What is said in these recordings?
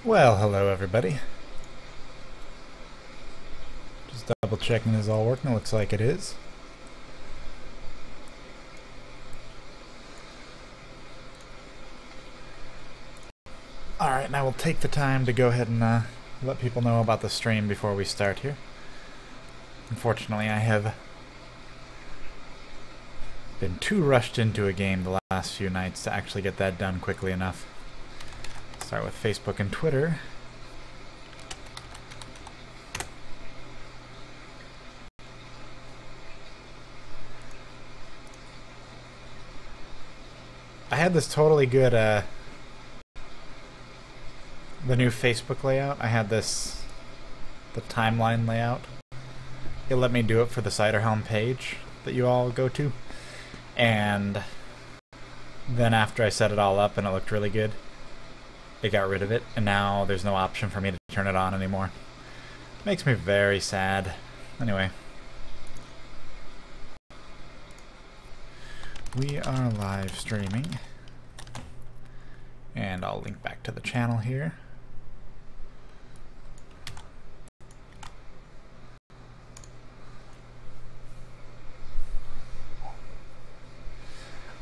Well, hello everybody. Just double checking this all working. It looks like it is. Alright, now we'll take the time to go ahead and let people know about the stream before we start here. Unfortunately, I have been too rushed into a game the last few nights to actually get that done quickly enough. Start with Facebook and Twitter. I had this totally good, the new Facebook layout. I had the timeline layout. It let me do it for the Ciderhelm page that you all go to. And then after I set it all up and it looked really good, it got rid of it, and now there's no option for me to turn it on anymore. Makes me very sad. Anyway. We are live streaming. And I'll link back to the channel here.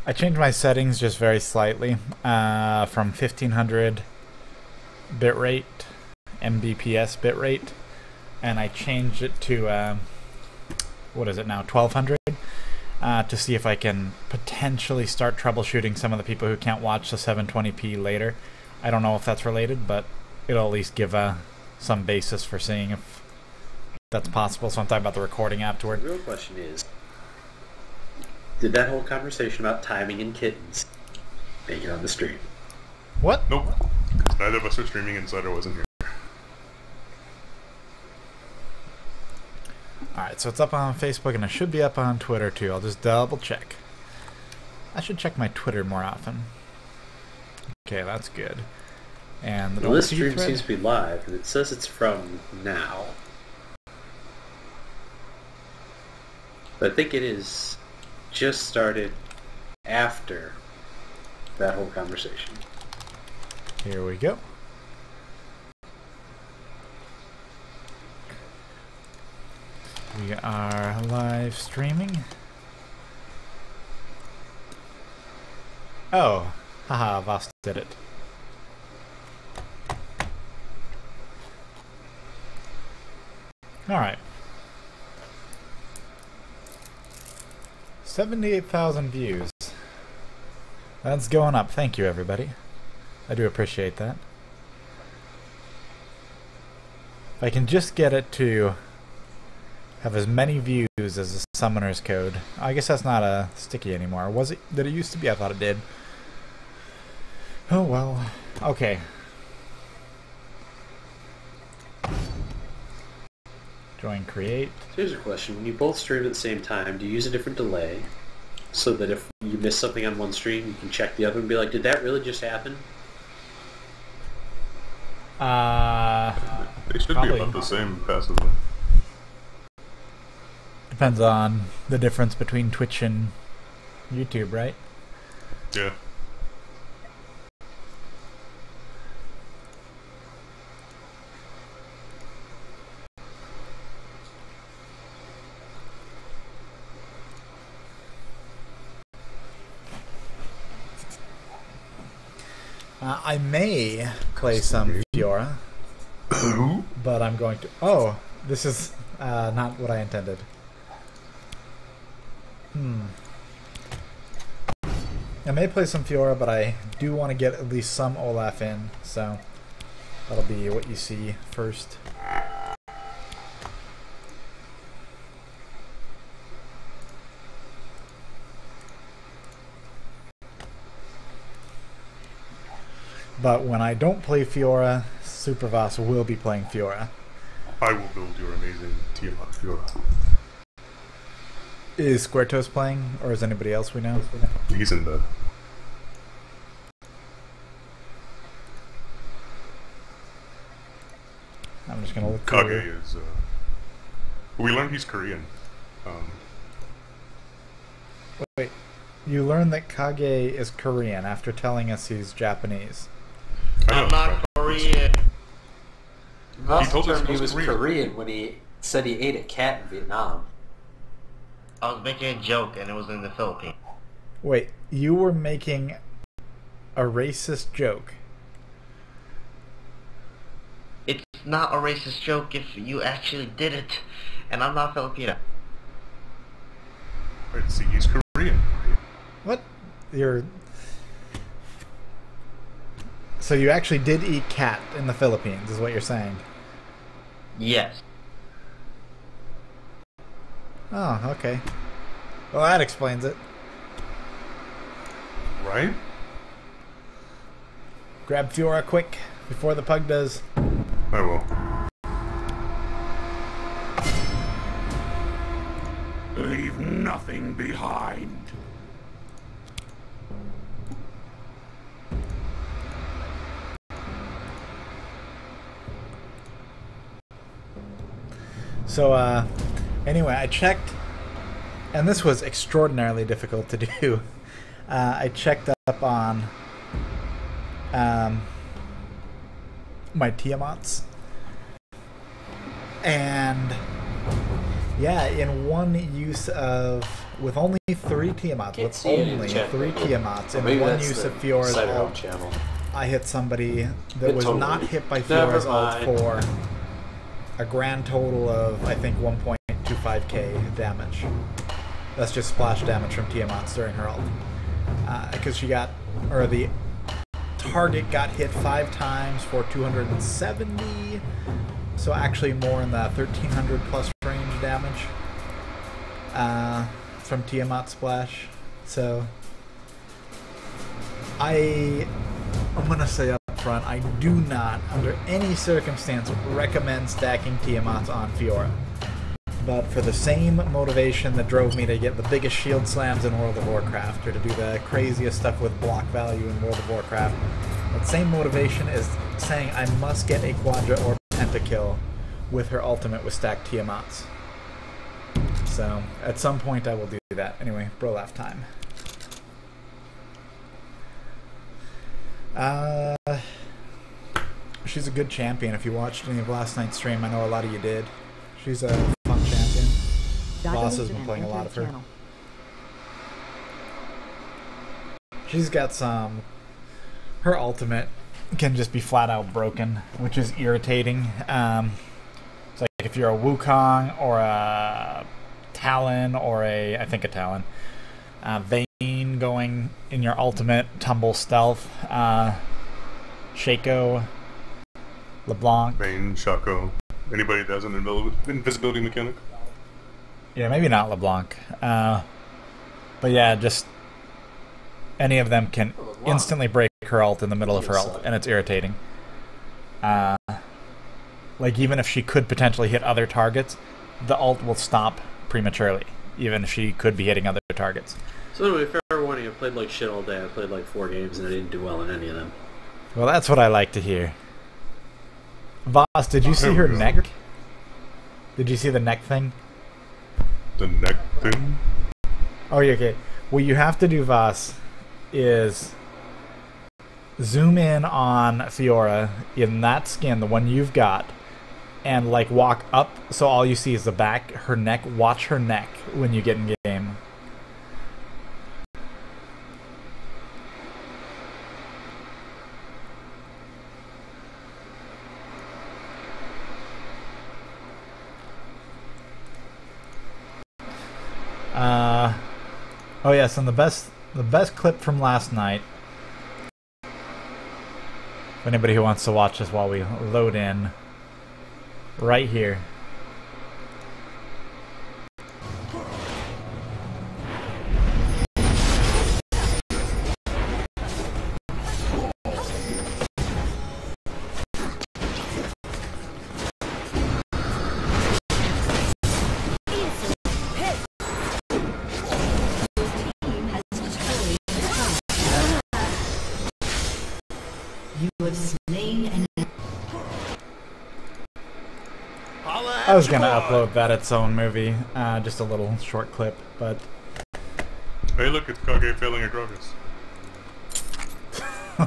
I changed my settings just very slightly from 1500 bitrate, Mbps bitrate, and I changed it to what is it now, 1200, to see if I can potentially start troubleshooting some of the people who can't watch the 720p later. I don't know if that's related, but it'll at least give some basis for seeing if that's possible. So I'm talking about the recording afterward. The real question is, did that whole conversation about timing and kittens make it on the stream? What? Nope. Neither of us are streaming and Cider wasn't here. Alright, so it's up on Facebook and it should be up on Twitter too. I'll just double check. I should check my Twitter more often. Okay, that's good. And the this stream seems to be live, and it says it's from now. But I think it is just started after that whole conversation. Here we go. We are live streaming. Oh, haha, Voss did it. Alright. 78,000 views. That's going up. Thank you, everybody. I do appreciate that. If I can just get it to have as many views as the Summoner's Code. I guess that's not sticky anymore. Was it? Did it used to be? I thought it did. Oh well. Okay. Join create. Here's a question. When you both stream at the same time, do you use a different delay? So that if you miss something on one stream, you can check the other and be like, did that really just happen? They should be about the same passively. Depends on the difference between Twitch and YouTube, right? Yeah. I may play some Fiora, but I'm going to... Oh, this is not what I intended. I may play some Fiora, but I do want to get at least some Olaf in, so that'll be what you see first. But when I don't play Fiora, Supervoss will be playing Fiora. I will build your amazing Tiamat Fiora. Is Squaretoes playing, or is anybody else we know? He's in bed. I'm just gonna look. Kage is. We learned he's Korean. Wait, you learned that Kage is Korean after telling us he's Japanese. I'm not Korean. also told us termed he he was was Korean. Korean when he said he ate a cat in Vietnam. I was making a joke and it was in the Philippines. Wait, you were making a racist joke? It's not a racist joke if you actually did it, and I'm not Filipino. Right, see, he's Korean. What? So you actually did eat cat in the Philippines, is what you're saying? Yes. Oh, okay. Well, that explains it. Right? Grab Fiora quick before the pug does. I will. Leave nothing behind. So, anyway, I checked, and this was extraordinarily difficult to do. I checked up on my Tiamats, and yeah, in one use with only 3 Tiamats, Can't with see it in only the chat. 3 Tiamats, in Maybe one that's use the of Fiora's Ciderhelm ult, channel. I hit somebody that It was totally not is. hit by Never Fiora's ult mind. for a grand total of, I think, 1.25k damage. That's just splash damage from Tiamat's during her ult. Because the target got hit 5 times for 270, so actually more in the 1300 plus range damage from Tiamat splash. So I'm gonna say up front, I do not, under any circumstance, recommend stacking Tiamats on Fiora. But for the same motivation that drove me to get the biggest shield slams in World of Warcraft, or to do the craziest stuff with block value in World of Warcraft, that same motivation is saying I must get a Quadra or Pentakill with her ultimate with stacked Tiamats. So, at some point I will do that. Anyway, Brolaf time. She's a good champion. If you watched any of last night's stream, I know a lot of you did. She's a fun champion. Boss has been playing a lot of her. She's got some... Her ultimate can just be flat out broken, which is irritating. It's like if you're a Wukong or a Talon or I think a Talon, Vayne going in your ultimate, tumble stealth, Shaco, LeBlanc. Vayne, Shaco. Anybody that has an invisibility mechanic? Yeah, maybe not LeBlanc. But yeah, just any of them can instantly break her ult in the middle of her ult, and it's irritating. Like, even if she could potentially hit other targets, the ult will stop prematurely, even if she could be hitting other targets. So anyway, fair warning, I played like shit all day. I played like 4 games and I didn't do well in any of them. Well, that's what I like to hear. Voss, did you see her neck? Did you see the neck thing? The neck thing? Oh, yeah, okay. What you have to do, Voss, is zoom in on Fiora in that skin, the one you've got, and like walk up so all you see is the back, her neck. Watch her neck when you get in game. Oh yes, and the best clip from last night, for anybody who wants to watch this while we load in, right here. I was gonna upload that its own movie, just a little short clip, but... Hey look, it's Kage failing at Gragas.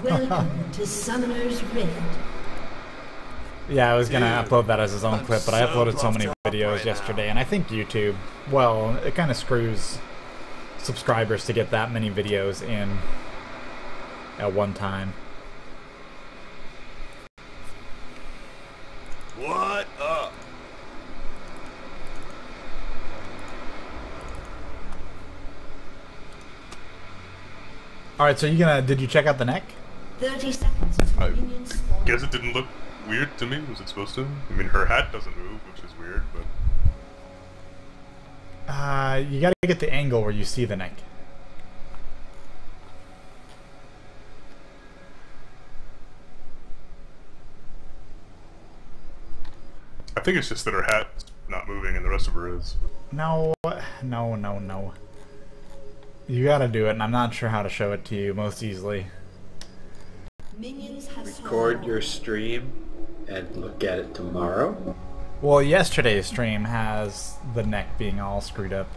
Welcome to Summoner's Rift. Yeah, I was gonna Dude, upload that as his own I'm clip, but I so uploaded so many pumped up videos right yesterday, now. and I think YouTube, well, it kind of screws subscribers to get that many videos in at one time. What up? Alright, so did you check out the neck? 30 seconds I until minions spawn. Guess it didn't look weird to me. Was it supposed to? I mean, her hat doesn't move, which is weird, but You gotta get the angle where you see the neck. I think it's just that her hat's not moving and the rest of her is. No. You gotta do it, and I'm not sure how to show it to you most easily. Minions have Record spawned. your stream and look at it tomorrow. Well, yesterday's stream has the neck being all screwed up.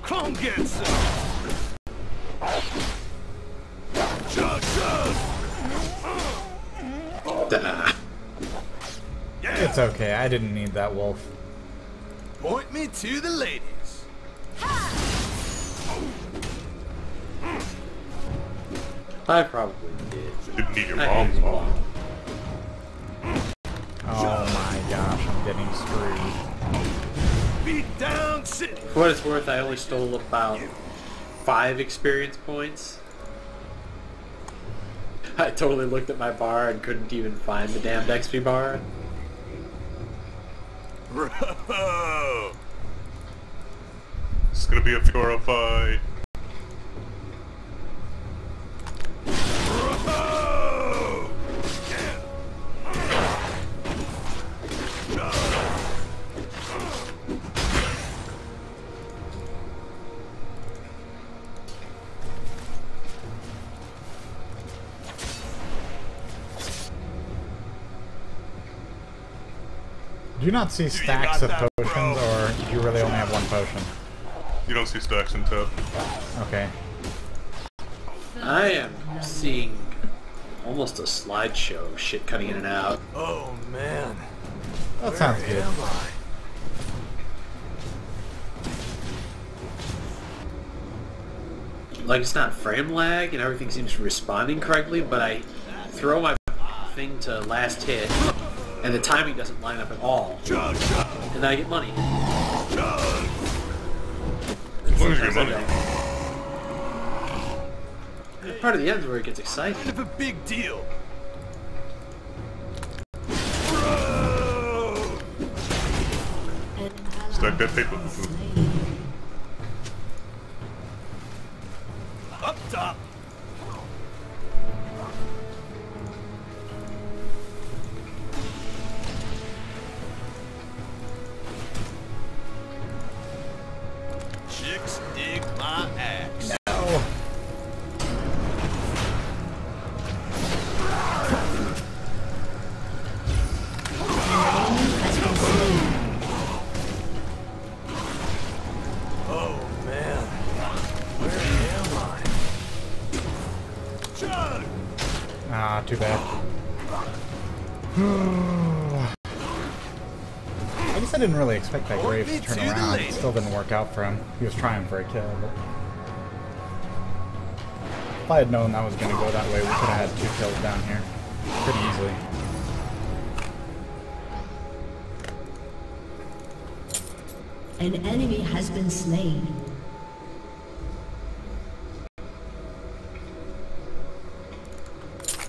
Come get some. Chug, chug. Duh. Yeah. It's okay, I didn't need that wolf. Point me to the ladies. I probably did. Didn't need your I hate mom's you. mom. Oh my gosh, I'm getting screwed. Beat down city. For what it's worth, I only stole about 5 experience points. I totally looked at my bar and couldn't even find the damned XP bar. Bro. It's gonna be a Fiora fight. Bro. Do you not see you stacks got of that, potions, bro? or do you really only have one potion? You don't see stacks in top. Okay. I am seeing almost a slideshow of shit cutting in and out. Oh man. That sounds Where good. am I? Like, it's not frame lag and everything seems to be responding correctly, but I throw my thing to last hit and the timing doesn't line up at all. Chug, chug, And then I get money. chug. As long as you Sometimes get I money. don't. Part of the end is where it gets exciting. Kind of a big deal. Bro. An Stack ally that paper. has been slain. Up top. Chicks dig my axe. No. Has been slain. Oh man. Where am I? Chug. Ah, too bad. I guess I didn't really expect that Graves to turn around. It still didn't work out for him. He was trying for a kill, but if I had known that was going to go that way, we could have had 2 kills down here pretty easily. An enemy has been slain.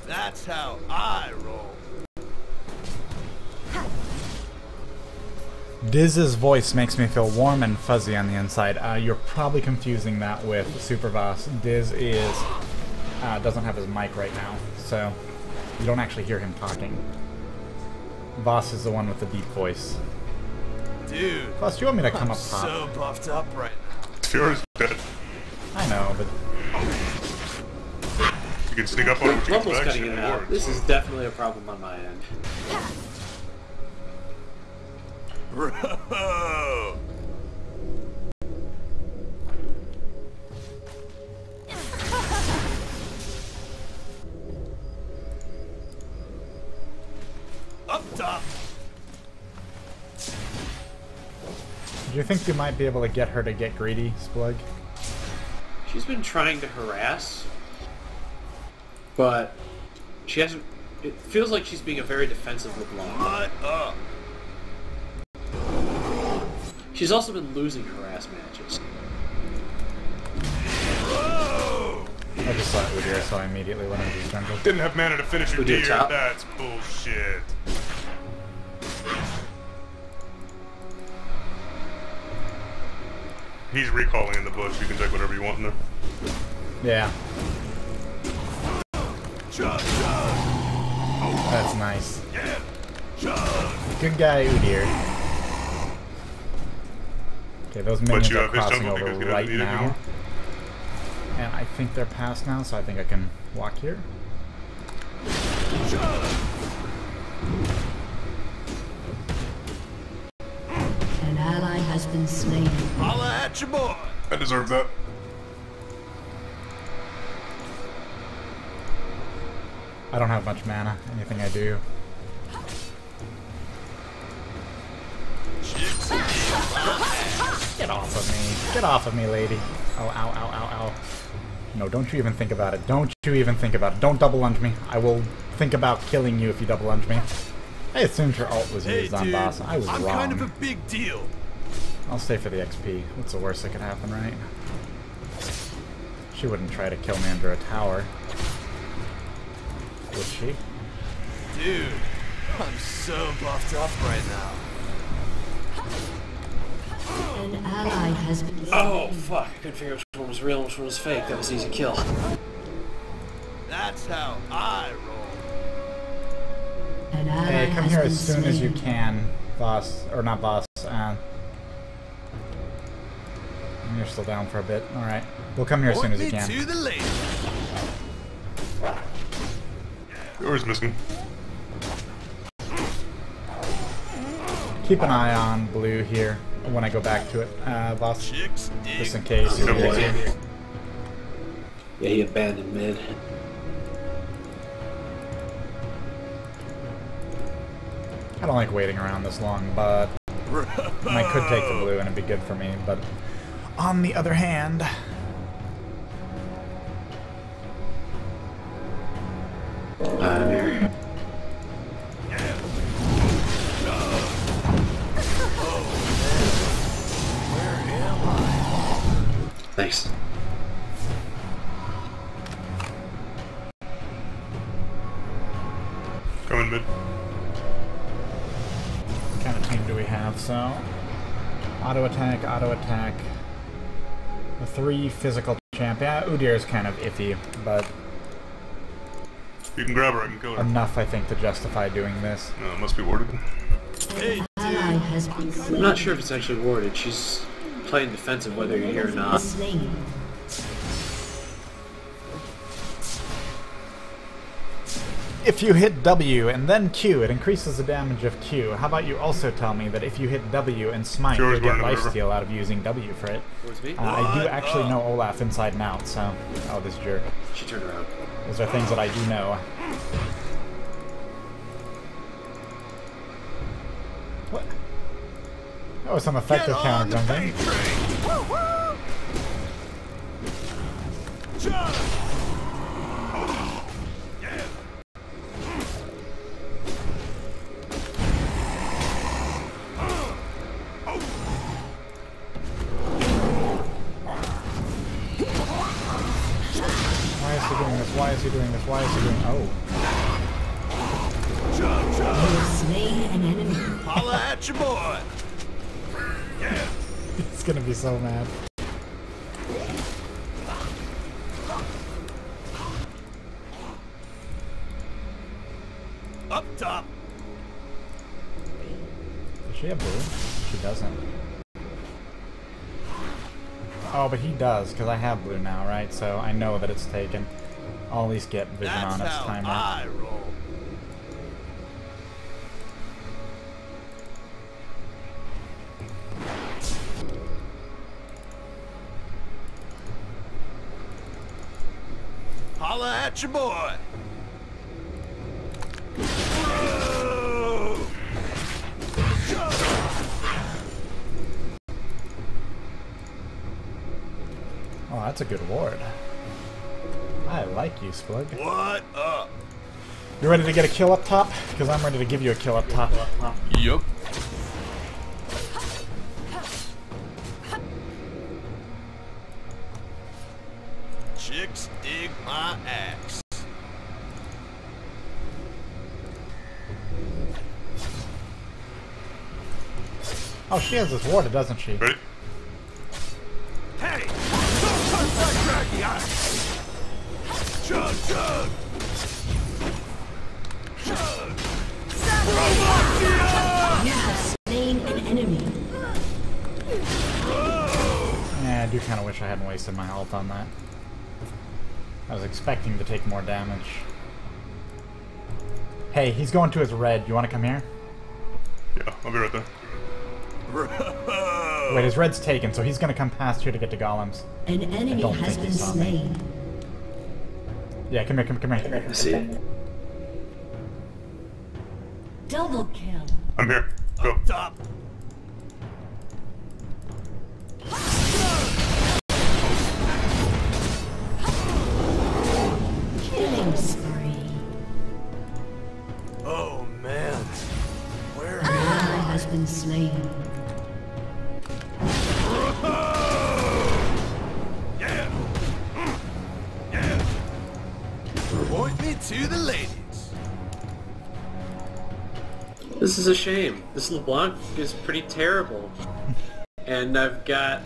That's how I roll. Diz's voice makes me feel warm and fuzzy on the inside. You're probably confusing that with Super Voss. Diz is doesn't have his mic right now, so you don't actually hear him talking. Voss is the one with the deep voice. Dude, Voss, do you want me to come I'm up top? so buffed up right now. Fiora's dead. I know, but You can sneak up on him when you get Rumble's back. cutting in and out. This is definitely a problem on my end. Bro. Do you think you might be able to get her to get greedy, Splug? She's been trying to harass, but she hasn't. It feels like she's being a very defensive LeBlanc. Shut up. She's also been losing harass matches. I just saw Udyr, so I immediately went into the jungle. Didn't have mana to finish your Who did deer. top? That's bullshit. He's recalling in the bush. You can take whatever you want in there. Yeah, Chug, chug. that's nice. Yeah. Chug. Good guy, Udyr. Okay, those minions you are have his crossing jungle over because he doesn't right need it now. anymore. And I think they're past now, so I think I can walk here. Chug. An ally has been slain. Holla at your boy. I deserve that. I don't have much mana. Anything I do. Get off of me. Get off of me, lady. Oh, ow, ow, ow, ow. No, don't you even think about it. Don't you even think about it. Don't double lunge me. I will think about killing you if you double lunge me. I assumed her ult was Hey, used on dude. boss. I was I'm wrong. kind of a big deal. I'll stay for the XP. What's the worst that could happen, right? She wouldn't try to kill me under a tower. Would she? Dude, I'm so buffed up right now. An ally has been slain. Oh fuck! I couldn't figure out which one was real and which one was fake. That was an easy kill. That's how I roll. An ally Hey, come has here been as soon as you slain. can, boss. Or not boss. You're still down for a bit. Alright. We'll come here as soon as you Point me can. to the lady. Yours missing. Keep an eye on blue here when I go back to it, boss. Chicks Just in dig. case. No you're problem. busy. Yeah, he abandoned mid. I don't like waiting around this long, but I could take the blue and it'd be good for me. But on the other hand, Here. Thanks. Coming mid. what kind of team do we have? So, auto attack, auto attack. The 3 physical champ. Yeah, Udyr is kind of iffy, but You can grab her. I can kill her. enough, I think, to justify doing this. No, it must be warded. Hey, An ally has been I'm slain. not sure if it's actually warded. She's playing defensive whether you're here or not. Slain. If you hit W and then Q, it increases the damage of Q. How about you also tell me that if you hit W and smite, Sure, you get whatever. lifesteal out of using W for it? Towards me? I do actually know Olaf inside and out, so... Oh, this jerk. She turned around. Those are things that I do know. What? Oh, some effective get on counter the jumping. paint train. Woo woo. Chug. Yeah. Why is he doing this? Why is he doing this? Why is he doing... Oh. Chug, chug. You have slain an enemy. Holla at your boy. Yeah. He's gonna be so mad. Up top. Does she have blue? She doesn't. Oh, but he does, because I have blue now, right? So I know that it's taken. I'll at least get vision That's on its how timer. I roll. Holla at your boy. Whoa. Oh, that's a good ward. I like you, Splug. What up? You ready to get a kill up top? Because I'm ready to give you a kill up top. Yup. Chicks dig my axe. Oh, she has this warded, doesn't she? Ready? Hey! Don't touch my cracky ice! Chug, chug! Chug! You have slain an enemy. Yeah, I do kind of wish I hadn't wasted my health on that. I was expecting to take more damage. Hey, he's going to his red. You want to come here? Yeah, I'll be right there. Bro! Wait, his red's taken, so he's going to come past here to get to golems. An enemy don't has think been he saw me. slain. Yeah, come here, come here. I see it. Double kill. I'm here. Go. Top! Killing spree. Oh man. Where An ally has been slain. Yeah! Yeah! Point me to the ladies. This is a shame. This LeBlanc is pretty terrible. And I've got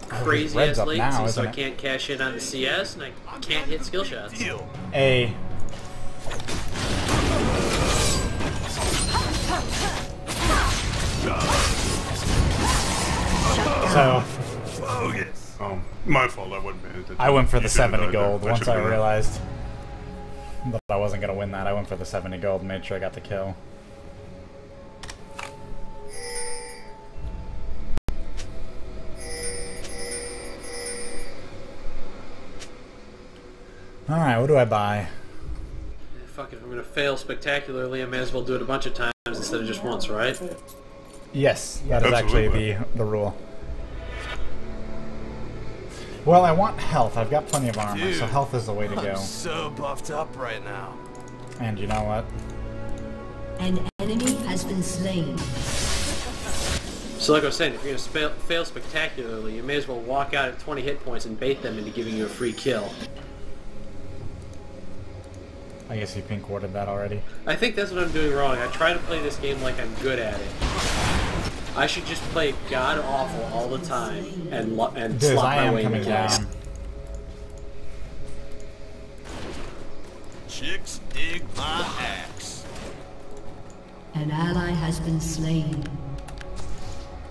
crazy Red's ass up latency, now, so isn't I it? can't cash in on the CS, and I can't hit skill shots. Deal. A. So, Bogus. My fault. I wasn't paying attention. I went for You the should've 70 died there. gold. Once should've I done that. realized that I wasn't going to win that, I went for the 70 gold and made sure I got the kill. Alright, what do I buy? Fuck it, if I'm gonna fail spectacularly, I may as well do it a bunch of times instead of just once, right? Yes, that is actually Absolutely. the rule. Well, I want health. I've got plenty of armor, so Dude, health is the way to go. I'm so buffed up right now. And you know what? An enemy has been slain. So like I was saying, if you're gonna fail spectacularly, you may as well walk out at 20 hit points and bait them into giving you a free kill. I guess you pink warded that already. I think that's what I'm doing wrong. I try to play this game like I'm good at it. I should just play god awful all the time and Dude, slot I my am way coming into kills. down. Chicks dig my axe. An ally has been slain.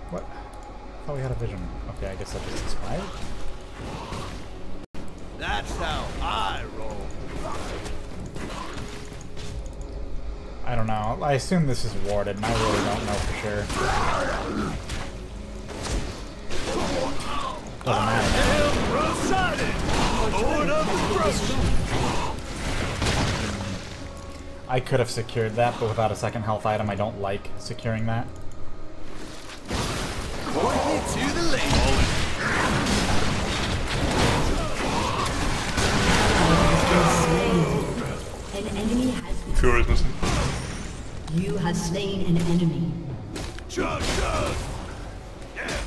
What? I thought we had a vision. Okay, I guess that just expired. That's how I roll. I don't know. I assume this is warded, and I really don't know for sure. Doesn't matter. Rosaded! Lord of destruction! I could have secured that, but without a second health item, I don't like securing that. Point me to the lady. An enemy has been. Fury is missing. You have slain an enemy. Chug, chug! Yeah!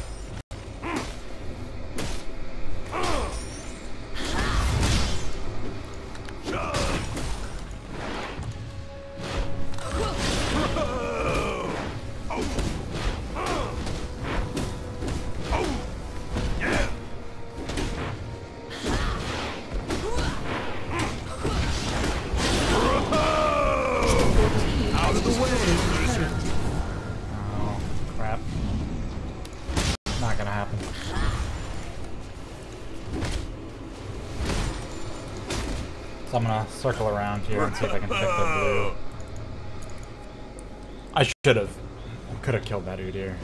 Chug! Yeah! Out of the way, loser! Oh, crap. Not gonna happen. So I'm gonna circle around here and see if I can pick the blue. I should have. Could have killed that Udyr.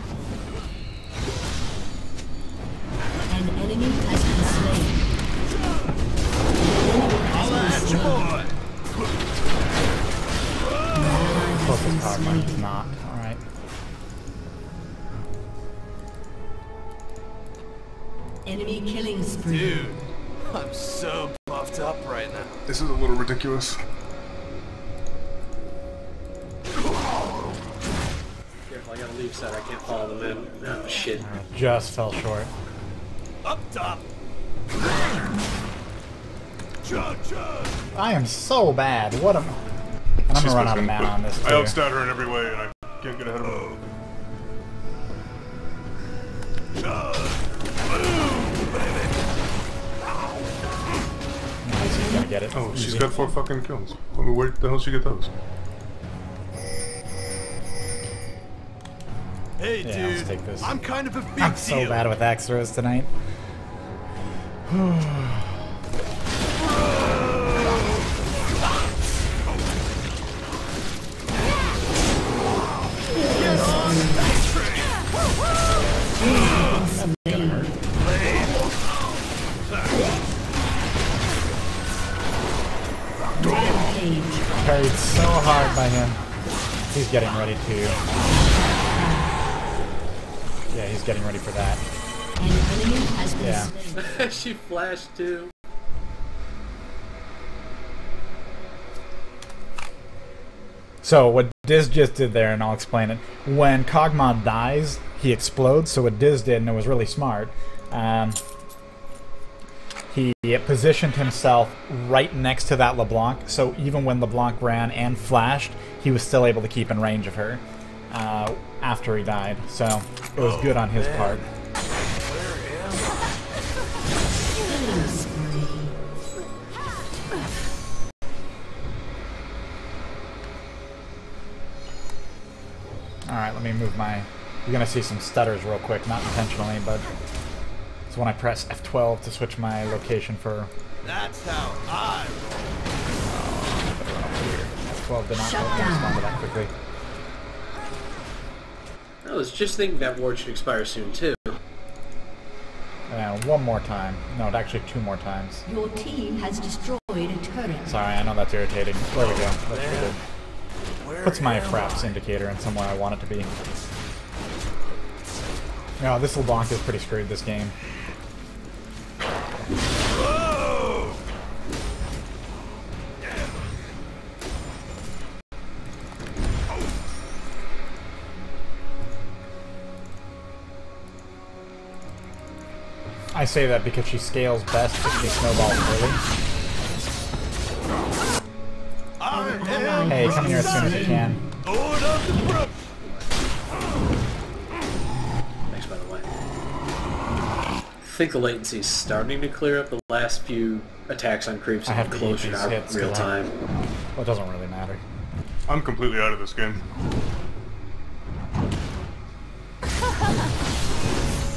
An enemy has been slain. At you, boy! Closest power point is not. Alright. Enemy killing spree. Dude, I'm so buffed up right now. This is a little ridiculous. Careful, I gotta leave side. I can't follow them in. Oh, shit. Just fell short. Up top. I am so bad. What am? And I'm She's gonna run out of missing. mana on this I too. outstat her in every way, and I can't get ahead of her. Nice, he's gonna get it. Oh, she's Easy. got 4 fucking kills. I mean, where the hell did she get those? Hey, Yeah, let's dude. take this. I'm kind of a big I'm so deal. bad with axe throws tonight. Rampage. Carried so hard by him. He's getting ready to. Yeah, he's getting ready for that. An enemy has been Yeah. slain. She flashed too. So what Diz just did there, and I'll explain it. When Kog'Maw dies, he explodes. So what Diz did, and it was really smart, he positioned himself right next to that LeBlanc. So even when LeBlanc ran and flashed, he was still able to keep in range of her after he died. So it was good on his part. Killing spree. Alright, let me move my... You're going to see some stutters real quick, not intentionally, but it's when I press F12 to switch my location for... That's how I F12 did not Shut let me down. respond to that quickly. I was just thinking that ward should expire soon too. One more time. No, actually 2 more times. Your team has destroyed a turret. Sorry, I know that's irritating. There we go. That's pretty good. Where Puts my am fraps I? indicator in somewhere I want it to be. No, this LeBlanc is pretty screwed this game. Whoa! I say that because she scales best if she snowballs early. I am Hey, come here as soon as you can. Lord of the Brook. Thanks, by the way. I think the latency is starting to clear up. The last few attacks on creeps I have and to eat close these are hits real 'cause I- time. Well, it doesn't really matter. I'm completely out of this game.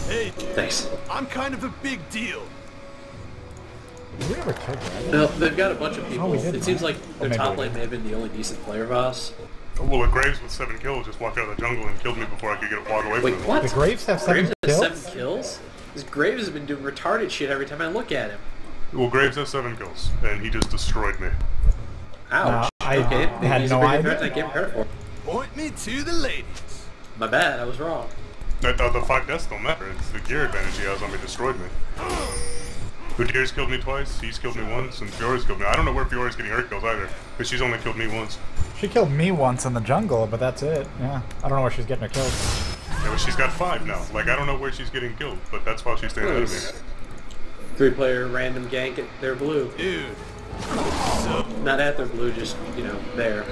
Hey, Thanks. I'm kind of a big deal. Did we ever kill Dragon? No, they've got a bunch of people. we didn't, It seems right? like Or their maybe top we lane did. may have been the only decent player boss. Well, a Graves with 7 kills just walked out of the jungle and killed me before I could get walk away Wait, from him. what? The Graves have 7 Graves has kills? 7 kills? This Graves has been doing retarded shit every time I look at him. Well, Graves has 7 kills, and he just destroyed me. Ouch. I okay, maybe had he's no a bigger idea. threat than I gave him credit for. Point me to the ladies. My bad, I was wrong. The 5 deaths don't matter. It's the gear advantage he has on me destroyed me. Udyr's killed me twice, he's killed me once, and Fiore's killed me. I don't know where Fiore's getting her kills either, because she's only killed me once. She killed me once in the jungle, but that's it. Yeah. I don't know where she's getting her kills. Yeah, but she's got 5 now. Like, I don't know where she's getting killed, but that's why she's staying ahead of me. 3-player random gank at their blue. Dude. Not at their blue, just, you know, there.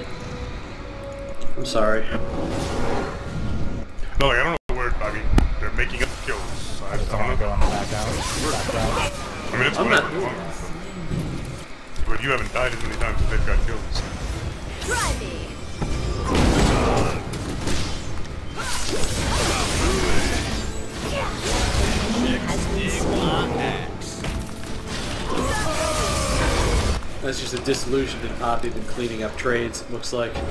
I'm sorry. No, like, I don't know where, I mean, they're making up kills. I I just don't don't want to know. go in the back out. Back out. I mean, it's I'm whatever not you doing want. But you haven't died as many times as they've got kills. That's just a disillusioned Poppy been cleaning up trades, it looks like. Been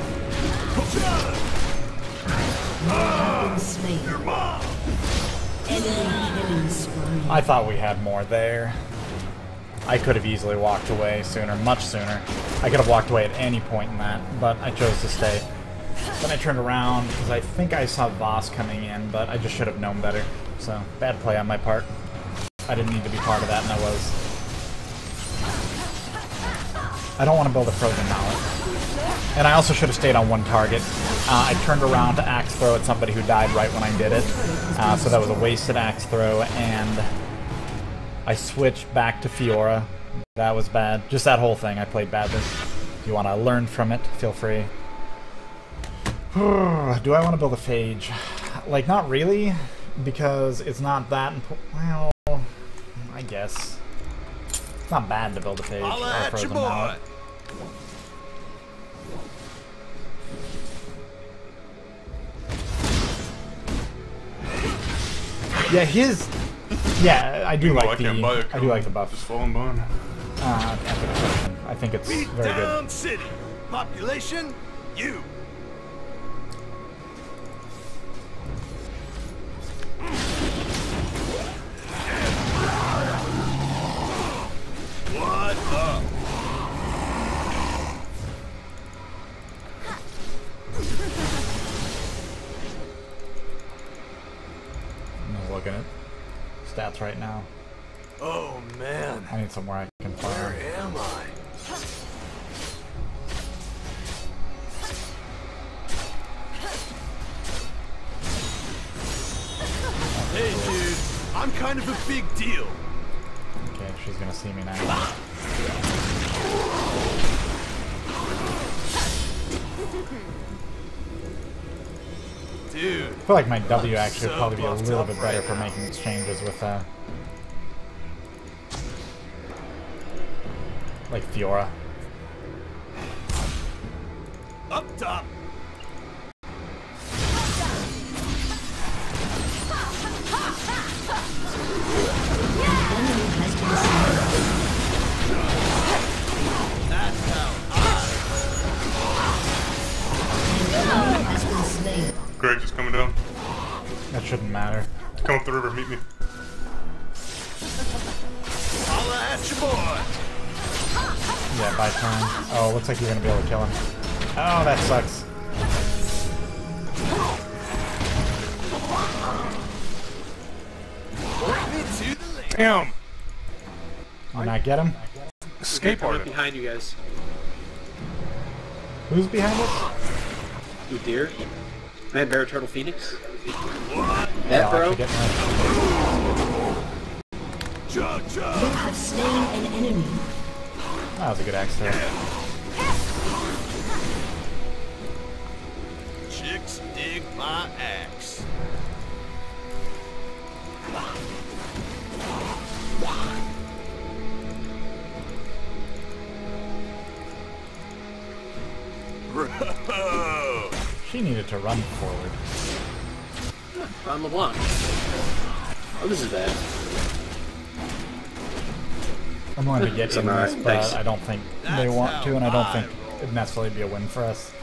slain. Enemy killing spree. I thought we had more there. I could have easily walked away sooner, much sooner. I could have walked away at any point in that, but I chose to stay. Then I turned around because I think I saw Voss coming in, but I just should have known better. So, bad play on my part. I didn't need to be part of that, and I was. I don't want to build a frozen mallet. And I also should have stayed on one target. I turned around to axe throw at somebody who died right when I did it. So that was a wasted axe throw, and I switched back to Fiora. That was bad. Just that whole thing, I played badly. If you want to learn from it, feel free. Do I want to build a phage? Like, not really, because it's not that important. Well, I guess. It's not bad to build a phage or a frozen mallet. Yeah, his. Yeah, I do like the. I do like the buff. Just falling behind. I think it's very good. City. Population, you. What up? I'm just looking at stats right now. Oh man. I need somewhere I can fire. Where am I? Hey dude, I'm kind of a big deal. Okay, she's gonna see me now. Dude. I feel like my W actually would probably be a little bit better for making exchanges with, like Fiora. Up top. That's how Greg just coming down. That shouldn't matter. Come up the river, meet me. Holla at your boy. Yeah, by turn. Oh, looks like you're gonna be able to kill him. Oh, that sucks. Damn! Did not get him? Skateboarding. Behind you guys. Who's behind us? You deer. Man, Bear Turtle Phoenix. Yeah, That I'll bro. actually get mine. You have slain an enemy. That was a good axe throw. Chicks dig my axe. Bro. She needed to run forward. On LeBlanc. Oh, this is bad. I'm going to get in alright, this, but thanks. I don't think they want to, and I don't think it'd necessarily be a win for us.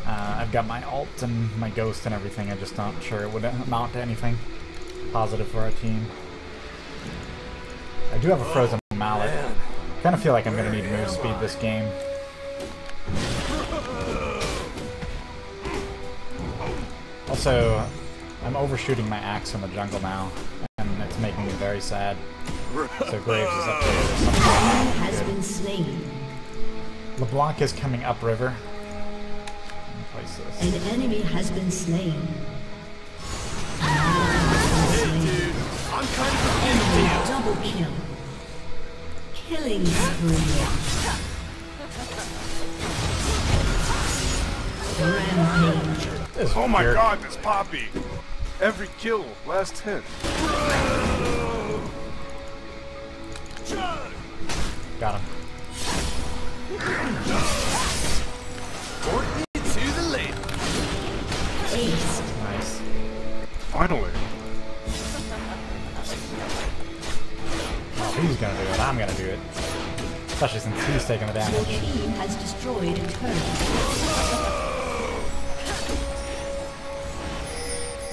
I've got my ult and my ghost and everything. I'm just not sure it would amount to anything positive for our team. I do have a frozen mallet. Kind of feel like I'm going to need move speed this game. Also, I'm overshooting my axe in the jungle now, and it's making me very sad. So Graves is up there. There's something going on. Has been slain. LeBlanc is coming upriver. Place this. An enemy has been slain. Hey dude, I'm kind of a big deal. Double kill. Killing spree. Rampage. Oh my god, this Poppy! Every kill, last hit. Got him. Port me to the lake. Ace. Nice. Finally. Well, he's gonna do it. I'm gonna do it. Especially since he's taking the Your damage. team has destroyed a turret.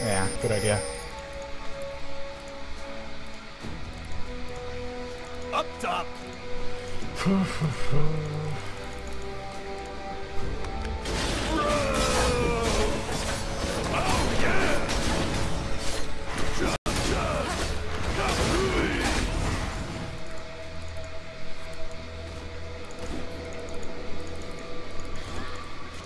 Yeah, good idea. Up top.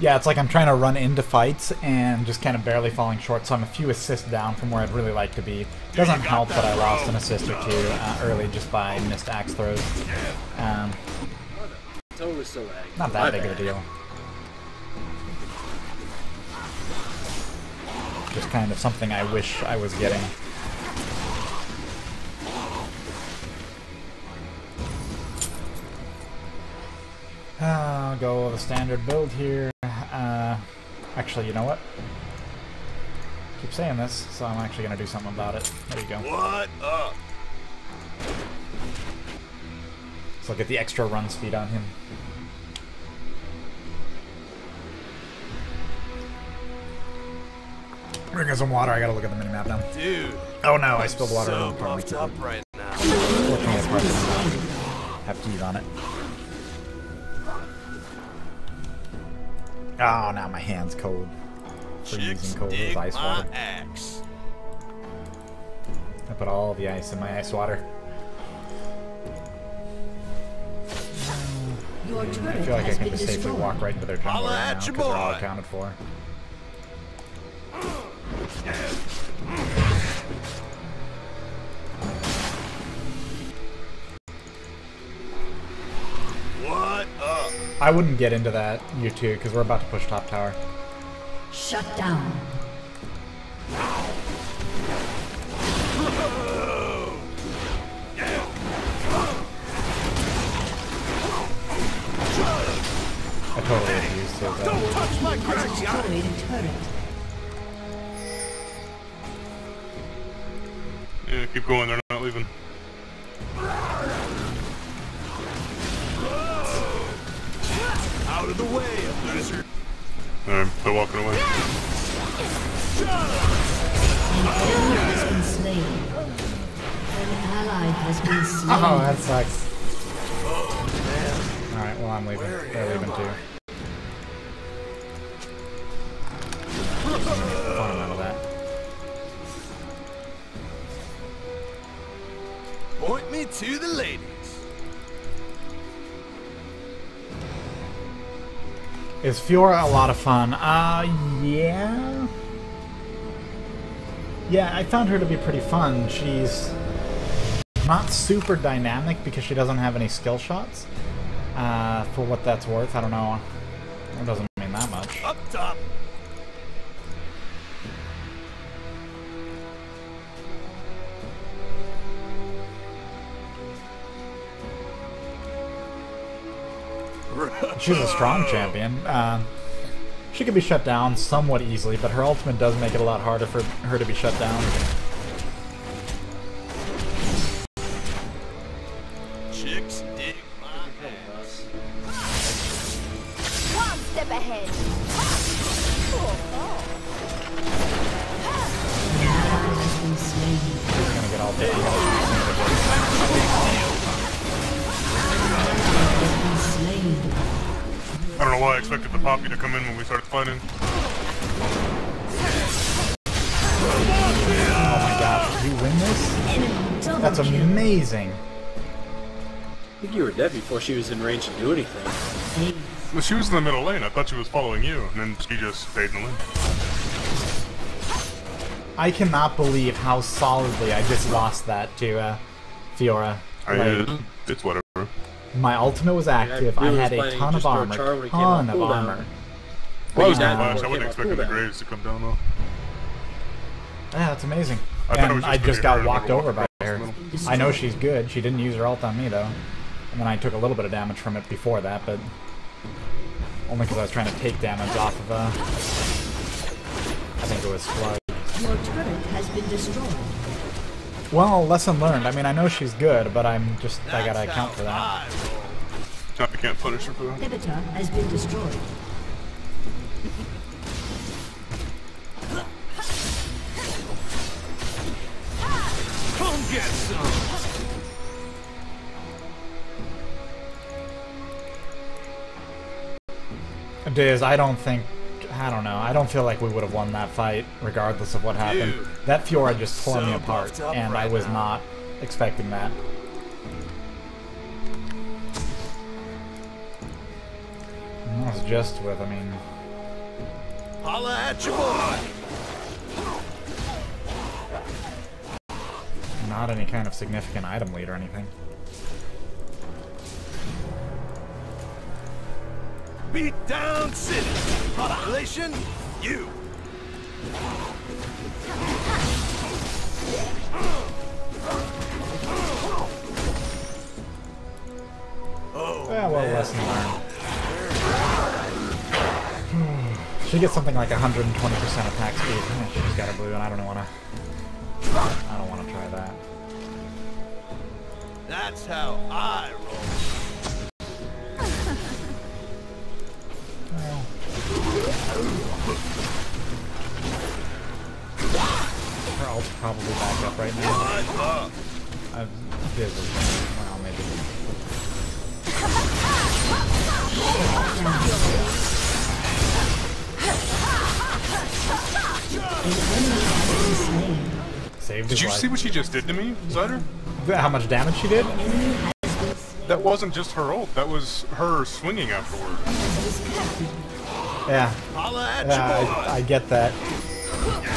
Yeah, it's like I'm trying to run into fights and just kind of barely falling short, so I'm a few assists down from where I'd really like to be. Doesn't help that I lost an assist or two early just by missed axe throws. Totally still lag. Not that big of a deal. Just kind of something I wish I was getting. I'll go with a standard build here. Actually, you know what? Keep saying this, so I'm actually going to do something about it. There you go. What up? So I'll get the extra run speed on him. Bring in some water. I gotta look at the minimap now. Dude. Oh no, I spilled water. So puffed up right now. Fortunately, it's hard to have keys on it. Oh, now my hand's cold. Freezing cold as ice water. Axe. I put all the ice in my ice water. Your I turret feel like I has can been just safely destroyed. walk right into their jungle Holla right now at because your they're all boy. accounted for. What up? I wouldn't get into that, you two, because we're about to push top tower. Shut down. I totally refuse to. Don't touch my crack, Destroyed a turret. Yeah, keep going. They're not leaving. Out of the way, loser. They're walking away. An enemy has been slain. An ally has been slain. Oh, that sucks. Alright, well, I'm leaving. They're leaving too. Farm out of that. Point me to the ladies. Is Fiora a lot of fun? Yeah. Yeah, I found her to be pretty fun. She's not super dynamic because she doesn't have any skill shots. For what that's worth, I don't know. It doesn't mean that much. Up top. She's a strong champion. She can be shut down somewhat easily, but her ultimate does make it a lot harder for her to be shut down. Chicks dig my ass. One step ahead. An ally has been slain. She's gonna get all day. Has been slain. I don't know why I expected the Poppy to come in when we started fighting. Oh my gosh, did you win this? Enemy double That's kill. amazing. I think you were dead before she was in range to do anything. Ace. Well, she was in the middle lane. I thought she was following you, and then she just stayed in the lane. I cannot believe how solidly I just lost that to Fiora. Like, It's whatever. my ultimate was active. I really had was a planning ton of just for a armor. char when it came out Ton of cooldown. armor. Well, I was died gonna flash. before I it wasn't came out expecting the cooldown. grades to come down though. Yeah, that's amazing. I thought it And was I just just gonna got be walked her over by walk her. across the middle. I know she's good. She didn't use her ult on me though. And then I took a little bit of damage from it before that, but only because I was trying to take damage off of I think it was Slug. Your turret has been destroyed. Well, lesson learned. I mean, I know she's good, but I gotta account for that. I roll. I can't punish her for that. Inhibitor has been destroyed. Come get some. Diz, I don't know. I don't feel like we would have won that fight, regardless of what happened. Dude, That Fiora just tore me so apart, buffed up and I right was now. not expecting that. And that was just with, I mean, Holla at your boy! Not any kind of significant item lead or anything. Beat down city! Population, you! Oh, Yeah, well, lesson learned. She gets something like 120% attack speed. Yeah, she's got a blue, and I don't want to try that. that's how I roll. Well, her ult's probably back up right now. What up? I'm busy. Well, maybe. Saved his Did you life. see what she just did to me, Cider? How much damage she did? That wasn't just her ult, that was her swinging afterward. Yeah. Holla at your boy! I get that.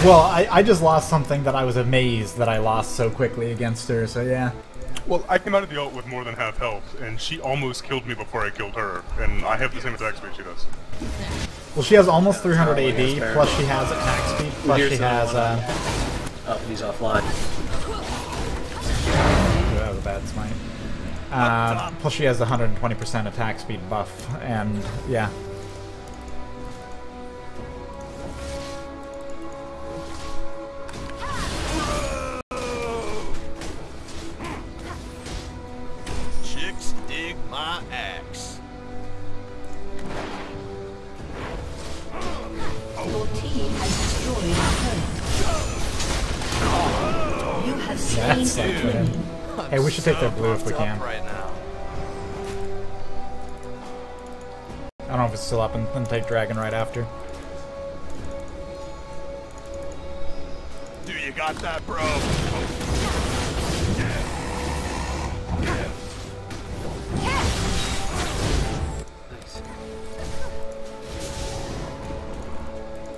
Well, I just lost something that I was amazed that I lost so quickly against her, so yeah. Well, I came out of the ult with more than half health, and she almost killed me before I killed her, and I have the same attack speed she does. Well, she has almost 300 AD, plus she has attack speed, plus she has, Oh, he's offline. that was a bad smite. Plus she has 120% attack speed buff, and yeah. Chicks dig my axe. Your team has destroyed a turret. You have slain That's the not good. enemy. Hey, we should take their blue if we pumped can. up right now. I don't know if it's still up, and then take dragon right after. Do you got that, bro?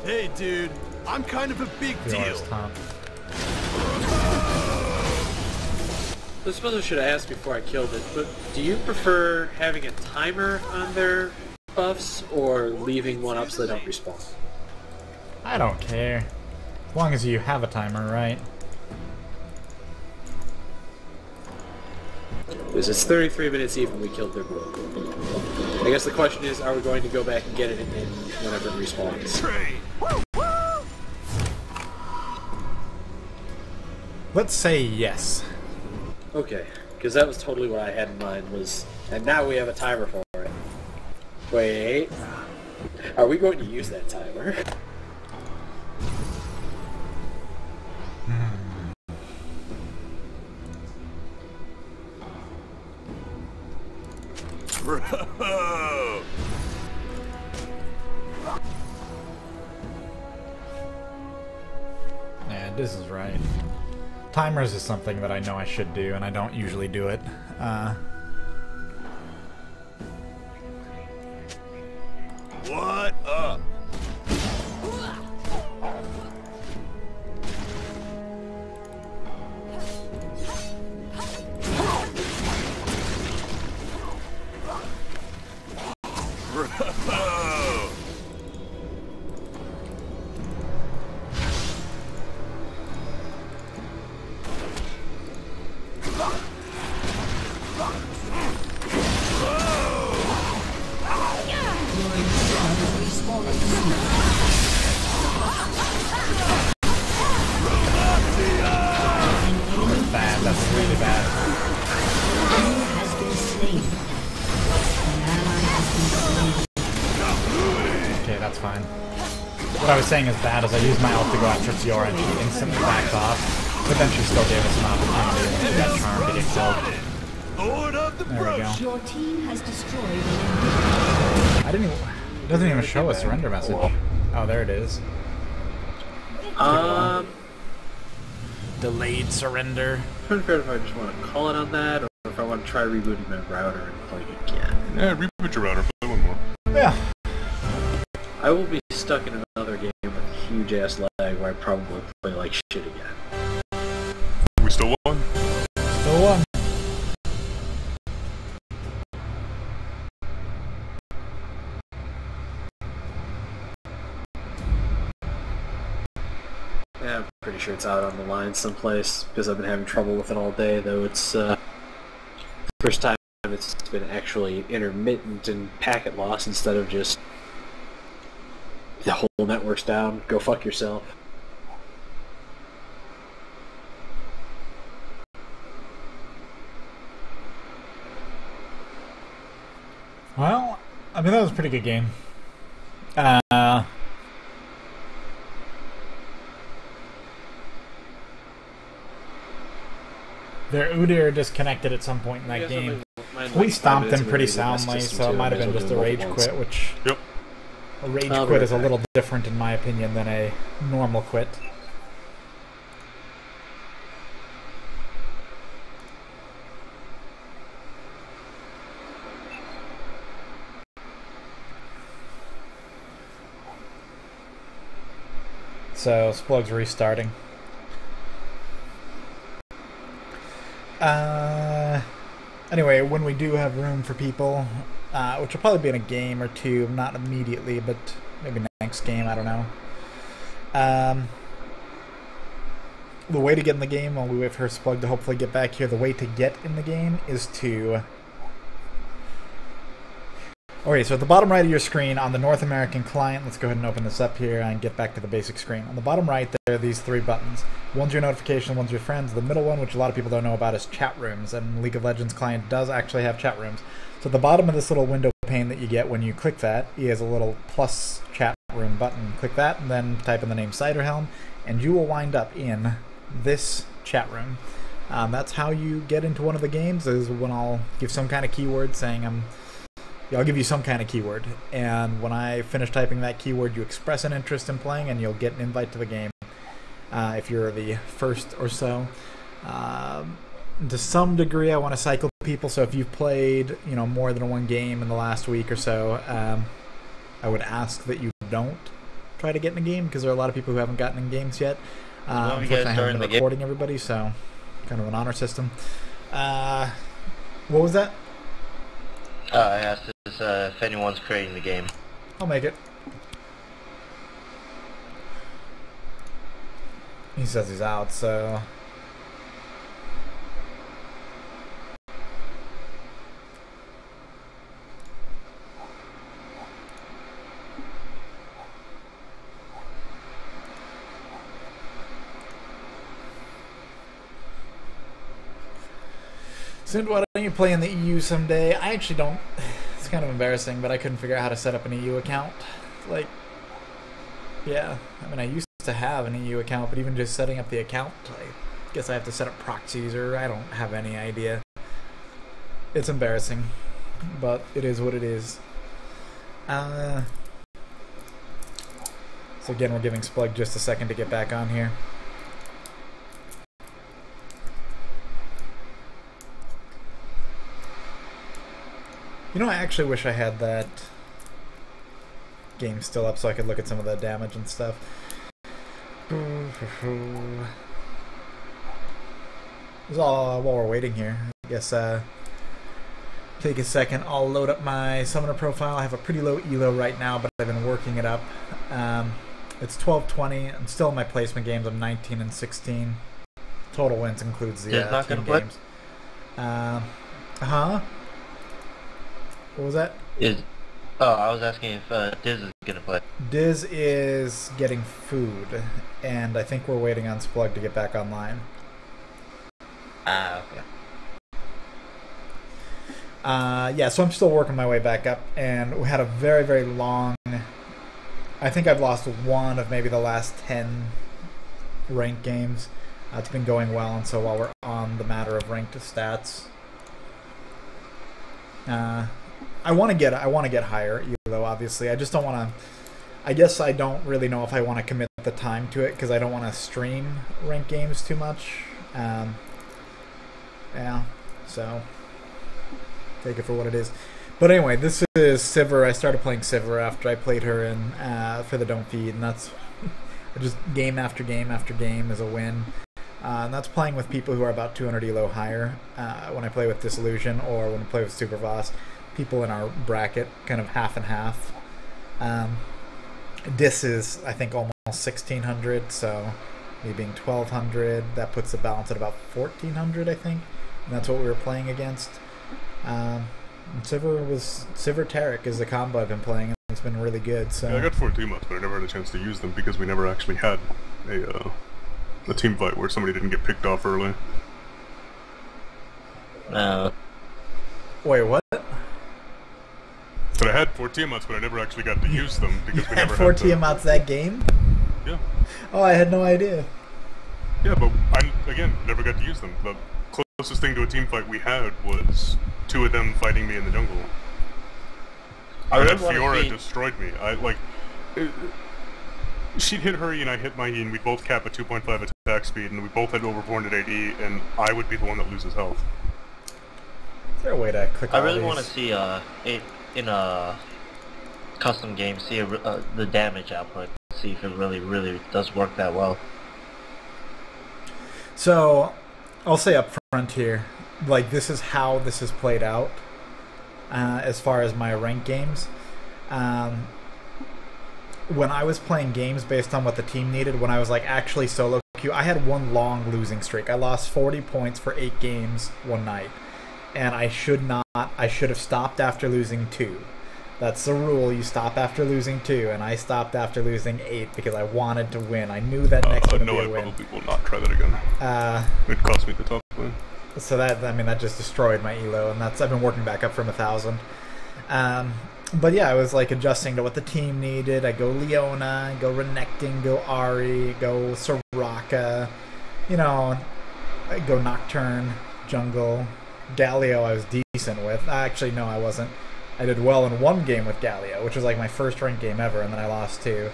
Hey, dude, I'm kind of a big deal. Fiora's top. I suppose I should have asked before I killed it, but do you prefer having a timer on their buffs or leaving one up so they don't respawn? I don't care. As long as you have a timer, right? Because it's 33 minutes even we killed their blue. I guess the question is, are we going to go back and get it in whenever it respawns? Train. Let's say yes. Okay, because that was totally what I had in mind was, and now we have a timer for it. Wait, are we going to use that timer? Bro. Yeah, this is right. Timers is something that I know I should do, and I don't usually do it. What up? Bro. Bad, that's really bad. Has been slain. An ally has been slain. Okay, that's fine. What I was saying is bad is I used my ult to go after Fiora and she instantly backed off, but then she still gave us an opportunity to get charmed to get killed. Lord of the There we go. Your team has destroyed an enemy. I didn't even... It doesn't even show a surrender message. Oh, there it is. Delayed surrender. I'm trying to figure out if I just want to call it on that, or if I want to try rebooting my router and playing again. Yeah, reboot your router, play one more. Yeah. I will be stuck in another game with a huge ass lag where I probably play like shit again. We still won? Still won. Yeah, I'm pretty sure it's out on the line someplace because I've been having trouble with it all day, though it's first time it's been actually intermittent and packet loss instead of just the whole network's down. Go fuck yourself. Well, I mean, that was a pretty good game. Their Udyr disconnected at some point in that game. We stomped him pretty soundly, so it might have been just a rage quit, which... Yep. A rage quit is a little different, in my opinion, than a normal quit. So, Splug's restarting. Anyway, when we do have room for people, which will probably be in a game or two, not immediately, but maybe next game, I don't know. The way to get in the game, while we wait for Splug to hopefully get back here, the way to get in the game is to... Okay, so at the bottom right of your screen, on the North American client, let's go ahead and open this up here and get back to the basic screen. On the bottom right, there are these three buttons. One's your notification, one's your friends. The middle one, which a lot of people don't know about, is chat rooms, and League of Legends client does actually have chat rooms. So at the bottom of this little window pane that you get when you click that is a little plus chat room button. Click that, and then type in the name Ciderhelm, and you will wind up in this chat room. That's how you get into one of the games, is when I'll give some kind of keyword saying I'll give you some kind of keyword, and when I finish typing that keyword, you express an interest in playing, and you'll get an invite to the game if you're the first or so. To some degree, I want to cycle people, so if you've played more than one game in the last week or so, I would ask that you don't try to get in a game, because there are a lot of people who haven't gotten in games yet. Unfortunately, I haven't been recording everybody, so kind of an honor system. What was that? I asked if anyone's creating the game. I'll make it. He says he's out, so... Sind, why don't you play in the EU someday? I actually don't. It's kind of embarrassing, but I couldn't figure out how to set up an EU account. Like, yeah, I mean, I used to have an EU account, but even just setting up the account, I guess I have to set up proxies, or I don't have any idea. It's embarrassing, but it is what it is. So again, we're giving Splug just a second to get back on here. I actually wish I had that game still up so I could look at some of the damage and stuff. This is all while we're waiting here. I guess take a second. I'll load up my summoner profile. I have a pretty low elo right now, but I've been working it up. It's 12-20. I'm still in my placement games. I'm 19 and 16. Total wins includes the team games. What was that? I was asking if Diz is gonna play. Diz is getting food, and I think we're waiting on Splug to get back online. Okay. Yeah, so I'm still working my way back up, and we had a very, very long... I think I've lost one of maybe the last 10 ranked games. It's been going well, and so while we're on the matter of ranked stats... I want to get higher, though. Obviously, I just don't want to. I guess I don't really know if I want to commit the time to it because I don't want to stream ranked games too much. Yeah, so take it for what it is. But anyway, this is Sivir. I started playing Sivir after I played her in for the Don't Feed, and that's just game after game after game is a win. And that's playing with people who are about 200 elo higher. When I play with Disillusion or when I play with Super Voss, people in our bracket, kind of half and half. Dis is, I think, almost 1600, so me being 1200, that puts the balance at about 1400, I think. And that's what we were playing against. Sivir Tarek is the combo I've been playing, and it's been really good. So yeah, I got 4 team-ups, but I never had a chance to use them because we never actually had a team fight where somebody didn't get picked off early. Wait, what? But I had 4 team-ups, but I never actually got to use them because we had never 4 had 4 team-ups that game? Yeah. Oh, I had no idea. Yeah, but I, again, never got to use them. The closest thing to a team fight we had was 2 of them fighting me in the jungle. And that Fiora destroyed me. She'd hit her and I hit my and we both cap at 2.5 attack speed, and we both had over 400 AD, and I would be the one that loses health. Is there a way to click I really want to see in a custom game, see the damage output, see if it really does work that well. So, I'll say up front here, like, this is how this is played out as far as my ranked games. When I was playing games based on what the team needed, when I was like actually solo queue, I had one long losing streak. I lost 40 points for 8 games one night, and I should have stopped after losing 2. That's the rule. You stop after losing 2, and I stopped after losing 8 because I wanted to win. I knew that next one would be a win. No, I probably will not try that again. It cost me the top win. So that just destroyed my elo, and I've been working back up from 1,000. But yeah, I was like adjusting to what the team needed. I go Leona, go Renekton, go Ahri, go Soraka, I go Nocturne, Jungle. Galio I was decent with. Actually, no, I wasn't. I did well in one game with Galio, which was like my first ranked game ever, and then I lost 2.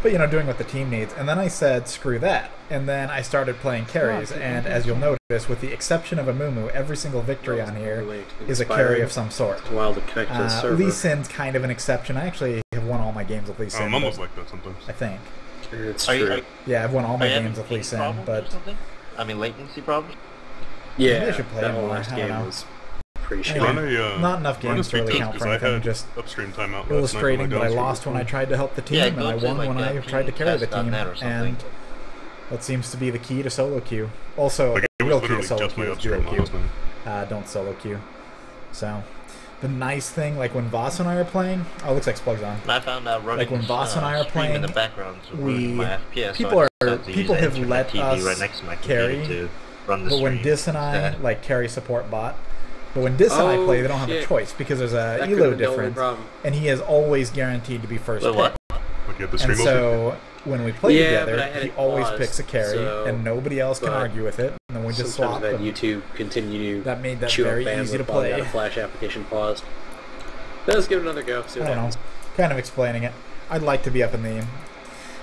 But, doing what the team needs. And then I said, screw that. And then I started playing carries, and as you'll notice, with the exception of Amumu, every single victory on here is a carry of some sort. It's wild to connect to the server. Lee Sin's kind of an exception. I actually have won all my games with Lee Sin. I'm almost like that sometimes. I think. It's true. Yeah, I've won all my games with Lee Sin, but... latency problems? Yeah, maybe I should play that more. last I don't game know. was pretty shit. Anyway, not enough games to really count for anything, just upstream timeout illustrating that I lost when I tried to help the team, and I won when I tried to carry the team, and that seems to be the key to solo queue. Also, the real key to solo queue is dual queue. Don't solo queue. So, the nice thing, like when Voss and I are playing, it looks like Splug's on. I found out running like when Voss and I are playing, in the background, people have let us right next to my carry. To run the but when Dis and I like carry support bot, but when Dis and I play, they don't have a choice because there's a elo difference, and he is always guaranteed to be first pick. And so when we play together, he always picks a carry, and nobody else can argue with it. And then we just swap. That YouTube continue that made that chew very easy to play. A Flash application paused. Let's give it another go. See what happens. Kind of explaining it. I'd like to be up in the.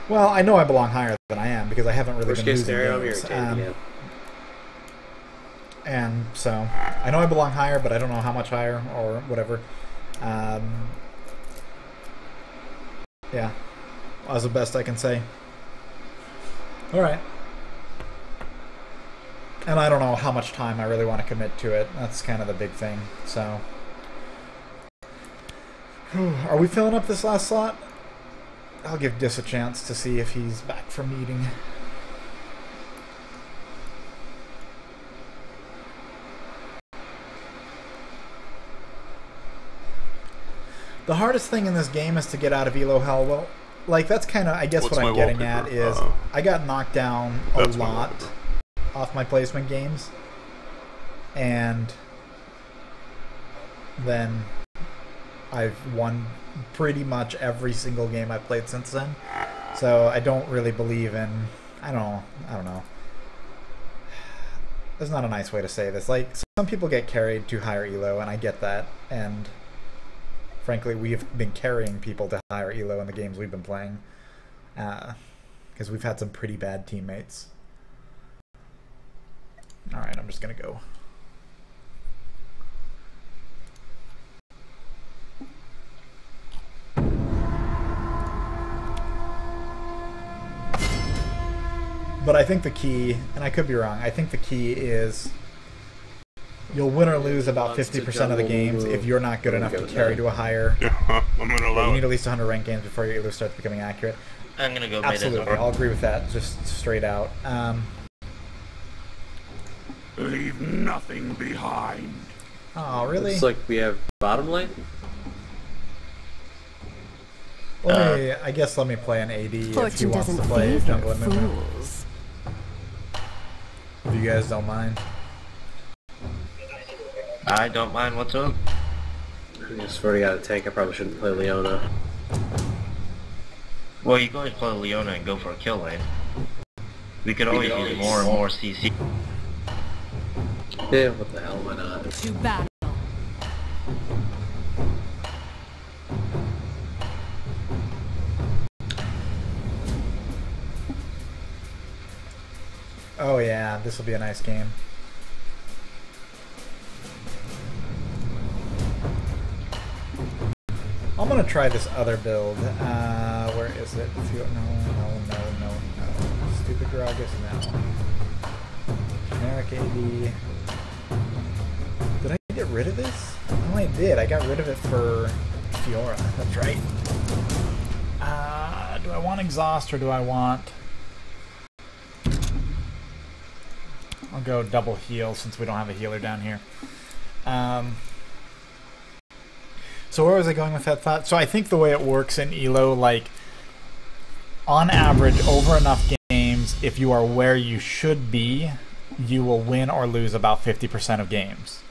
Well, I know I belong higher than I am because I haven't really been losing games. And so, I know I belong higher, but I don't know how much higher or whatever. Yeah, that was the best I can say. Alright. And I don't know how much time I really want to commit to it. That's kind of the big thing, so. Are we filling up this last slot? I'll give Dis a chance to see if he's back from eating. The hardest thing in this game is to get out of elo hell. Well, like, that's kind of, I guess what I'm getting at is I got knocked down a lot off my placement games. And then I've won pretty much every single game I've played since then. So I don't really believe in, I don't know. There's not a nice way to say this. Like, some people get carried to higher elo, and I get that. And frankly, we've been carrying people to higher elo in the games we've been playing. Because we've had some pretty bad teammates. Alright, I'm just going to go. But I think the key, and I could be wrong, I think the key is you'll win or lose about 50% of the games if you're not good enough to carry to a higher. Yeah, I'm gonna allow You it. need at least 100 ranked games before your elo starts becoming accurate. I'm gonna go mid as Absolutely, well. I'll agree with that, just straight out. Leave nothing behind. Oh, really? Looks like we have bottom lane. I guess let me play an AD if he Fortune wants to doesn't play favor jungle and movement. fools. If you guys don't mind. I don't mind whatsoever. I just already got a tank. I probably shouldn't play Leona. Well, you can always play Leona and go for a kill lane. We could always use more and more CC. Yeah, what the hell, why not? To battle. Oh yeah, this will be a nice game. I'm gonna try this other build. Where is it? No. Stupid Gragas, no. Generic AD. Did I get rid of this? Oh, I did. I got rid of it for Fiora. That's right. Do I want Exhaust or do I want... I'll go double heal since we don't have a healer down here. So where was I going with that thought? So I think the way it works in ELO, like, on average, over enough games, if you are where you should be, you will win or lose about 50% of games.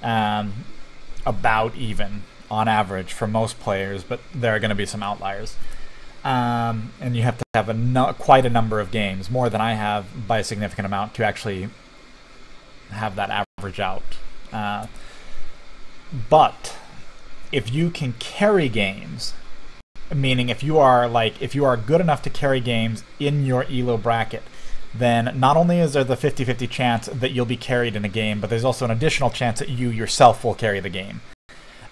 About even, on average, for most players, but there are going to be some outliers. And you have to have quite a number of games, more than I have by a significant amount, to actually have that average out. But if you can carry games, meaning if you are good enough to carry games in your ELO bracket, then not only is there the 50-50 chance that you'll be carried in a game, but there's also an additional chance that you yourself will carry the game.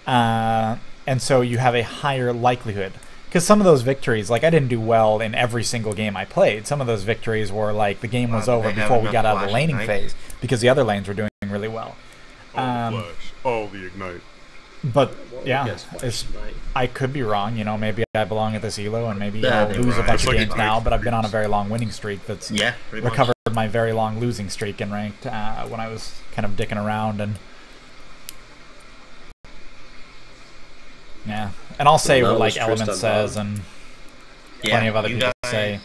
And so you have a higher likelihood. Because some of those victories, like, I didn't do well in every single game I played. Some of those victories were like the game was over before we got out of the laning phase, because the other lanes were doing really well. All the flash, all the ignite. But yeah, I could be wrong. You know, maybe I belong at this ELO, and maybe I'll lose a bunch of games now. But I've been on a very long winning streak that's recovered my very long losing streak in ranked when I was kind of dicking around. And yeah, and I'll say what like Element says, and plenty of other people say.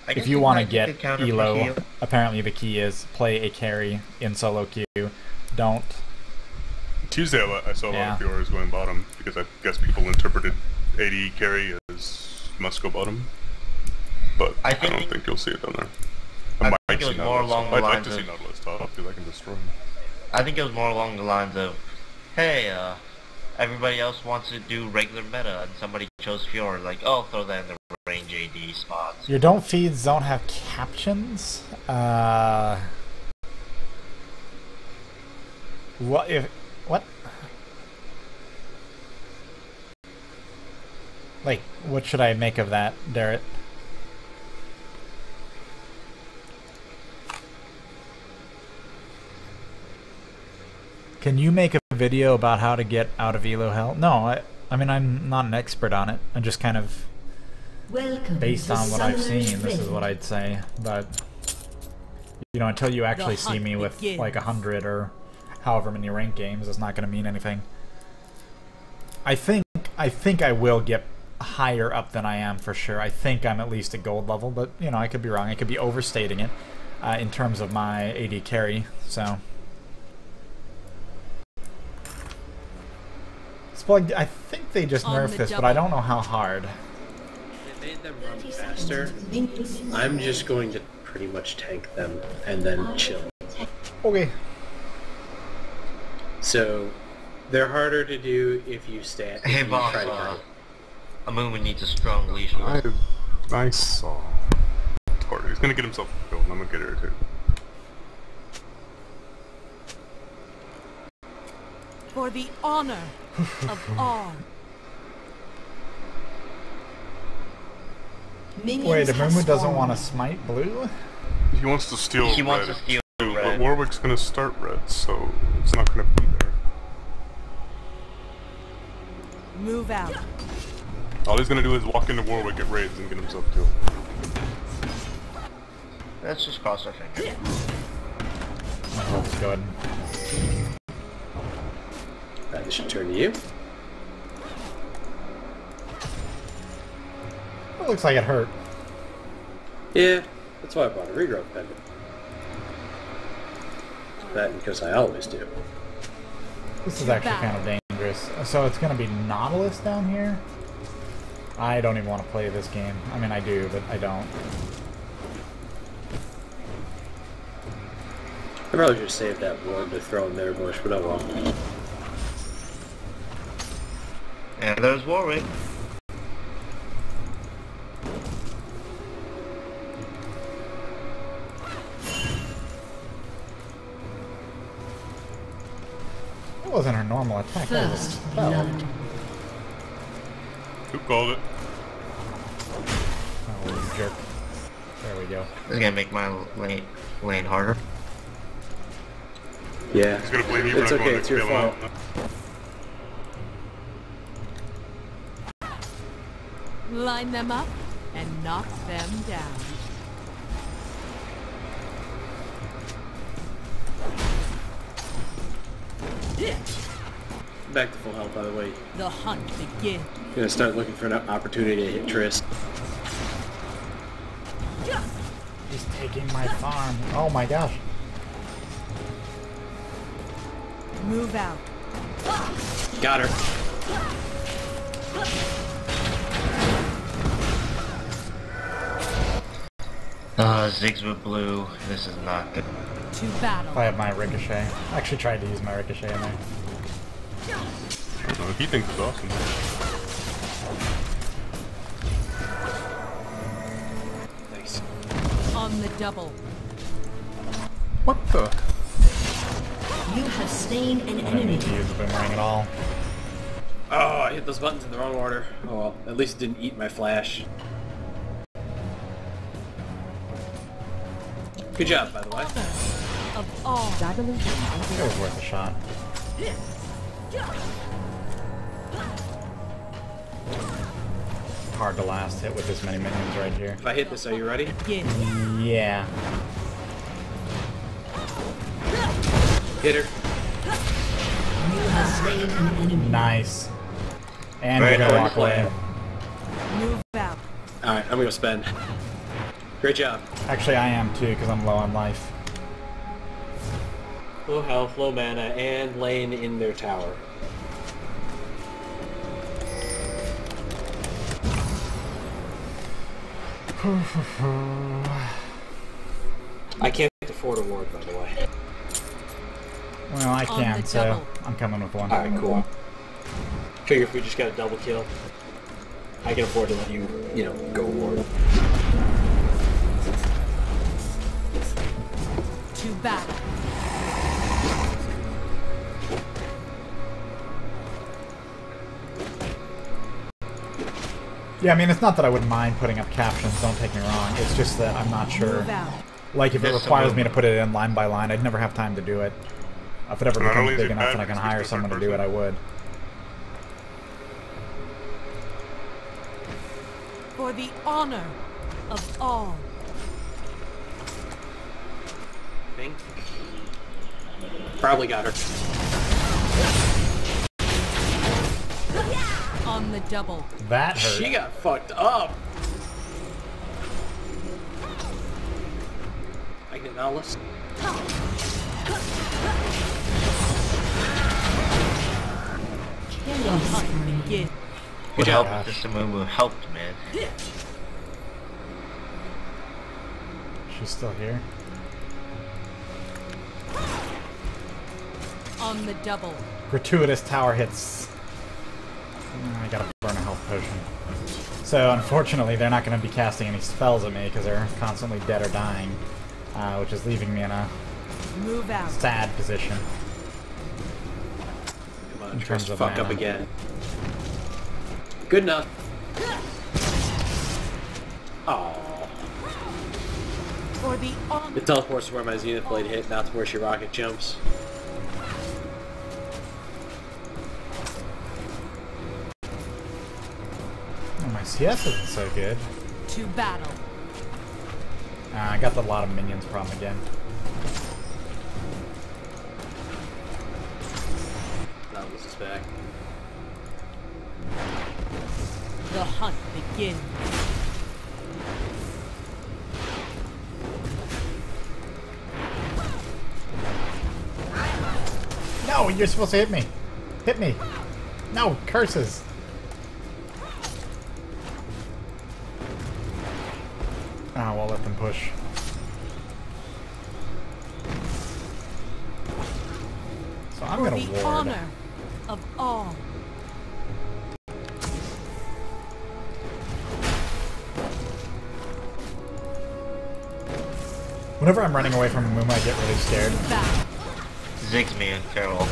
If you want to get ELO, apparently the key is play a carry in solo queue. Don't. Tuesday I saw a lot of Fioras going bottom because I guess people interpreted AD carry as must go bottom. But I don't think you'll see it down there. I think it was more along the lines I'd like to see Nautilus top because I can destroy him. I think it was more along the lines of, hey, everybody else wants to do regular meta, and somebody chose Fiora, like, oh, throw that in the range AD spots. Your don't feeds don't have captions? What? Like, what should I make of that, Darrett? Can you make a video about how to get out of ELO hell? No, I mean, I'm not an expert on it. I'm just kind of, based on what I've seen, this is what I'd say. But, you know, until you actually see me with like 100 or however many ranked games, it's not going to mean anything. I think I will get higher up than I am for sure. I think I'm at least at gold level, but you know, I could be wrong. I could be overstating it in terms of my AD carry. So, I think they just nerfed this, but I don't know how hard. They made them run faster. I'm just going to pretty much tank them and then chill. Okay. So, they're harder to do if you stand. Hey boss, Amumu needs a strong leash. I saw. Tartar. He's gonna get himself killed, and I'm gonna get irritated. For the honor of all. Wait, Amumu doesn't want to smite blue? He wants to steal He red. wants to steal But red. Warwick's gonna start red, so it's not gonna be there. Move out. All he's gonna do is walk into Warwick at raids and get himself killed. Let's just cross our fingers. Oh, that's good. Right, this should turn to you. It looks like it hurt. Yeah, that's why I bought a regrowth pendant. That because I always do. This is actually kind of dangerous. So it's going to be Nautilus down here? I don't even want to play this game. I mean, I do, but I don't. I probably should save that ward to throw in their bush, but oh well. And there's Warwick. That wasn't her normal attack. That was a First spell. blood. Who called it? Oh, you jerk. There we go. This is gonna make my lane harder. Yeah. He's gonna blame you for It's not okay, going it's to your bail fault. out. Line them up and knock them down. Back to full health, by the way. The hunt begins. Gonna start looking for an opportunity to hit Triss. He's taking my farm. Oh my gosh. Move out. Got her. Ziggs with blue. This is not good. To battle. I have my ricochet. I actually tried to use my ricochet in there. Oh, he thinks it's awesome. Nice. On the double. What the? You have slain an I didn't enemy. need to use the boomerang at all. Oh, I hit those buttons in the wrong order. Oh well, at least it didn't eat my flash. Good job, by the way. Of all. It was worth a shot. Hard to last hit with this many minions right here. If I hit this, are you ready? Begin. Yeah. Hit her. You have slain an enemy. Nice. And Very we're gonna good walk away. Move out. Alright, I'm gonna spend. Great job. Actually, I am too, because I'm low on life. Low health, low mana, and lane in their tower. I can't afford a ward, by the way. Well, I On can, the so double. I'm coming with one. Alright, cool. Figure if we just got a double kill, I can afford to let you, go ward. To battle. Yeah, I mean, it's not that I wouldn't mind putting up captions, don't take me wrong. It's just that I'm not sure. Move out. Like, if it There's requires some me to put it in line by line, I'd never have time to do it. If it ever Not becomes only is big it enough bad and I can because hire he's the someone to third do it, I person. would. For the honor of all. Bing. Probably got her. On the double. That hurt. She got fucked up. I can now listen. Killing spree. Begin. Would job. help. Just a move helped, man. She's still here. On the double. Gratuitous tower hits. I gotta burn a health potion. So, unfortunately, they're not going to be casting any spells at me because they're constantly dead or dying, which is leaving me in a Move out. sad position. Come on, In Triss, terms of fuck up mana. again. Good enough. Oh, For the honor. It teleports to where my Zenith Blade hit, not to where she rocket jumps. Oh, my CS isn't so good. To battle. I got the lot of minions problem again. Nautilus is back. The hunt begins. No, you're supposed to hit me. Hit me. No, curses. Oh, we'll let them push. So I'm For gonna the ward. honor of all. Whenever I'm running away from a Mooma, I get really scared. Battle. Zigs me and Carol.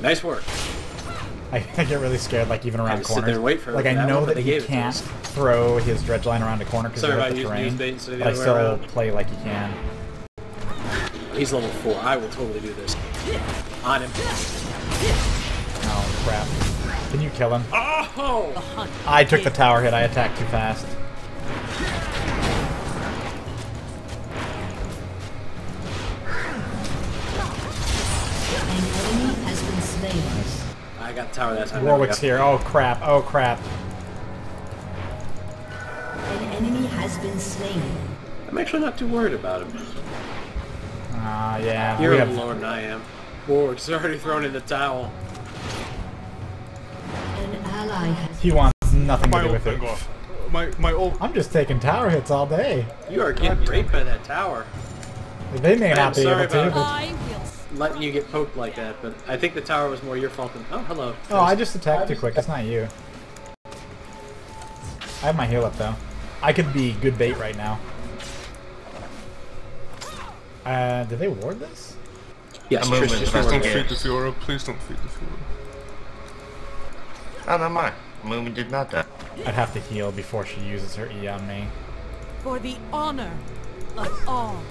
Nice work. I get really scared, like even around just sit corners. there and wait for like I that know one, but that they he gave it to can't us. throw his dredge line around a corner because Sorry of about the using terrain, use bait instead of the but I other way still around. play like he can. He's level 4. I will totally do this. On him. Oh crap! Can you kill him? The Oh! hunt. I took the begins. tower hit. I attacked too fast. An enemy has been slain. I got the tower that time. Warwick's here. Oh crap! Oh crap! An enemy has been slain. I'm actually not too worried about him. Ah, yeah. You're we a have. little lower than I am. Warwick's already thrown in the towel. An ally has He wants nothing to My do ult with thing it. go off. My ult. I'm just taking tower hits all day. You are getting raped by that tower. They may I'm not be sorry able to. about But... I will. Letting you get poked like that, but I think the tower was more your fault than... Oh, hello. Oh, I just attacked too quick. It's not you. I have my heal up though. I could be good bait right now. Did they ward this? Yes, I'm Trish moving just fast. warded Don't it. feed the Fiora. Please don't feed the Fiora. Oh, never mind. Moomin did not die. I'd have to heal before she uses her E on me. For the honor of all.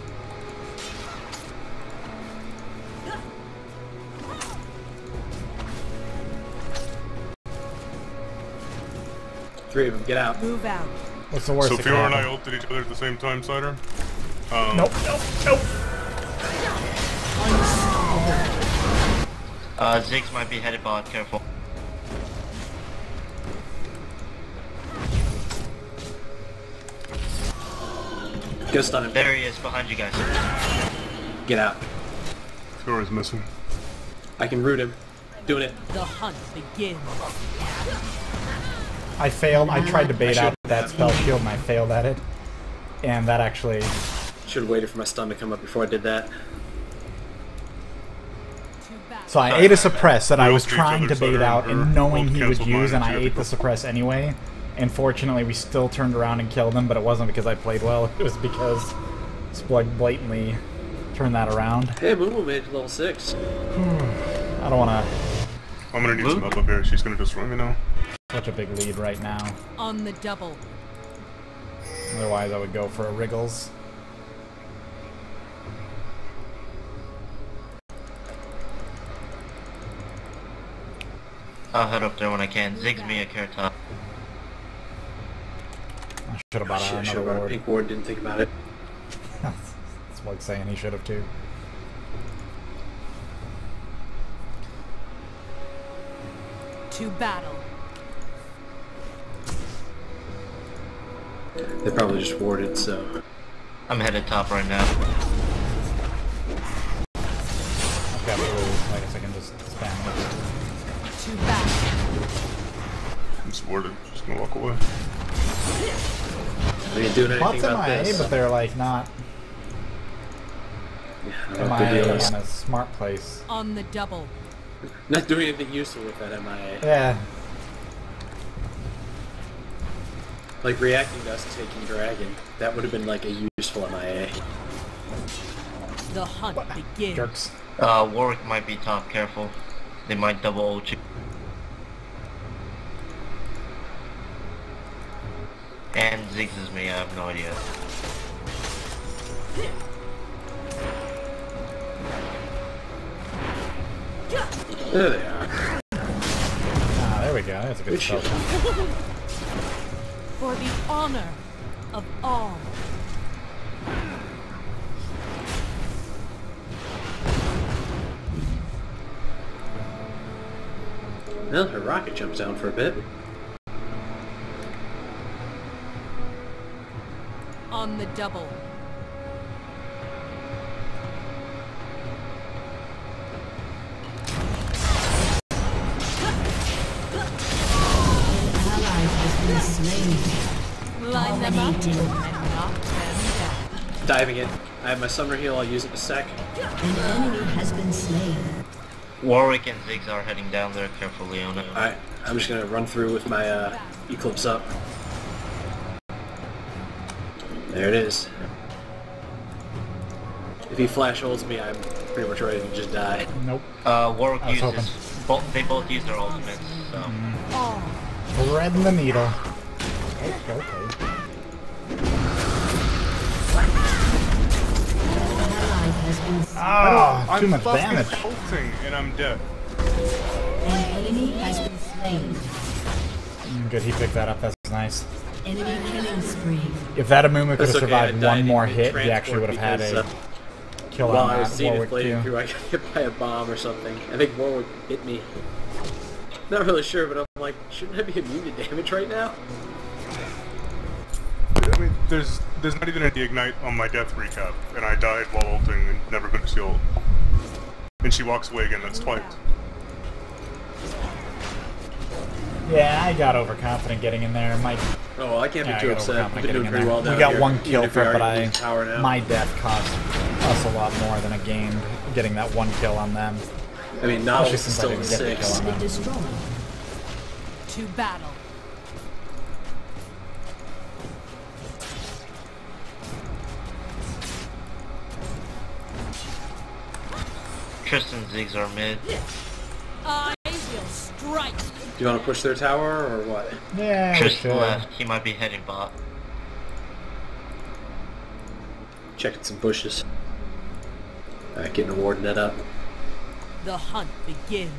Three of them, get out. Move out. What's the worst So that could Fiora and I happen? ulted each other at the same time, Cider. Nope, nope, nope. Ziggs might be headed bot, careful. Go stun him. There he is, behind you guys. Get out. Fiora's missing. I can root him. Doing it. The hunt begins. I failed. I tried to bait I out that spell shield and I failed at it. And that actually... Should have waited for my stun to come up before I did that. To battle. So I ate a suppress that I was ulted each trying other, to bait Cider, out and her and knowing ult he would canceled use, mine, and and I she had ate to the go. suppress anyway. Unfortunately, we still turned around and killed him, but it wasn't because I played well. It was because Splug blatantly turned that around. Hey, Moo made it level 6. I don't want to... I'm gonna need some help up here. She's gonna destroy me now. Such a big lead right now. On the double. Otherwise, I would go for a Wriggles. I'll head up there when I can. Ziggs me a carrot top. I should have bought Shit, I should another have brought a ward. pink ward, didn't think about it. That's Splug saying he should have too. To battle. They probably just warded, so... I'm headed top right now. I've got blue. I guess I can just spam it. To battle. I'm supported. Just gonna walk away. Are you doing anything Lots about MIA, this? but they're like not Yeah, I don't know what the MIA deal is. in a smart place. On the double. Not doing anything useful with that MIA. Yeah. Like reacting to us taking Dragon. That would have been like a useful MIA. The hunt begins. Jerks. Warwick might be top, careful. They might double ult you. And Ziggs is me, I have no idea. There they are. Ah, there we go. That's a good spell. For the honor of all. Well, her rocket jumps down for a bit. On the double. Line them up and knock them down. Diving it. I have my summer heal, I'll use it in a sec. An enemy has been slain. Warwick and Ziggs are heading down there. Careful, Leona. Alright, I'm just gonna run through with my Eclipse up. There it is. If he flash holds me, I'm pretty much ready to just die. Nope. Warwick I was uses... They both use their ultimates, so... All. Thread the needle. Okay. Ah, too much damage. Ulting and I'm dead. An enemy has been slain. Good, he picked that up. That's nice. Enemy killing spree. If that Amumu could have That's okay, survived I died one more in hit, he actually would have had because, a kill while on I was that Zenith Warwick blading too. through, I got hit by a bomb or something. I think Warwick hit me. Not really sure, but I'm like, shouldn't I be immune to damage right now? I mean, there's not even any ignite on my death recap, and I died while ulting and never finished the ult. And she walks away again, that's twice. Yeah, I got overconfident getting in there. My Oh, well, I can't Yeah, be too I got upset. overconfident I've been getting doing in pretty there. well down We got here, one even kill if for we it, but are using power now. my death cost us a lot more than I gained getting that one kill on them. I mean, now Especially it's since I still didn't in get the kill 6. on them. Destroyed. To battle. Tristan Ziggs are mid. I will strike. Do you want to push their tower, or what? Yeah, we Tristan should. left. He might be heading bot. Checking some bushes. Alright, getting a ward net up. The hunt begins.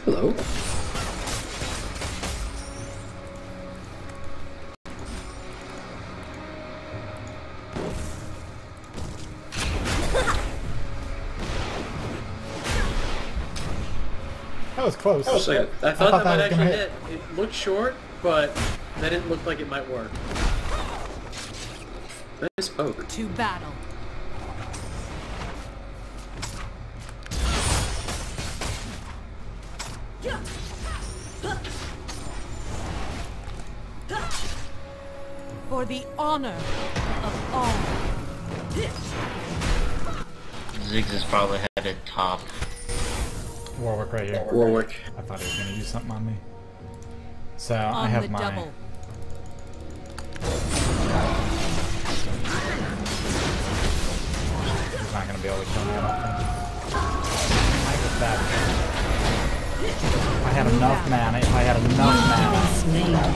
Hello. That was close. I thought that might was actually gonna hit. It looked short, but that didn't look like it might work. Nice poke. To battle. For the honor of all. Ziggs is probably headed top. Warwick right here. Warwick. I thought he was going to use something on me. So I On have the my... double. He's not going to be able to kill me, I don't think. I get that. If I had enough mana,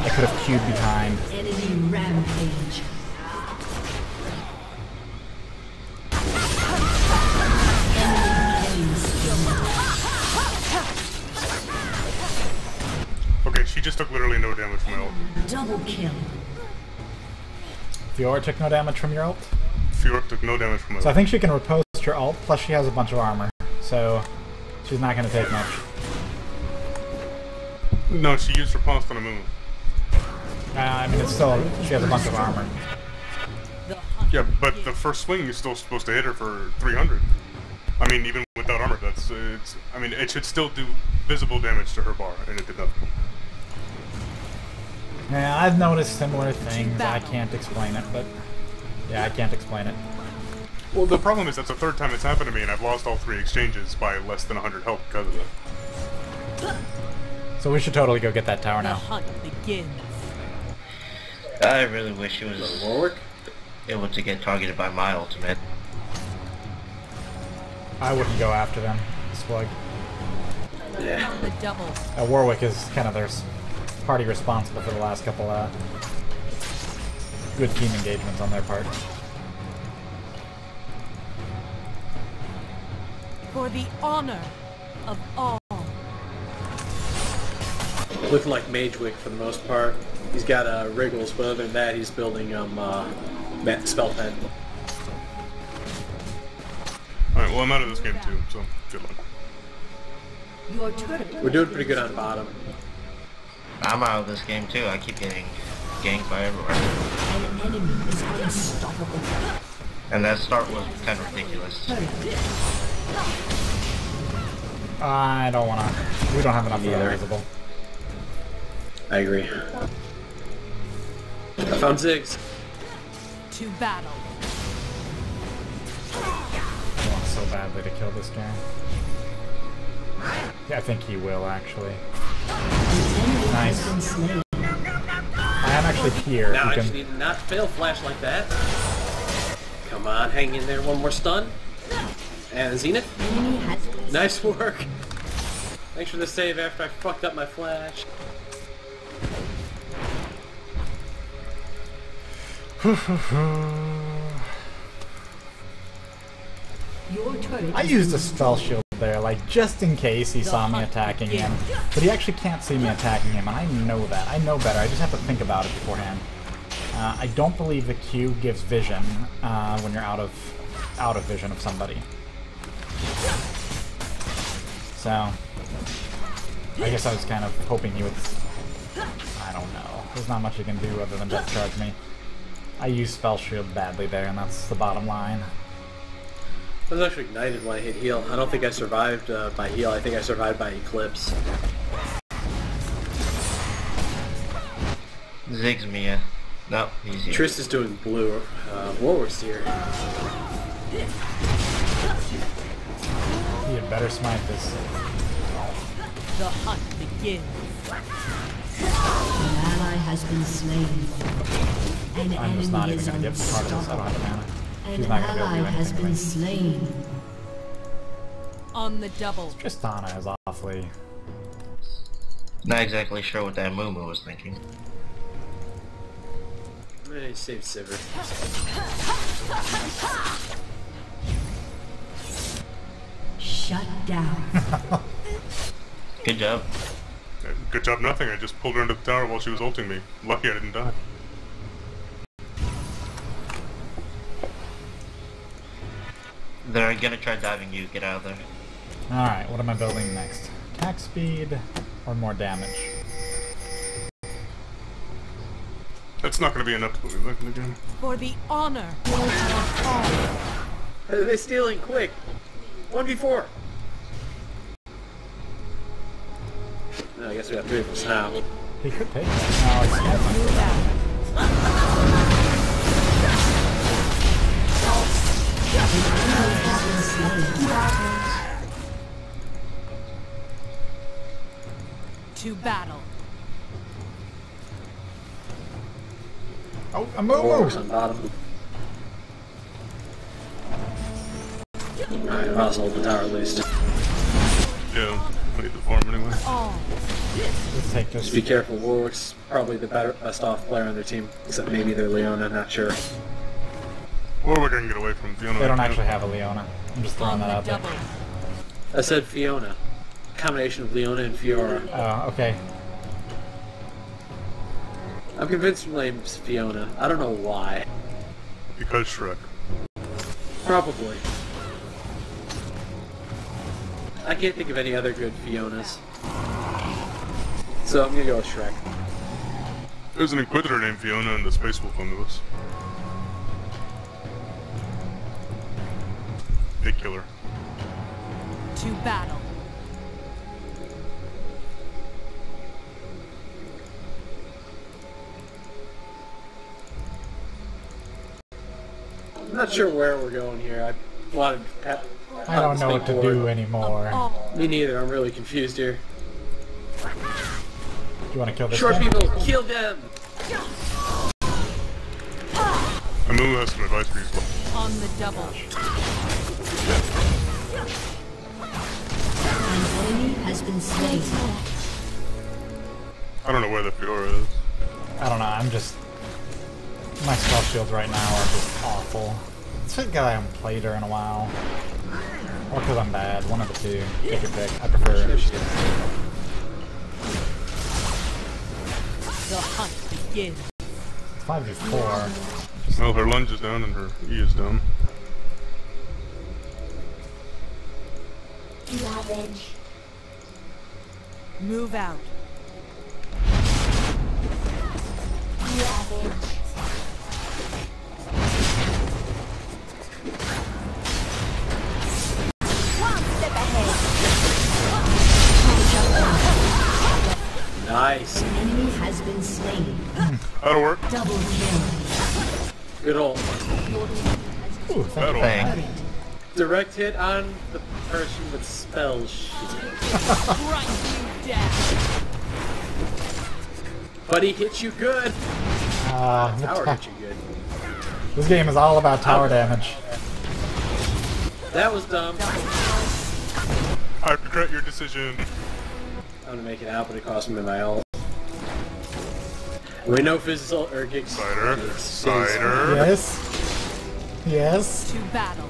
I could have queued behind. Enemy rampage. Okay, she just took literally no damage from my ult. Double kill. Fiora took no damage from your ult. Fiora took no damage from my ult. So I think she can riposte your ult, plus she has a bunch of armor. So she's not going to take much. No, she used response on a move. I mean, it's still... She has a bunch of armor. The hunt Yeah, but the first swing is still supposed to hit her for 300. I mean, even without armor, that's... I mean, it should still do visible damage to her bar, and it did nothing. Yeah, I've noticed similar things. I can't explain it, but... Yeah, I can't explain it. Well, the problem is that's the third time it's happened to me, and I've lost all 3 exchanges by less than 100 health because of it. So we should totally go get that tower The now. hunt begins. I really wish it was Warwick? able to get targeted by my ultimate. I wouldn't go after them. Slug. Yeah. On the double. Warwick is kind of their party responsible for the last couple good team engagements on their part. For the honor of all. Looking like Magewick for the most part. He's got wriggles, but other than that, he's building spell pen. Alright, well I'm out of this game too, so good luck. Your turret. We're doing pretty good on bottom. I'm out of this game too. I keep getting ganked by everywhere. An enemy is unstoppable. And that start was kind of ridiculous. I don't wanna. We don't have enough of that visible. I agree. I found Ziggs. To battle. I want so badly to kill this guy. Yeah, I think he will actually. Nice. I am actually here. Now I You just need to not fail flash like that. Come on, hang in there. One more stun. And Zenith. Nice work. Thanks for the save after I fucked up my flash. Your turret. I used a spell shield there, like just in case he saw me attacking him. But he actually can't see me attacking him, and I know that. I know better. I just have to think about it beforehand. I don't believe the Q gives vision when you're out of vision of somebody. So I guess I was kind of hoping he would. I don't know. There's not much you can do other than just charge me. I used spell shield badly there, and that's the bottom line. I was actually ignited when I hit heal. I don't think I survived by heal. I think I survived by eclipse. Ziggs Mia. No, he's here. Triss is doing blue. Warwick's here. He had better smite this. The hunt begins. An ally has been slain. An I'm just not enemy even is going to get part of this. I don't unstoppable. have mana. An She's not going to be able to ally do has anything been to me. slain. On the double. Tristana is awfully... Not exactly sure what that Mumu was thinking. I'm gonna save Sivir. Shut down. Good job. Good job nothing, I just pulled her into the tower while she was ulting me. Lucky I didn't die. They're gonna try diving you. Get out of there. Alright, what am I building next? Attack speed or more damage? That's not gonna be enough to put me back in the game. For the honor of all. They're stealing, quick! 1v4! I guess we got 3 of us now. He could take that. No, it's not. To battle. Oh, a Warwick's Mumu! on bottom. Alright, I'll also hold the tower at least. Yeah, I need the farm anyway. All. Let's take this. Just be careful, Warwick's probably the best off player on their team. Except maybe they're Leona, not sure. Or we're gonna get away from Fiona. They don't actually have a Leona. I'm just throwing On that the out there. double. I said Fiona. Combination of Leona and Fiora. Oh, okay. I'm convinced her name's Fiona. I don't know why. Because Shrek. Probably. I can't think of any other good Fionas. So I'm gonna go with Shrek. There's an Inquisitor named Fiona and the Space Wolf on the list. Big killer. To battle. I'm not sure where we're going here. I wanted to I don't know what to do anymore. All. Me neither. I'm really confused here. Do you want to kill this Short guy? people, kill them! Amu has some advice for you. On the double. An enemy has been slain. I don't know where the Fiora is. I don't know, I'm just... My spell shields right now are just awful. It's because I haven't played her in a while. Or because I'm bad. One of the two. Take your pick. I prefer There she is. The hunt begins. It's 5v4. Well, her lunge is down and her E is down. Ravage. Move out. Ravage. One step ahead. Nice. An enemy has been slain. That'll work. Double kill. Good old Ooh, thank you. Thank. direct hit on the person with spell shield. Grind you down. But he hits you good. Tower hit you good. This game is all about tower damage. That was dumb. I regret your decision. I'm gonna make it out, but it cost me my ult. We know physical Urgix. Cider. Yes. Yes. To battle.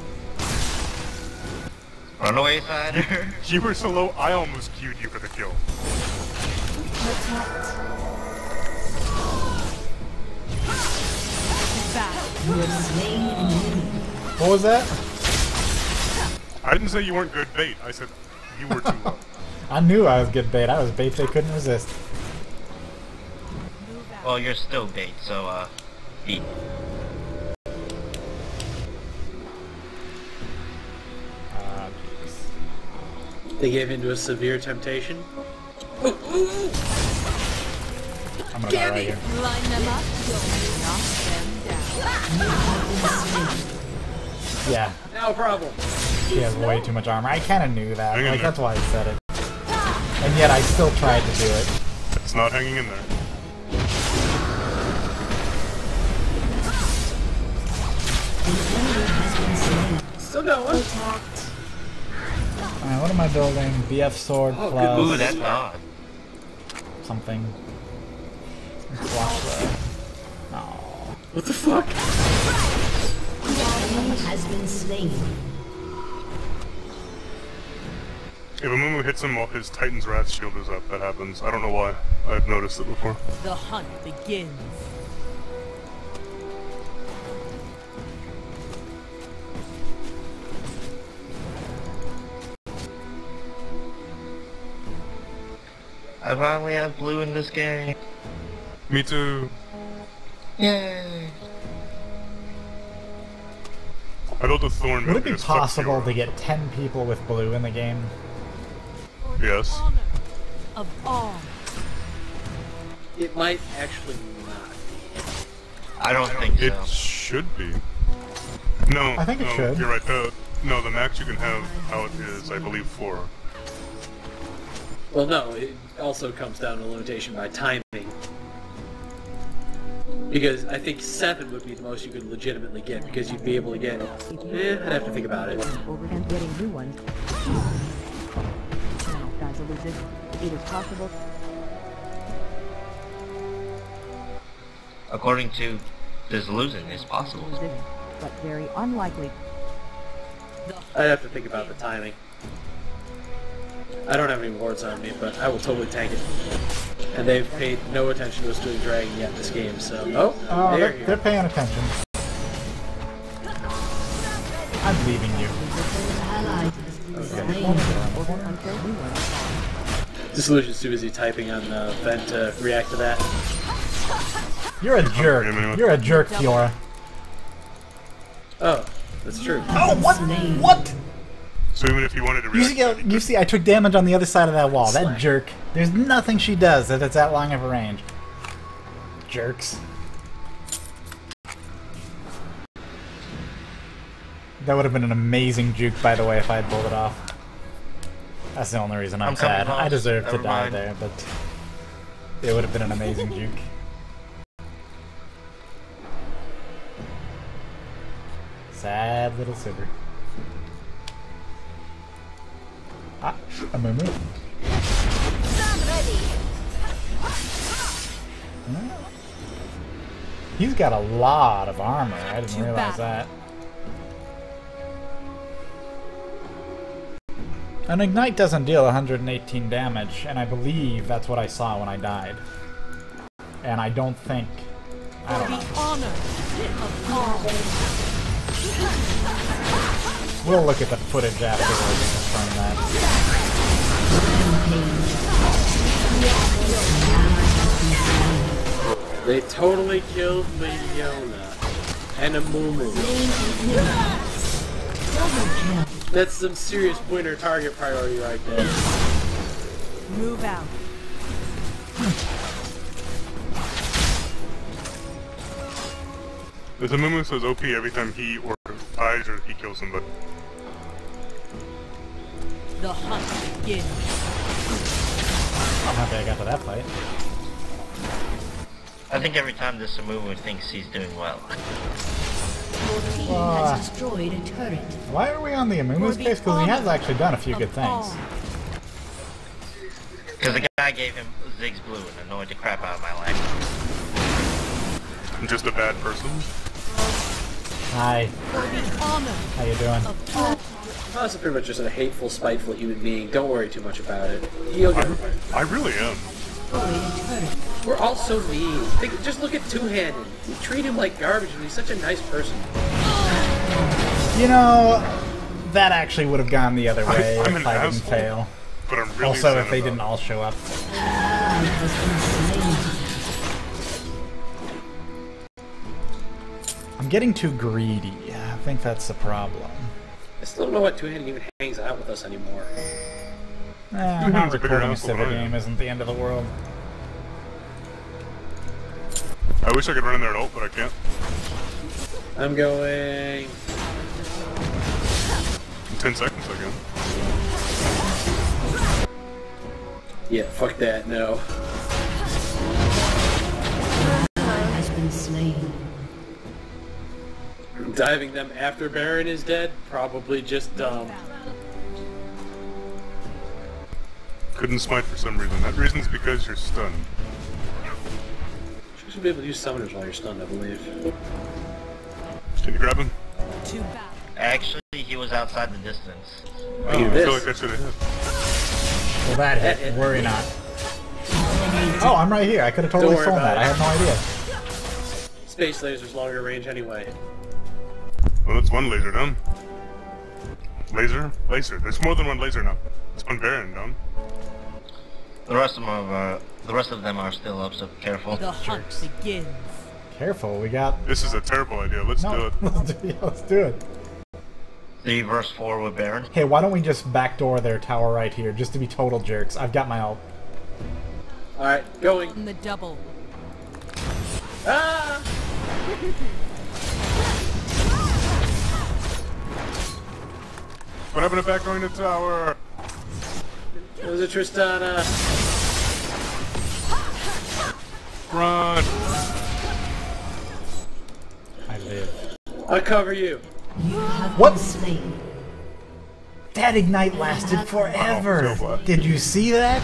Run away, Cider. You were so low, I almost queued you for the kill. Protect. To battle. You have slain an enemy. What was that? I didn't say you weren't good bait. I said you were too low. I knew I was good bait. I was bait they couldn't resist. Move out. Well, you're still bait, so, eat. They gave into a severe temptation. I'm gonna die right here. Line them up. Knock them down. Yeah, No problem. she has way too much armor. I kind of knew that. Hang in Like, there. that's why I said it. And yet I still tried to do it. It's not hanging in there. Still going. Alright, what am I building? BF sword Oh, good plus Ooh, that's odd. something. Let's watch that. No. What the fuck? Enemy has been slain. If a Mumu hits him while his Titan's Wrath shield is up, that happens. I don't know why. I've noticed it before. The hunt begins. I finally have blue in this game. Me too. Yay! I built a Thorn Would it be because fuck possible Fiora. to get 10 people with blue in the game? For the Yes. honor of all. It might actually not. I don't think It so. should be. No, I think it no, should. You're right. No, the max you can have out is, I believe, 4. Well, no, it also comes down to limitation by timing. Because I think 7 would be the most you could legitimately get, because you'd be able to get... I'd have to think about it. and getting new ones. Now, guys, it is possible. According to this losing, it's possible. But very unlikely. I'd have to think about the timing. I don't have any wards on me, but I will totally tank it. And they've paid no attention to us doing dragon yet in this game, so... Oh, Oh, there they're paying attention. I'm leaving you. Ally has been slain. Until new ones. Disillusion's too busy typing on the vent to react to that. You're a jerk. anyway. You're a jerk, Fiora. Oh, that's true. Oh, what? What? So even if you wanted to react, You see, I took damage on the other side of that wall. That jerk. There's nothing she does if it's that long of a range. Jerks. That would have been an amazing juke, by the way, if I had pulled it off. That's the only reason I'm I'm coming sad. off. I deserve to Never die mind. there, but it would have been an amazing juke. Sad little Cider. Ah, a Mumu. He's got a lot of armor. I didn't Too realize bad. that. An ignite doesn't deal 118 damage, and I believe that's what I saw when I died. And I don't think... I For don't the know. honor of all. We'll look at the footage afterwards and confirm that. They totally killed Leona and a Mumu. That's some serious winner target priority right there. Move out. The Mumu says OP every time he or dies or he kills somebody. The hunt begins. I'm happy I got to that fight. I think every time this Amumu thinks he's doing well. Your team has destroyed a turret. Why are we on the Amumu's For the case? Because he has honor actually done a few good of things. all. Because the guy gave him Ziggs Blue and annoyed the crap out of my life. I'm just a bad person. Hi, For the honor how you doing? of all. I was pretty much just a hateful, spiteful human being. Don't worry too much about it. He'll get it. I really am. We're all so mean. Just look at Two-Handed. We treat him like garbage, and he's such a nice person. You know, that actually would have gone the other way I'm if an I didn't asshole, fail. But I'm really Also, sad if they about didn't it. all show up. Ally has been slain. I'm getting too greedy. I think that's the problem. I still don't know why Two-Handed even hangs out with us anymore. Not It's a bigger recording a asshole Civ than I am. game isn't the end of the world. I wish I could run in there and ult, but I can't. I'm going... In 10 seconds I can. Yeah, fuck that, no. Ally has been slain. Diving them after Baron is dead? Probably just dumb. Couldn't smite for some reason. That reason's because you're stunned. You should be able to use summoners while you're stunned, I believe. Can you grab him? Too bad. Actually, he was outside the distance. Oh, I this. feel like I should have hit. Well, that hit. Worry not. Oh, I'm right here. I could have totally Don't worry flown that. about I it. had no idea. Space laser's longer range anyway. Well, that's one laser done. Laser? Laser. There's more than one laser now. It's one Baron done. The rest of them are still up, so careful. The hunt begins. Careful, we got... This is a terrible idea. Let's do No, it. let's do it. 3 versus 4 with Baron. Hey, why don't we just backdoor their tower right here, just to be total jerks? I've got my ult. Alright, going. On the double. Ah! What happened to back going to tower? It was a Tristana. Run! I live. I'll cover you. You have What? been slain. That ignite lasted forever! Oh, what? Did you see that?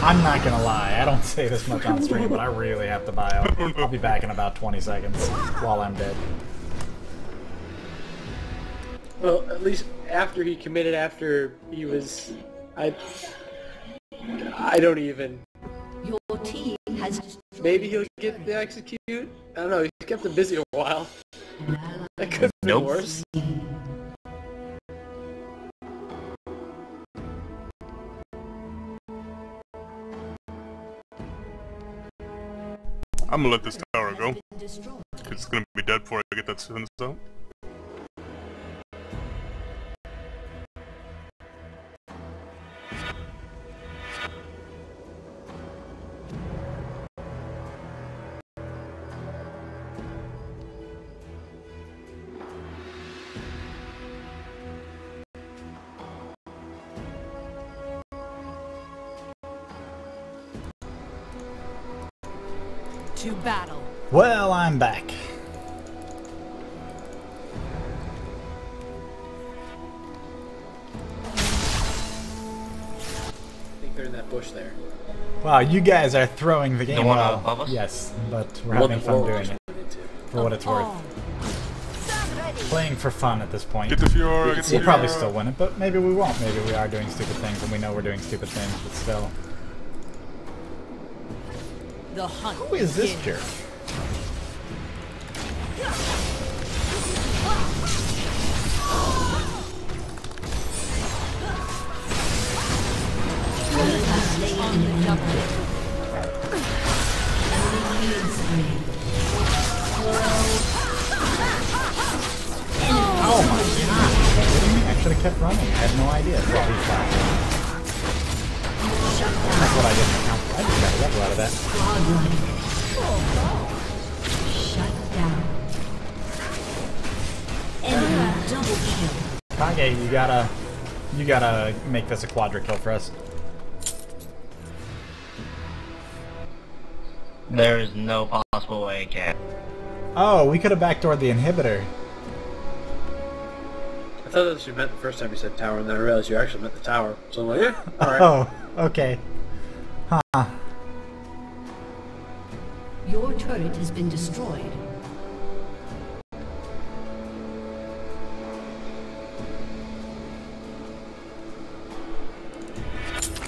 I'm not gonna lie, I don't say this much on stream, but I really have to buy out. I'll be back in about 20 seconds while I'm dead. Well, at least after he committed, after he was... I don't even... Your team has destroyed Maybe he'll get the execute? I don't know, he's kept him busy a while. an ally. That could have been Nope. worse. I'm gonna let this tower go. Destroyed. It's gonna be dead before I get that sentence out. To battle. Well, I'm back. I think there in that bush there. Wow, you guys are throwing the game one well. above us? Yes, but we're having fun doing it. For what it's worth. All. Playing for fun at this point. Get the Fiora, get the We'll probably Fiora. still win it, but maybe we won't. Maybe we are doing stupid things and we know we're doing stupid things, but still. The hunt. Who is this begins. jerk? On the double. Oh my god! I should have kept running. I had no idea. Well, he flashed. That's what I didn't account for. I just got a level out of that. Shut down. Enemy double kill. Kage, you gotta make this a quadra kill for us. There is no possible way it can. Oh, we could have backdoored the inhibitor. I thought that's what you meant the first time you said tower, and then I realized you actually meant the tower. So I'm like, yeah, alright. Oh, okay. Huh. Your turret has been destroyed.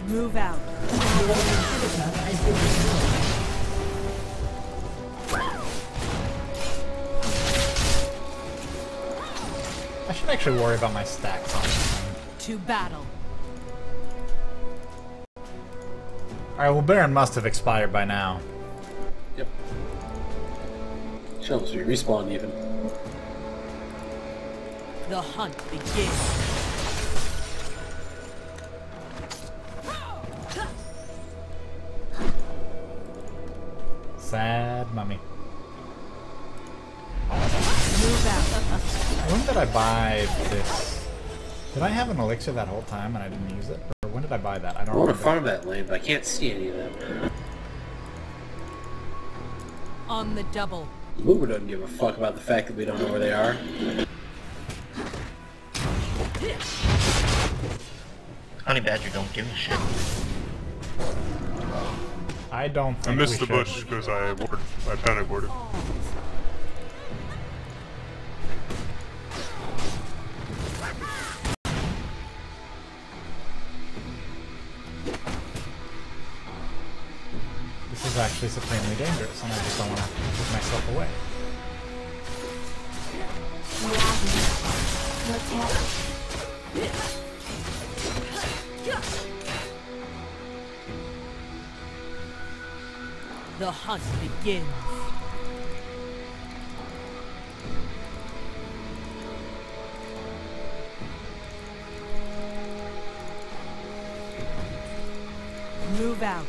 Move out. Your inhibitor has been destroyed. I should actually worry about my stacks on this thing. To battle. Alright, well Baron must have expired by now. Yep. Should almost be respawned even. The hunt begins. Sad mummy. Move out. When did I buy this? Did I have an elixir that whole time and I didn't use it? Or when did I buy that? I I don't want to remember. farm that lane, but I can't see any of them. On the double. Luber doesn't give a fuck about the fact that we don't know where they are. Honey Badger don't give a shit. I don't I think missed we the should. bush because I panic boarded. This is actually supremely dangerous and I just don't want to put myself away. The hunt begins. Move out.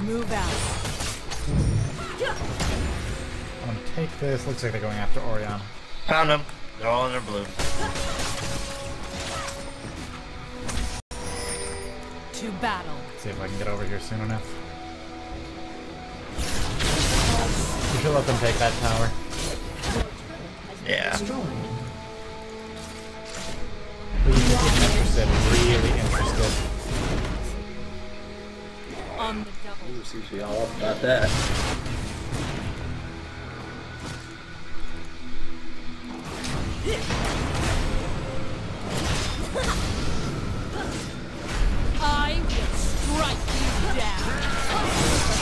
Move out. I'm gonna take this. Looks like they're going after Oriana. Found them. They're all in their blue. To battle. See if I can get over here soon enough. We should let them take that tower. Yeah. Destroyed. Really interested. Really interested. On the double. Luber seems to be all up about that. I will strike you down.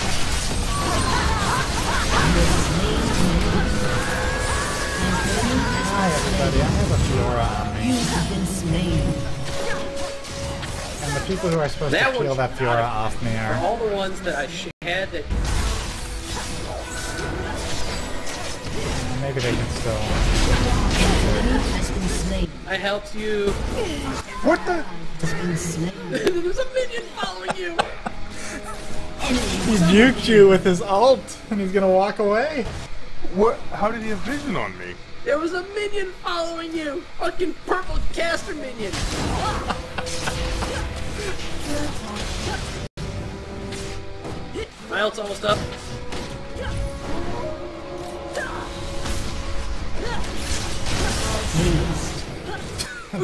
Hi everybody, I have a Fiora on You me. have been slain. And the people who are supposed That to kill one's that Fiora not- off me For are... all the ones that I had that... Maybe they can still... Enemy has been slain. I helped you. What the? Has been slain. There's a minion following you. He juked you with his ult, and he's gonna walk away. What? How did he have vision on me? There was a minion following you. Fucking purple caster minion. My ult's almost up.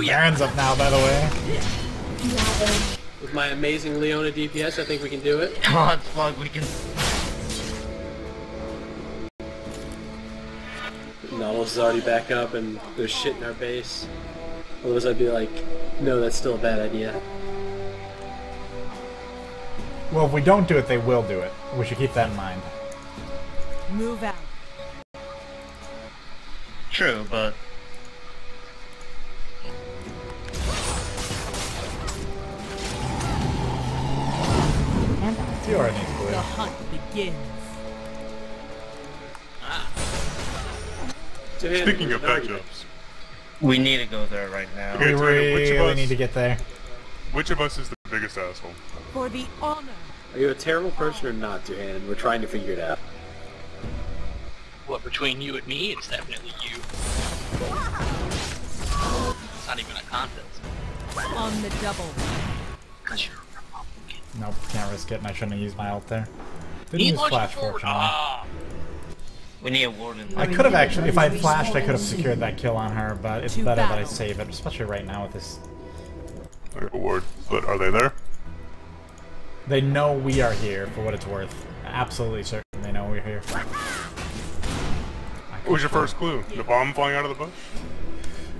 Baron's up now, by the way. With my amazing Leona DPS, I think we can do it. Come on, Slug, we can... Nautilus is already back up and there's shit in our base. Otherwise I'd be like, no, that's still a bad idea. Well, if we don't do it, they will do it. We should keep that in mind. Move out. True, but... And Fiora needs The blue. hunt begins. Speaking of matchups, We need to go there right now. Okay, We Tyler, which of really us- need to get there. which of us is the biggest asshole? For the honor. Are you a terrible person or not, Two-Hand? We're trying to figure it out. What, between you and me, it's definitely you. It's not even a contest. On the double. Because you're a Republican. Nope, can't risk it, and I shouldn't have used my ult there. Didn't He use launched flash, forward. fortunately. Ah! We need a warden. I could have actually, if I had flashed, I could have secured that kill on her, but it's better that I save it, especially right now with this. Award. But are they there? They know we are here, for what it's worth. Absolutely certain they know we're here. What was your first clue? The bomb flying out of the bush?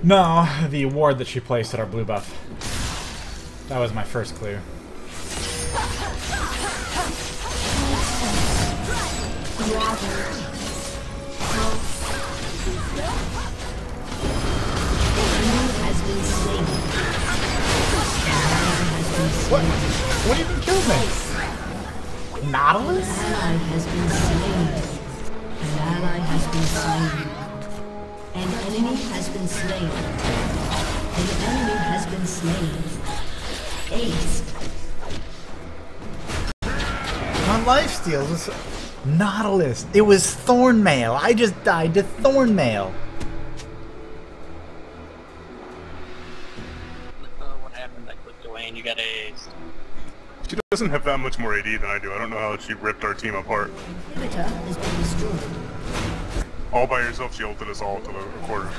No, the ward that she placed at our blue buff. That was my first clue. What? What even killed me? Nautilus? An ally has been slain. An ally has been slain. An enemy has been slain. An enemy has been slain. Ace. On lifesteal was Nautilus. It was Thornmail. I just died to Thornmail. What happened? I clicked away and you got A's. She doesn't have that much more AD than I do. I don't know how she ripped our team apart. Inhibitor has been destroyed. All by herself, she ulted us all to the quarter.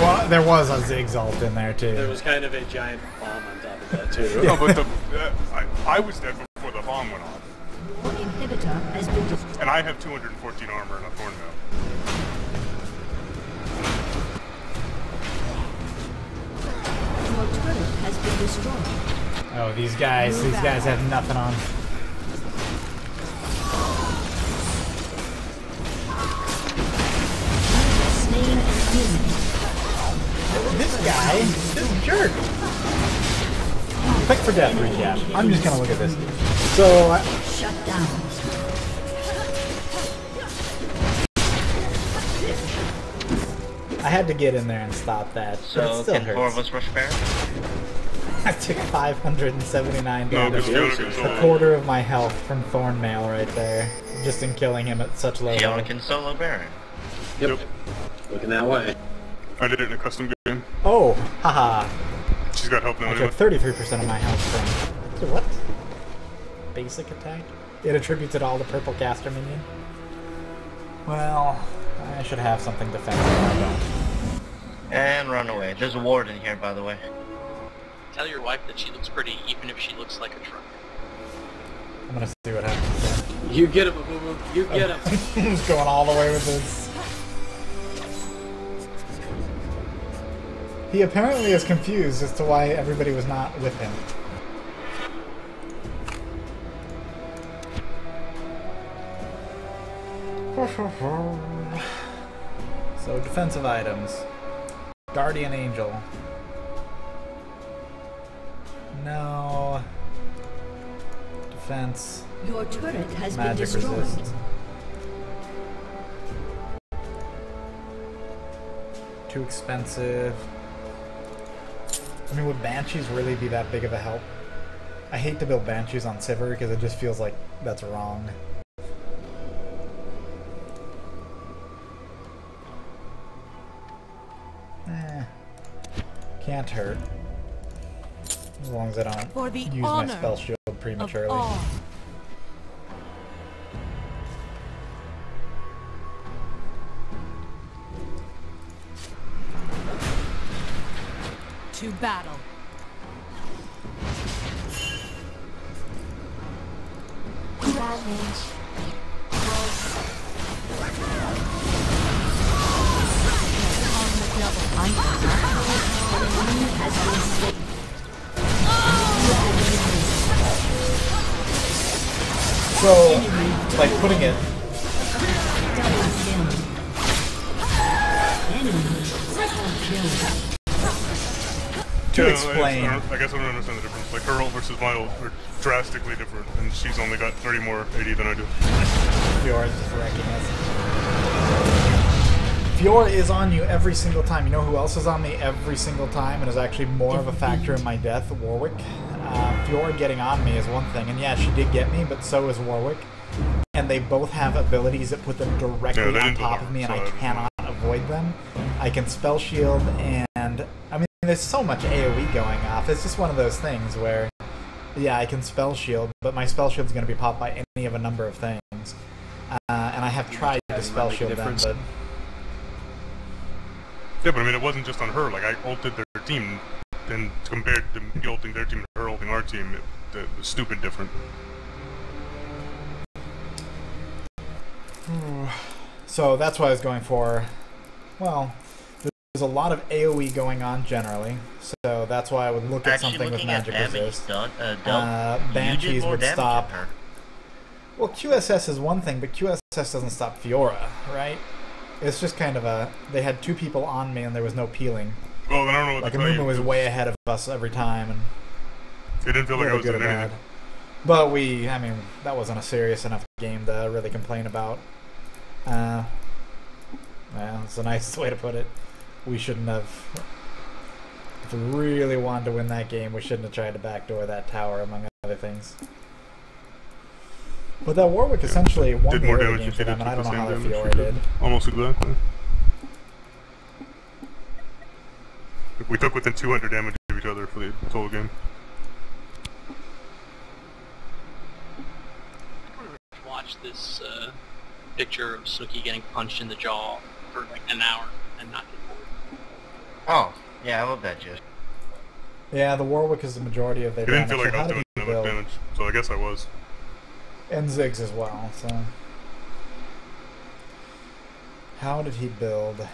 Well, there was a Ziggs ult in there too. There was kind of a giant bomb on top of that too. No, but I was dead before the bomb went off. The inhibitor has been destroyed. And I have 214 armor and a Thornmail. Your turret has been destroyed. Oh, these guys have nothing on. Slain an enemy. This guy, this jerk. Quick for death recap. I'm just gonna look at this. So, Shut down. I had to get in there and stop that. But So, it still can hurts. four of us rush Baron? I took 579 No, damage. because Fiona can A solo. quarter of my health from Thornmail right there. Just in killing him at such low Fiona level. can solo Baron. Yep. Looking that way. I did it in a custom game. Oh, haha. She's got help now I anyway. took 33% of my health from... What? Basic attack? It attributes it all to purple caster minion? Well, I should have something defensive. I don't. And run away. There's a ward in here, by the way. Tell your wife that she looks pretty, even if she looks like a truck. I'm gonna see what happens. You get him, Boo Boo. You get him. He's going all the way with this. He apparently is confused as to why everybody was not with him. So, defensive items. Guardian Angel. No. Defense. Your turret has been Magic destroyed. resist. Too expensive. I mean, would Banshees really be that big of a help? I hate to build Banshees on Sivir because it just feels like that's wrong. Can't hurt. As long as I don't For the use my honor spell shield Of prematurely. all. To battle. Ravage. On the double. Enemy has been slain. So, like putting it, Double kill. Enemy triple kill. to Yeah, explain, I guess I don't understand the difference. Like her ult versus my ult are drastically different, and she's only got 30 more AD than I do. Fiora is just wrecking us. Fiora is on you every single time. You know who else is on me every single time and is actually more of a factor in my death? Warwick. Fiora getting on me is one thing, and yeah, she did get me, but so is Warwick. And they both have abilities that put them directly on top of me, and I cannot avoid them. I can spell shield, and I mean, there's so much AoE going off. It's just one of those things where, yeah, I can spell shield, but my spell shield is going to be popped by any of a number of things. And I have tried to spell shield them, but... Yeah, but I mean, it wasn't just on her. Like, I ulted their team, and compared to me ulting their team to her ulting our team, it was stupid different. So that's what I was going for. Well, there's a lot of AoE going on generally, so that's why I would look at something with magic resist. Banshees would stop. Well, QSS is one thing, but QSS doesn't stop Fiora, right? It's just kind of a... They had two people on me and there was no peeling. Well, I don't know what like, to tell you. Amuma was way ahead of us every time. And it didn't feel like I was doing anything. But I mean, that wasn't a serious enough game to really complain about. Well, it's the nicest way to put it. We shouldn't have... If we really wanted to win that game, we shouldn't have tried to backdoor that tower, among other things. But that Warwick essentially won the early game for them, and I don't know how their Fiora did. Almost exactly. We took within 200 damage of each other for the total game. Watch this picture of Snooki getting punched in the jaw for like an hour and not get bored. Oh, yeah, I love that gist. Yeah, the Warwick is the majority of their It didn't damage. feel like I was doing that much damage, so I guess I was. And Ziggs as well, so... How did he build?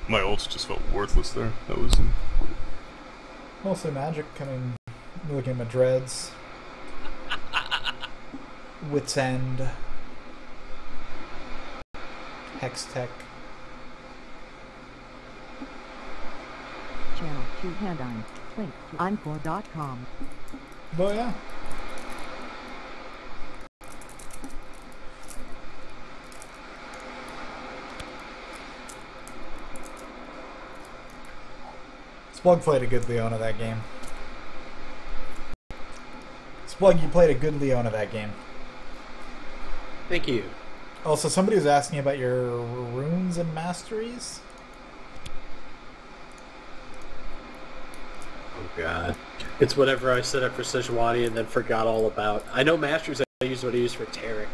My ults just felt worthless there. That was... Mostly magic coming... Looking at my dreads. Wit's End. Hex Tech. Channel 2 Handine. Link to I'm4.com. But yeah. Splug played a good Leona that game. Splug, you played a good Leona that game. Thank you. Also, somebody was asking about your runes and masteries. Oh god. It's whatever I set up for Sejuani and then forgot all about. I know Masters I use what I use for Tarek.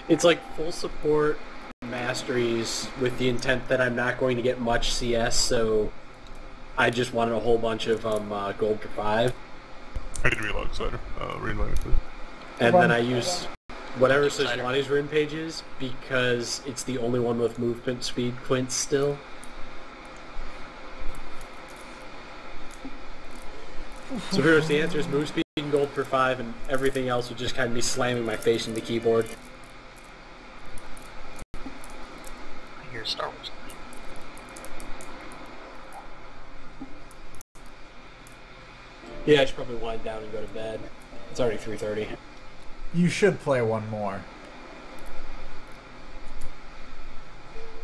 It's like full support masteries with the intent that I'm not going to get much CS, so I just wanted a whole bunch of gold for 5. I did reload, so reinvite me, please. And then I use whatever Sejuani's rune page is because it's the only one with movement speed quints still. So pretty much the answer is move speed and gold for 5, and everything else would just kind of be slamming my face into the keyboard. I hear Star Wars. Yeah, I should probably wind down and go to bed. It's already 3:30. You should play one more.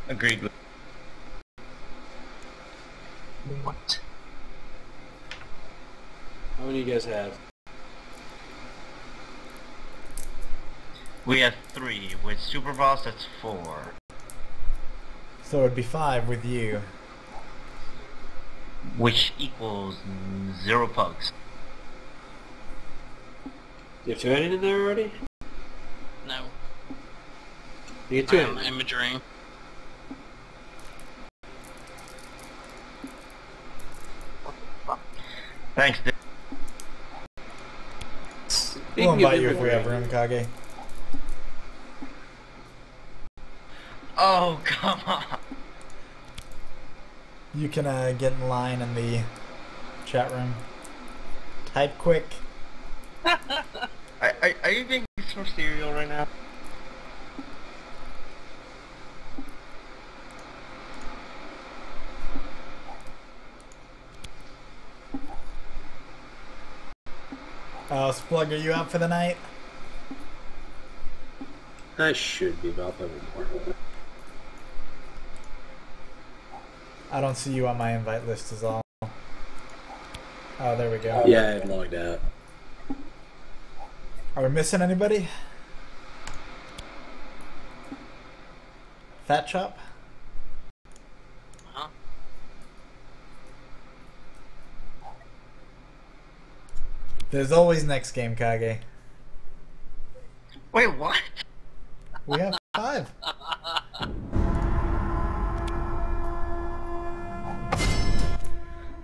Agreed with. What? How many do you guys have? We have 3. With Super Boss, that's 4. So it'd be 5 with you. Which equals 0 pugs. Do you have 2 ended in there already? No. You get 2 I'm ended. imagery. Thanks, dude. We'll invite you if we have room, Kage. Oh, come on. You can get in line in the chat room. Type quick. Are you being for cereal right now? Oh, Splug, are you out for the night? I should be, but I'll play one more. I don't see you on my invite list is all. Oh, there we go. Yeah, I had logged out. Are we missing anybody? Fat Chop? Huh? There's always next game, Kage. Wait, what? We have 5.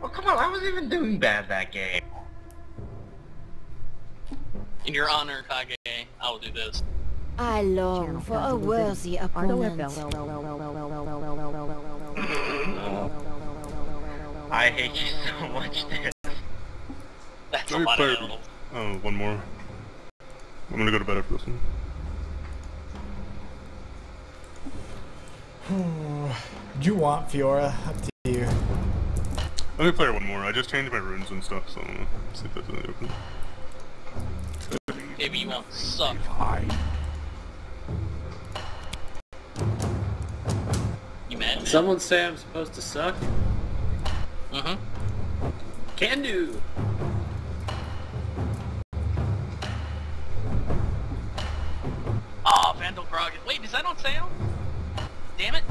Oh, come on, I wasn't even doing bad that game. In your honor, Kage, I will do this. I long for a worthy opponent. I hate you so much, dude. That's a Let me lot play of elves. one more. I'm gonna go to bed after this one. Do you want Fiora? Up to you. Let me play one more. I just changed my runes and stuff, so I'm gonna see if that's any open. Maybe you won't suck. You mad? Someone say I'm supposed to suck? Mm-hmm. Can do! Oh, Vandal Grog. Wait, is that on sale? Damn it.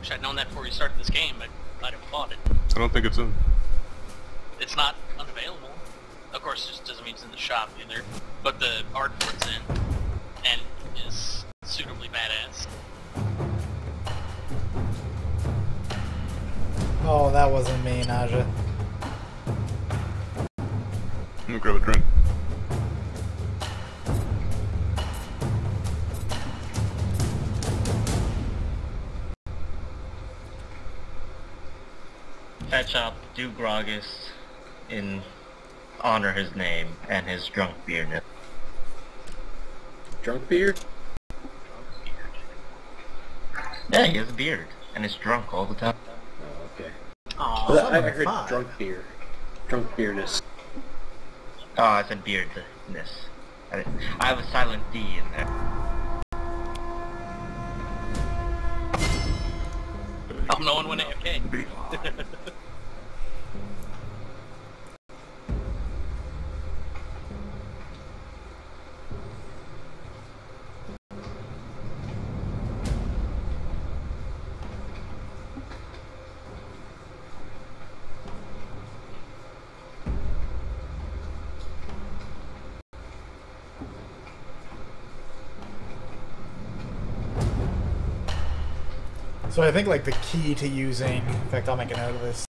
Wish I'd known that before we started this game, but I'd have bought it. I don't think it's in. It's not unavailable. Of course, it just doesn't mean it's in the shop either. But the art for it's in, and is suitably badass. Oh, that wasn't me, Naja. I'm gonna grab a drink. Fetch up, do Gragas in honor his name and his drunk beardness. Drunk beer? Yeah, he has a beard and is drunk all the time. Oh, okay. Aw. I heard 5. drunk beer. Drunk beerness. Oh, I said beardness. I have a silent D in there. Oh, no one went AFK. So I think like the key to using, in fact I'll make a note of this.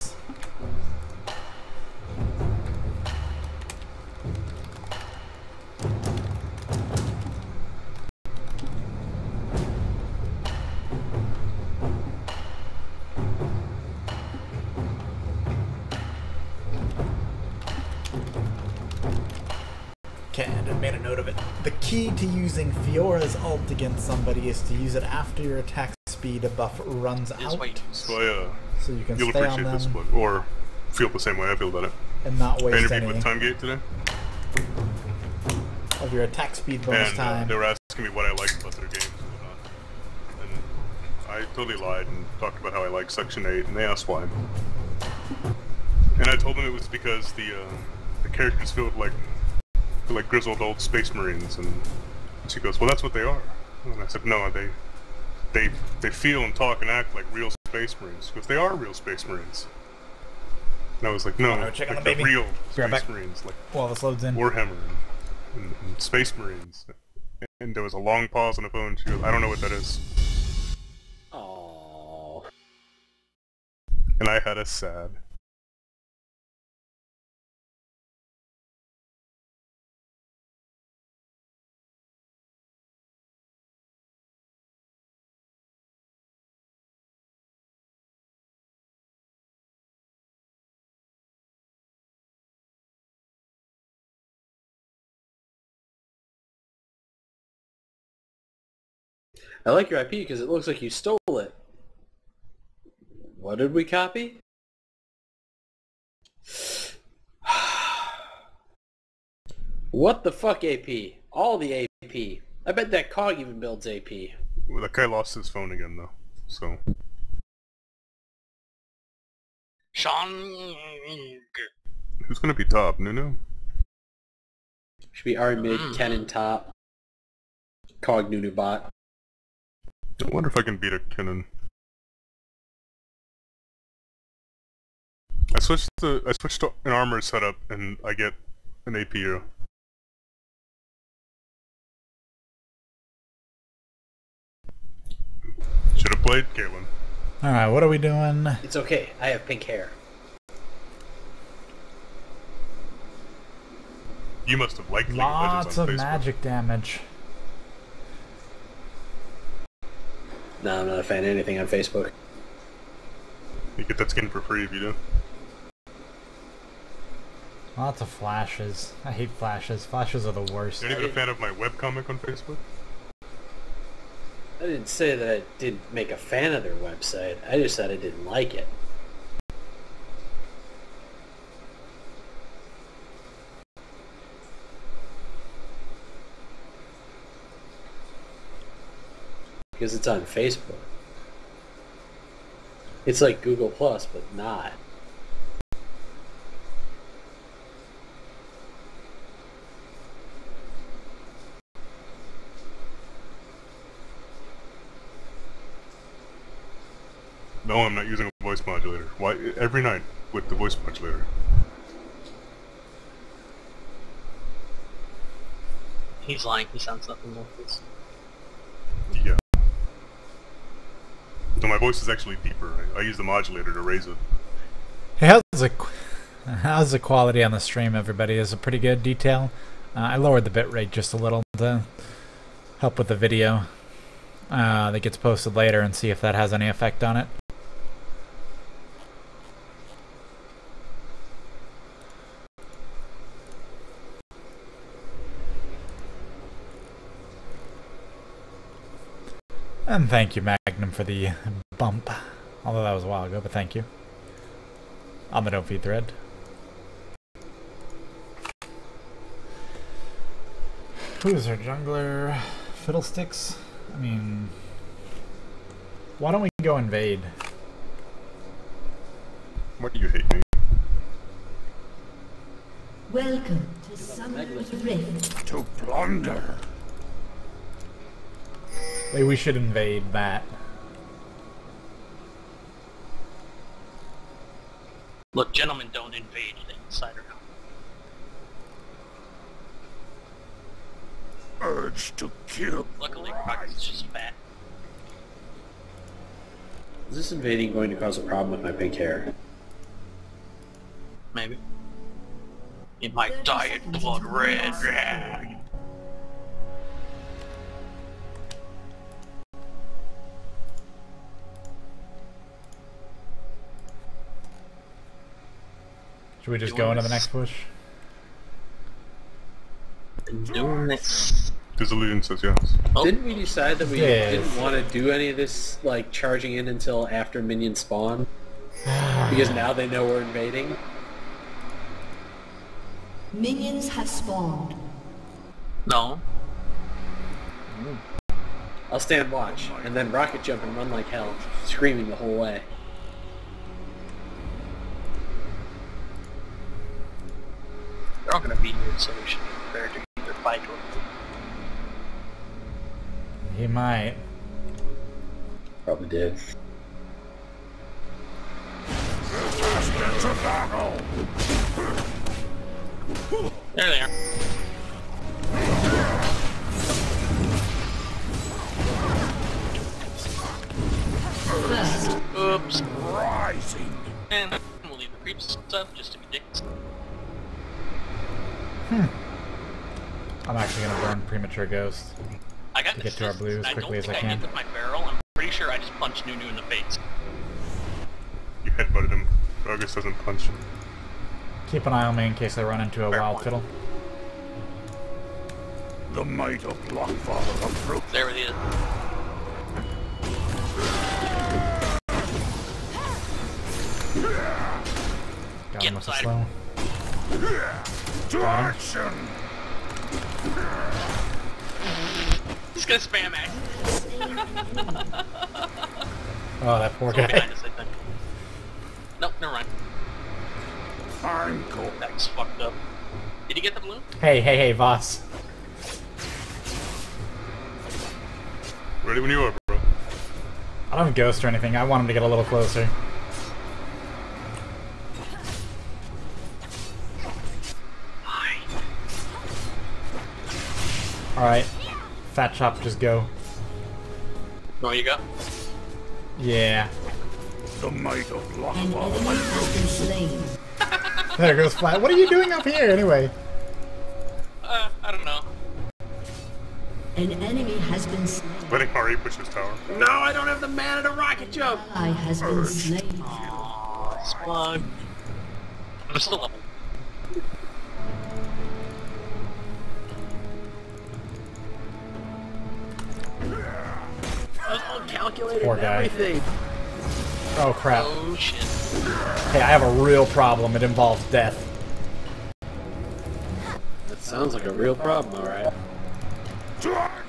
Okay, I made a note of it. The key to using Fiora's ult against somebody is to use it after your attack speed buff runs out. So So you can you'll stay on appreciate them this one, or feel the same way I feel about it. and not I waste interviewed any with Timegate today, of your attack speed bonus and time. they were asking me what I liked about their games and whatnot. And I totally lied and talked about how I like Section 8, and they asked why. And I told them it was because the characters feel like grizzled old space marines, and she goes, "Well, that's what they are." And I said, "No, they feel and talk and act like real space marines." She goes, "They are real space marines." And I was like, "No, no, check on like the the baby. real Grab space back. marines, like While this loads in. Warhammer and Space Marines." And there was a long pause on the phone. She goes, "I don't know what that is." Oh. And I had a sad I like your IP because it looks like you stole it. What did we copy? What the fuck AP? All the AP. I bet that cog even builds AP. Well, that guy lost his phone again, though. So. Sean. Who's gonna be top? Nunu? Should be R mid, Kennen top. Cog Nunu bot. I wonder if I can beat a Kennen. I switched to an armor setup and I get an AP hero. Should have played Caitlyn. Alright, what are we doing? It's okay, I have pink hair. You must have liked League Lots of of Legends on Facebook. magic damage. No, I'm not a fan of anything on Facebook. You get that skin for free if you do. Lots of flashes. I hate flashes. Flashes are the worst. You're not even a fan of my webcomic on Facebook? I didn't say that I didn't make a fan of their website. I just said I didn't like it. Because it's on Facebook. It's like Google Plus, but not. No, I'm not using a voice modulator. Why? Every night with the voice modulator. He's lying. He sounds nothing like this. Yeah. So my voice is actually deeper. I use the modulator to raise it. Hey, how's the quality on the stream, everybody? Is it pretty good detail? I lowered the bitrate just a little to help with the video that gets posted later and see if that has any effect on it. And thank you, Magnum, for the bump. Although that was a while ago, but thank you. On the don't feed thread. Who's our jungler? Fiddlesticks? I mean... Why don't we go invade? Why do you hate me? Welcome to Summer's Rift. To plunder. Maybe we should invade that. Look, gentlemen don't invade things, Ciderhelm. Urge to kill. Luckily, Rocket's just fat. Is this invading going to cause a problem with my pink hair? Maybe. It might dye it blood red. Should we just go into the next push? Doing this. Disillusion says yes. Oh. Didn't we decide that we Yes. didn't want to do any of this, like, charging in until after minions spawn? Because now they know we're invading? Minions have spawned. No. I'll stand watch, and then rocket jump and run like hell, screaming the whole way. They're all gonna be here, so we should be prepared to either fight or... He might. Probably did. There they are. First, Oops. Rising. And we'll leave the creeps stuff just to be dicks. I'm actually gonna burn Premature Ghost. I got To get to our blue as quickly as I can. did with my barrel. I'm pretty sure I just punched Nunu in the face. You headbutted him. August doesn't punch. Keep an eye on me in case I run into a Fair wild point. fiddle. The might of Blockfather approach. There it is. Got Get him with the inside. slow. Got him. He's gonna spam act. Oh, that poor Someone guy. behind us, I think. Nope, never mind. I'm cool. That was fucked up. Did you get the balloon? Hey, Voss. Ready when you are, bro. I don't have ghost or anything. I want him to get a little closer. Alright. Fat Chop, just go. Oh, you go? Yeah. The might of An enemy has been slain. There goes Flat. What are you doing up here, anyway? I don't know. An enemy has been slain. Letting Hari push his tower. No, I don't have the mana to rocket jump. Ally has been slain. Spawn. I'm still level. Calculated Poor guy. everything. Oh, crap. Oh shit. Hey, I have a real problem. It involves death. That sounds like a real problem, alright.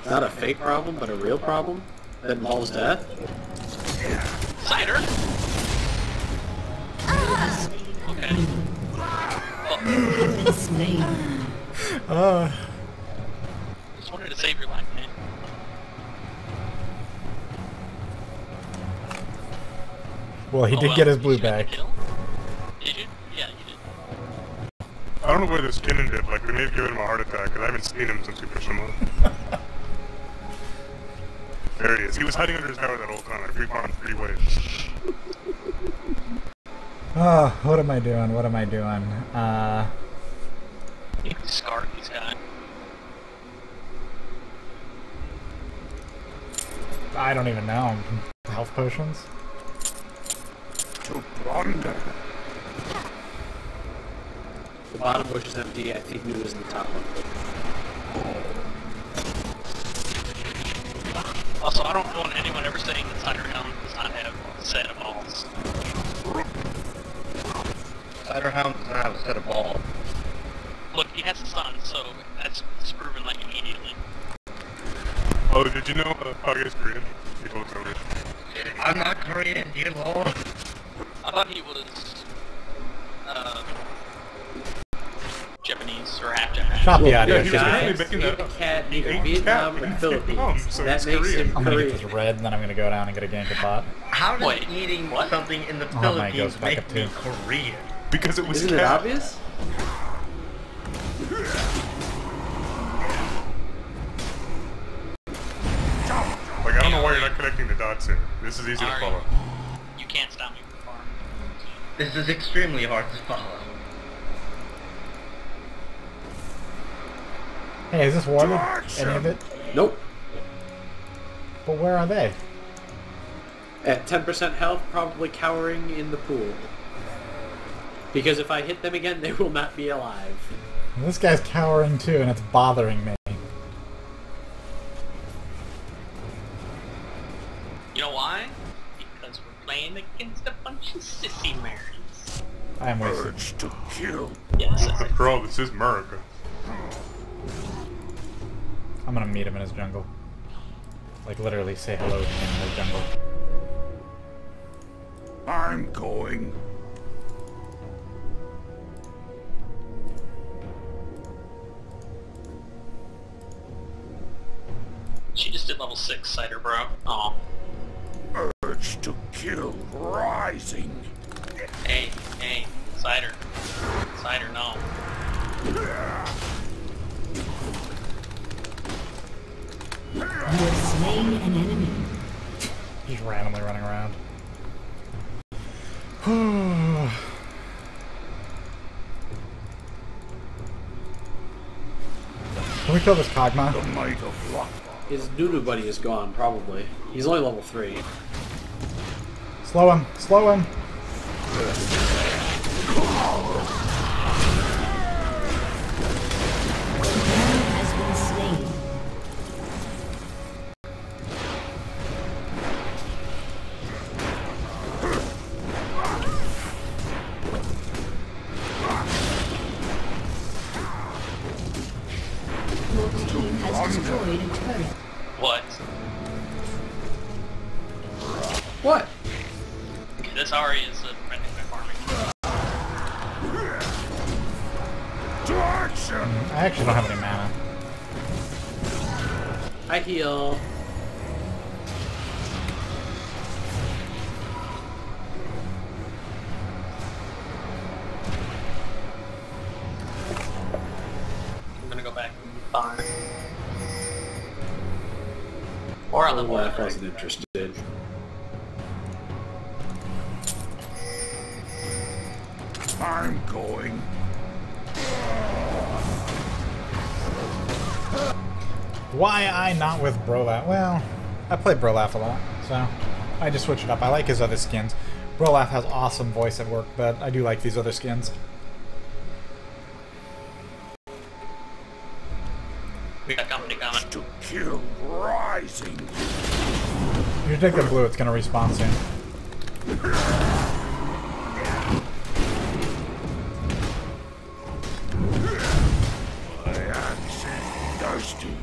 Not a fake problem, but a real problem that involves death. Cider? Okay. Have been slain. Just wanted to save your life, man. Well, he Oh, did well, get his you blue should have back. the kill. Did you? Yeah, you did. I don't know where this Kinnan did. Like, they may have given him a heart attack, because I haven't seen him since we pushed him up. There he is. He was hiding under his tower that whole time. I pre-farmed 3 waves. Oh, what am I doing? What am I doing? You can scar these guys. I don't even know. Health potions? To plunder. The bottom bush is empty. I think New is in the top one. Also, I don't want anyone ever saying that Ciderhelm does not have a set of balls. Ciderhelm does not have a set of balls. Look, he has a son, so that's proven like immediately. Oh, did you know Kage Korean? He told us earlier. I'm not Korean, dear lord. I thought he was Japanese or half Japanese. Shot the Yeah, audio. he was Excuse me. definitely Guys, making he that ate a up. cat in He either ate Vietnam cat or in Philippines. Vietnam, so That he's makes Korean. him I'm gonna get Korean. this red, and then I'm gonna go down and get a gank at bot. How does Wait, eating what? something in the Oh, my Philippines goes back make up me too. Korean? Because it was Isn't it cat. obvious? Like, I don't know why you're not connecting the dots here. This is easy to Alright. follow. You can't stop me from farming. This is extremely hard to follow. Hey, is this warded? Any of it? Nope. But where are they? At 10% health, probably cowering in the pool. Because if I hit them again, they will not be alive. This guy's cowering too, and it's bothering me. You know why? Because we're playing against a bunch of sissy Marys. I am wasted. Urge to kill. Yes, After all, this is America. I'm gonna meet him in his jungle. Like, literally say hello to him in his jungle. I'm going. she just did level 6 cider, bro. Aw. Urge to kill rising. Hey, cider. Cider, no. You have slain an enemy. Just randomly running around. Can we kill this Kog'Maw? The might of luck. His Nunu buddy is gone, probably. He's only level 3. Slow him! Slow him! Has been slain. destroyed a turret. What? What? Okay, this Ari is preventing my farming. To action! I actually don't have any mana. I heal. I'm gonna go back and farm. Or on the board. I wasn't interested. I'm going. Why I not with Brolaf? Well, I play Brolaf a lot, so I just switch it up. I like his other skins. Brolaf has awesome voice at work, but I do like these other skins. We got company coming. To kill rising. If you take the blue, it's gonna respawn soon. My axe is thirsty.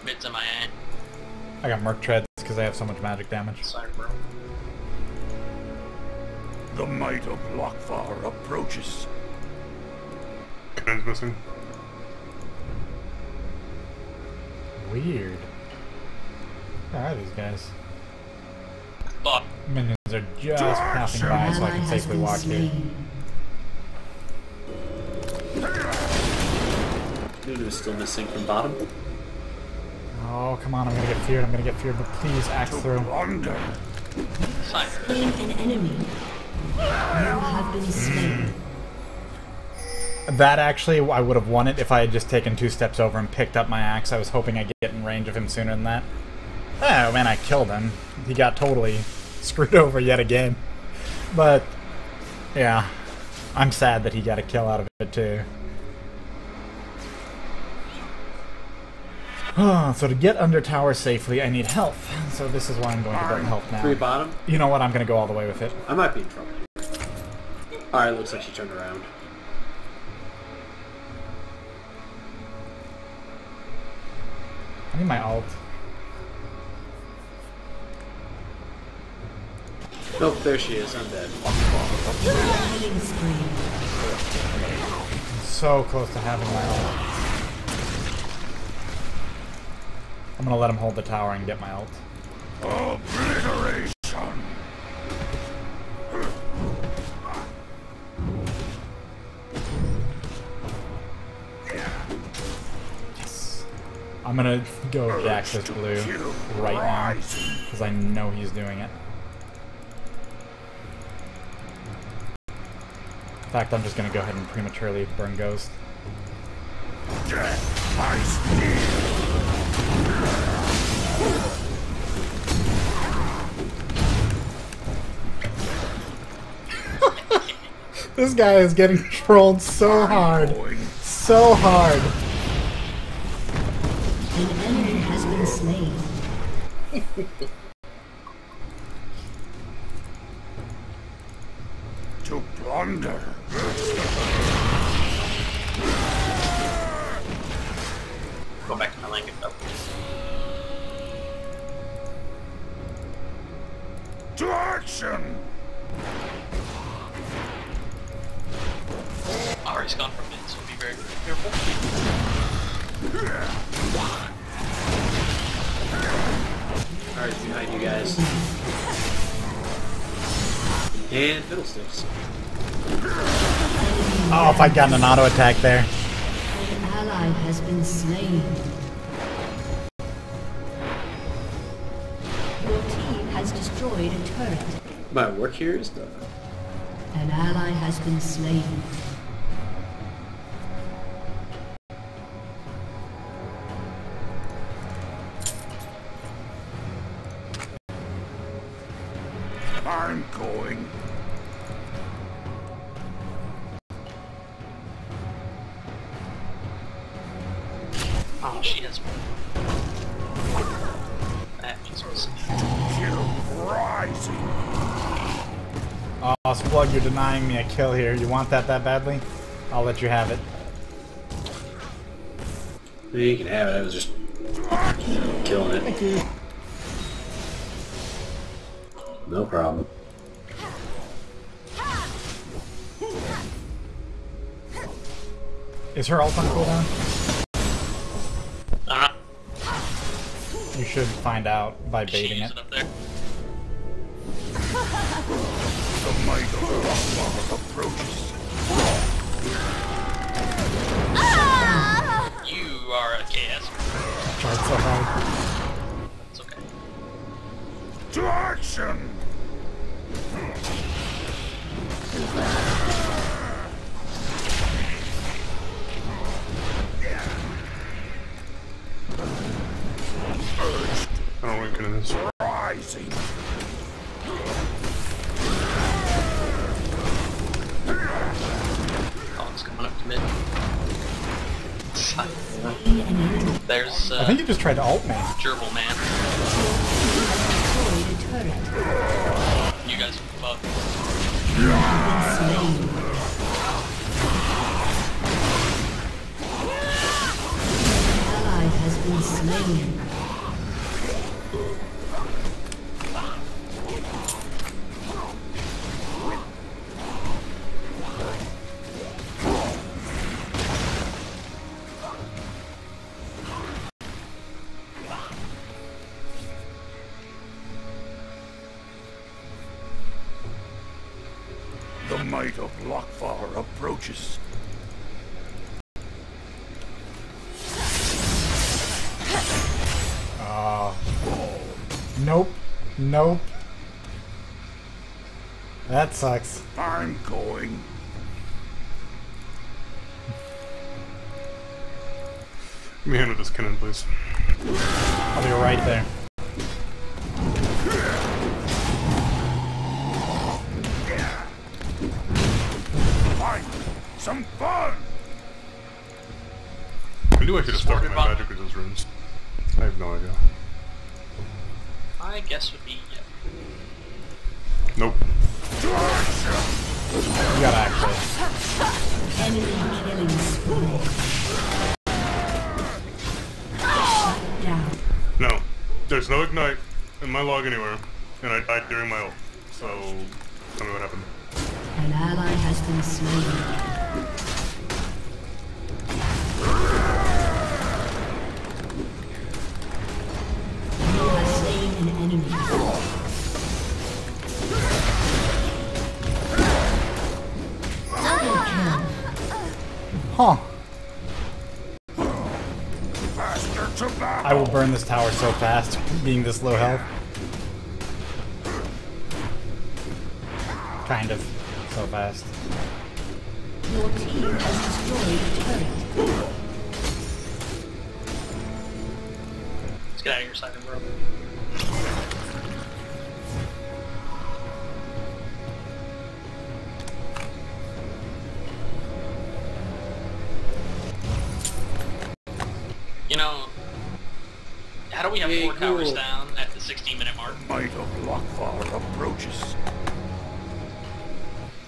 Bits in my hand. I got Merc Treads because I have so much magic damage. Sorry, bro. The might of Lockfar approaches. Guns missing. Weird. Where are these guys? Fuck. Minions are just passing by so I can safely walk here. Lulu is still missing from bottom. Oh, come on, I'm gonna get feared, but please axe through. Plunder. Slain an enemy. You have been slain. That actually, I would have won it if I had just taken 2 steps over and picked up my axe. I was hoping I'd get in range of him sooner than that. Oh man, I killed him. He got totally screwed over yet again. But, yeah. I'm sad that he got a kill out of it too. So to get under tower safely, I need health. So this is why I'm going to build health now. 3 bottom. You know what? I'm going to go all the way with it. I might be in trouble. Alright, looks like she turned around. I need my ult. Nope, there she is. I'm dead. Killing spree. So close to having my ult. I'm gonna let him hold the tower and get my ult. Obliteration. Yes. I'm gonna go Jax this blue right now because I know he's doing it. In fact, I'm just gonna go ahead and prematurely burn Ghost. Death by steel. This guy is getting trolled so hard. So hard. An enemy has been slain. To plunder. Go back to my Lincoln though. To action. Ari's gone from mid, so be very careful. Alright, behind you guys. And fiddlesticks. Oh, if I'd gotten an auto attack there. An ally has been slain. Your team has destroyed a turret. My work here is done. An ally has been slain. I'm going. Oh, she has one. That means we'll see. Kill rising. Oh, Splug, you're denying me a kill here. You want that badly? I'll let you have it. You can have it. I was just killing it. Thank you. No problem. Is her ult on cooldown? I don't know. You should find out by She baiting use it. it up there. The might of Rockfall approaches. You are a KS. Tried so hard. It's okay. To action! I don't reckon it is. Rising. Oh, it's coming up to mid. Slain an enemy. There's I think you just tried to ult me. Gerbil Man. Destroyed a turret. You guys above. You have been slain. An ally has been slain. The might of Lockfar approaches. Nope. Nope. That sucks. I'm going. Let me handle this cannon, please. I'll be right there. Fight! Some fun! I knew I should have started my Sword magic with those runes. I have no idea. I guess would be Nope. You gotta actually. Enemy killing spree. Shut down. No. There's no ignite in my log anywhere, and I died during my ult. So, tell me what happened. An ally has been slain. You have slain an enemy. Double kill. Huh. Faster to battle! I will burn this tower so fast, being this low health. Kind of. So fast. Your team has destroyed a turret. let's get out of your side of the room. You know, how do we have Hey, 4 towers cool. down at the 16-minute mark? Might of Lockfar approaches.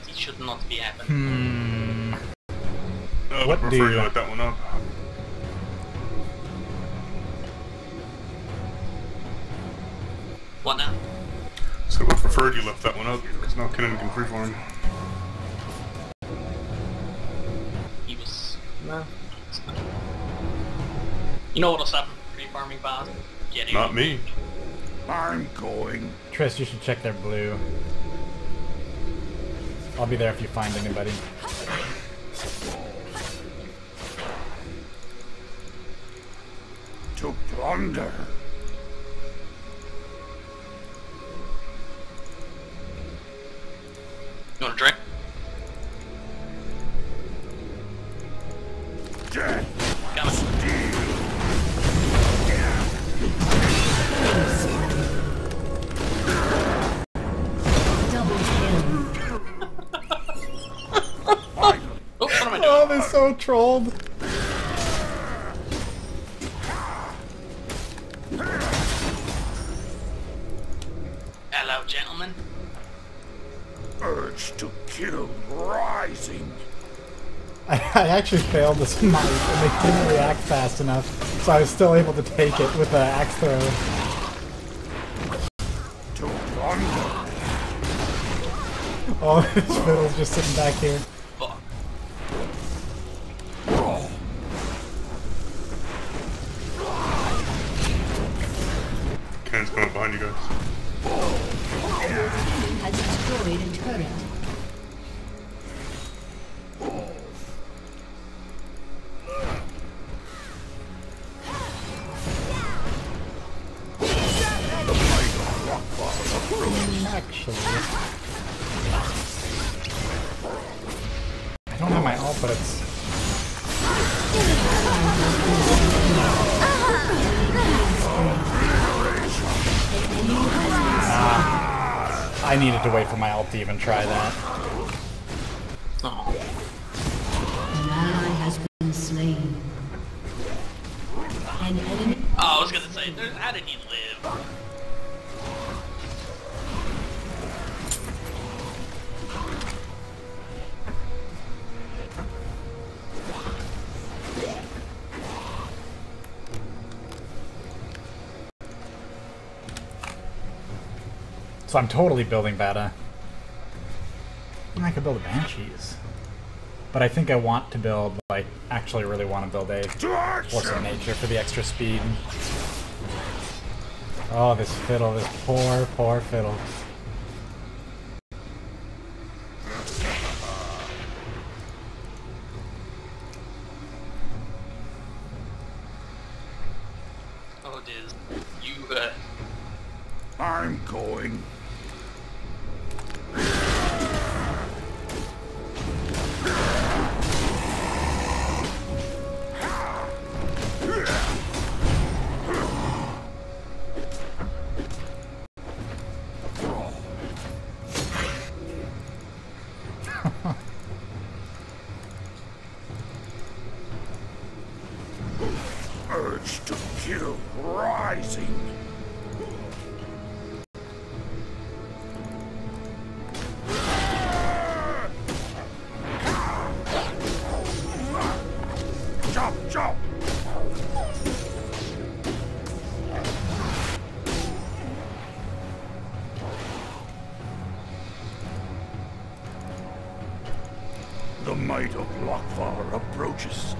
It should not be happening. I What would do prefer you- you let that one up. What now? So I would prefer you left that one up, because now cannon can freeform. He was... No. It's not. You know what'll stop him from free-farming boss? Getting... Not me. I'm going. Triss, you should check their blue. I'll be there if you find anybody. To plunder. You want a drink? Death. Coming. Double kill. Oh, what am I doing? Oh, they're so trolled. Hello, gentlemen. Urge to kill rising. I actually failed the smite, and they didn't react fast enough, so I was still able to take it with the axe throw. Oh, this fiddle's just sitting back here. Fuck. Cannon's coming up behind you guys. Your team has destroyed a turret. Actually, I don't have my ult, but it's... I needed to wait for my ult to even try that. Oh. An ally has been slain. An enemy. Oh, I was gonna say, how did he live? So I'm totally building Beta. I could build a Banshees. But I think I want to build, like, actually really want to build a Force of Nature for the extra speed. Oh, this fiddle, this poor, poor fiddle. Oh, Diz. You, I'm going. Urge to kill rising. Jump, jump. The might of Lokvar approaches.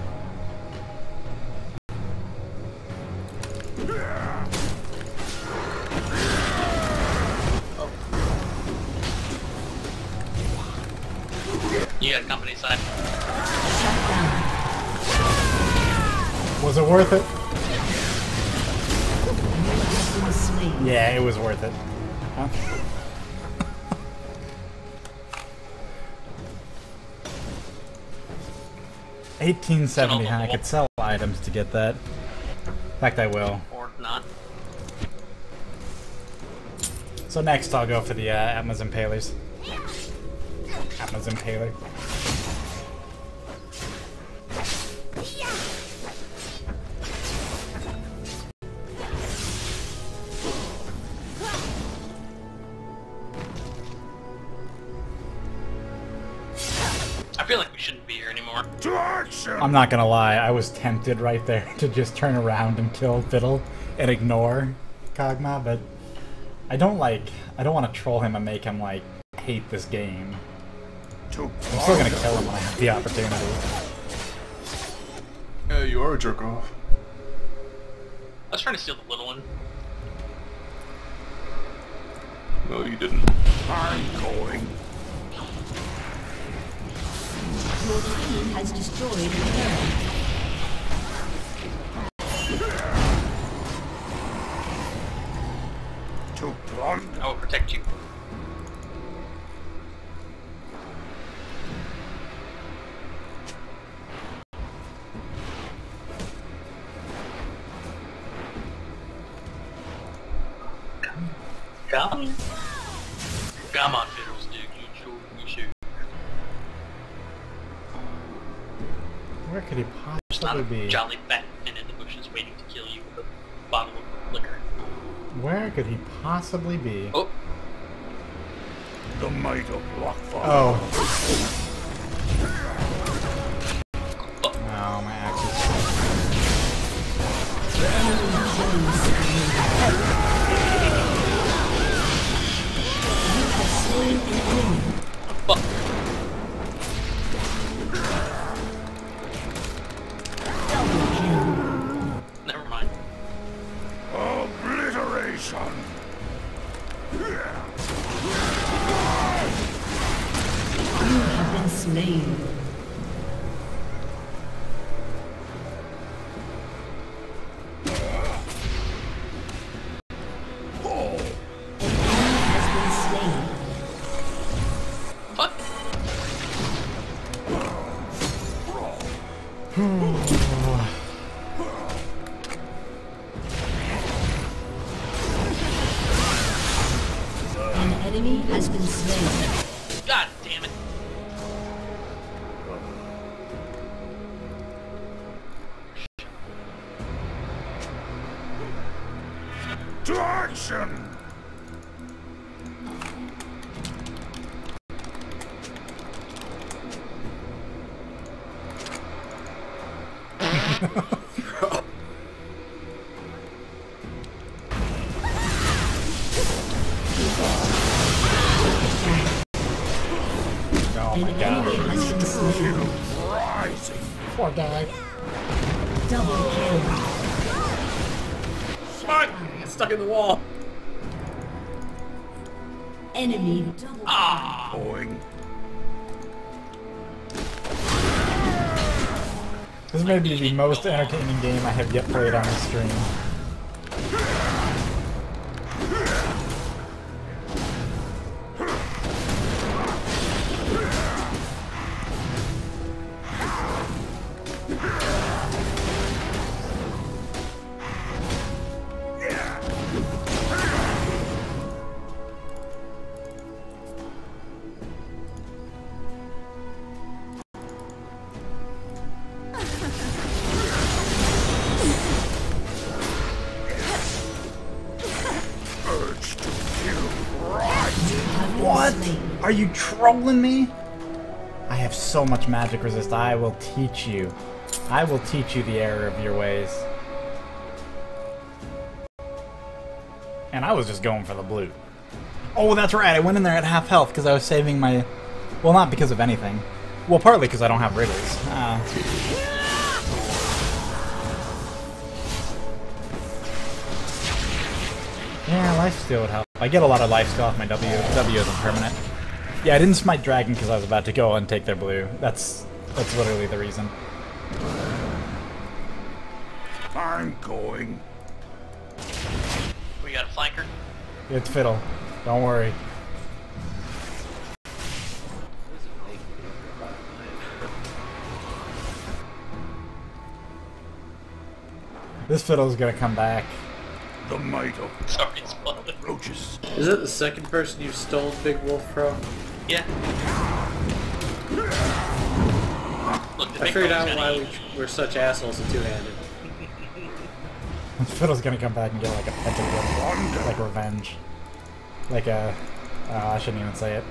you got company side. Shut down. Was it worth it? You have been slain. Yeah, it was worth it. Huh? $18.70. I could sell items to get that. In fact, I will. Or not. So next, I'll go for the Atma's Impalers. Atma's Impaler. I feel like we shouldn't be here anymore. To action! I'm not gonna lie, I was tempted right there to just turn around and kill Fiddle and ignore Kog'Maw, but I don't want to troll him and make him, like, hate this game. I'm still gonna kill him when I have the opportunity. Yeah, you are a jerk off. I was trying to steal the little one. No, you didn't. I'm going. Your team has destroyed a turret. To plunder. I will protect you. Come on. Come on, Fiddlestick. You shoot. Where could he There's not possibly a be? jolly fat man in the bushes waiting to kill you with a bottle of liquor. Where could he possibly be? Oh, The might of Lokvar. Oh. been slain. God damn it. To action! Oh my god. Poor guy. Double kill. Fuck! Get stuck in the wall. Enemy double kill. Going. This may be the most entertaining game I have yet played on the stream. What? Are you trolling me? I have so much magic resist. I will teach you. I will teach you the error of your ways. And I was just going for the blue. Oh, that's right. I went in there at half health because I was saving my... Well, not because of anything. Well, partly because I don't have riddles. Yeah, lifesteal would help. I get a lot of lifesteal off my W. W isn't permanent. Yeah, I didn't smite dragon because I was about to go and take their blue. That's literally the reason. I'm going. We got a flanker. It's Fiddle. Don't worry. This Fiddle's gonna come back. The might of Sorry, it's blood. roaches. Is it the second person you've stolen Big Wolf from? Yeah. Look, the I big figured dog's out gonna why eat. we're such assholes at two-handed. This Fiddle's gonna come back and get like a pentagram, like revenge. Like a... I shouldn't even say it.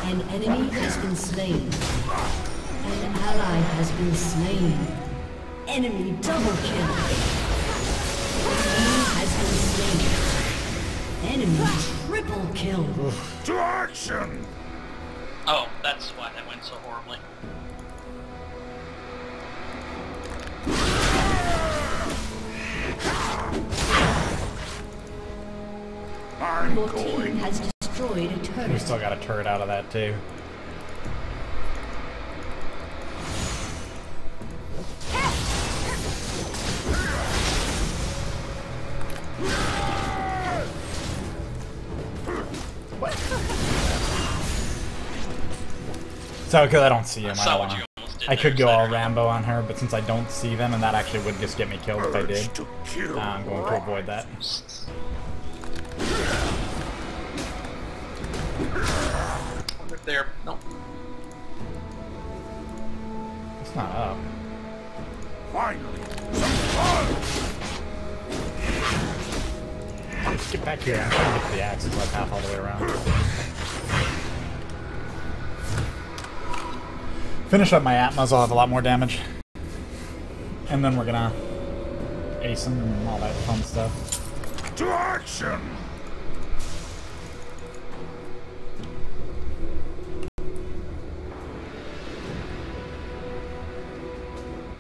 An enemy has been slain. An ally has been slain. Enemy double kill. Enemy has been slain. Enemy triple kill. To action! Oh, that's why that went so horribly. I'm Your team going. has destroyed a We turret. still got a turret out of that too. So, because I don't see him, I I saw don't what wanna... you almost did I there, could go all Ciderhelm. Rambo on her, but since I don't see them, and that actually would just get me killed if I did, Urge to kill. I'm going to avoid that. Wonder if they're... Nope. It's not up. Finally, some fun! Get back here, I'm trying to get to the axe, so I path all the way around. Finish up my Atmas, I'll have a lot more damage. And then we're gonna ace them and all that fun stuff. To action!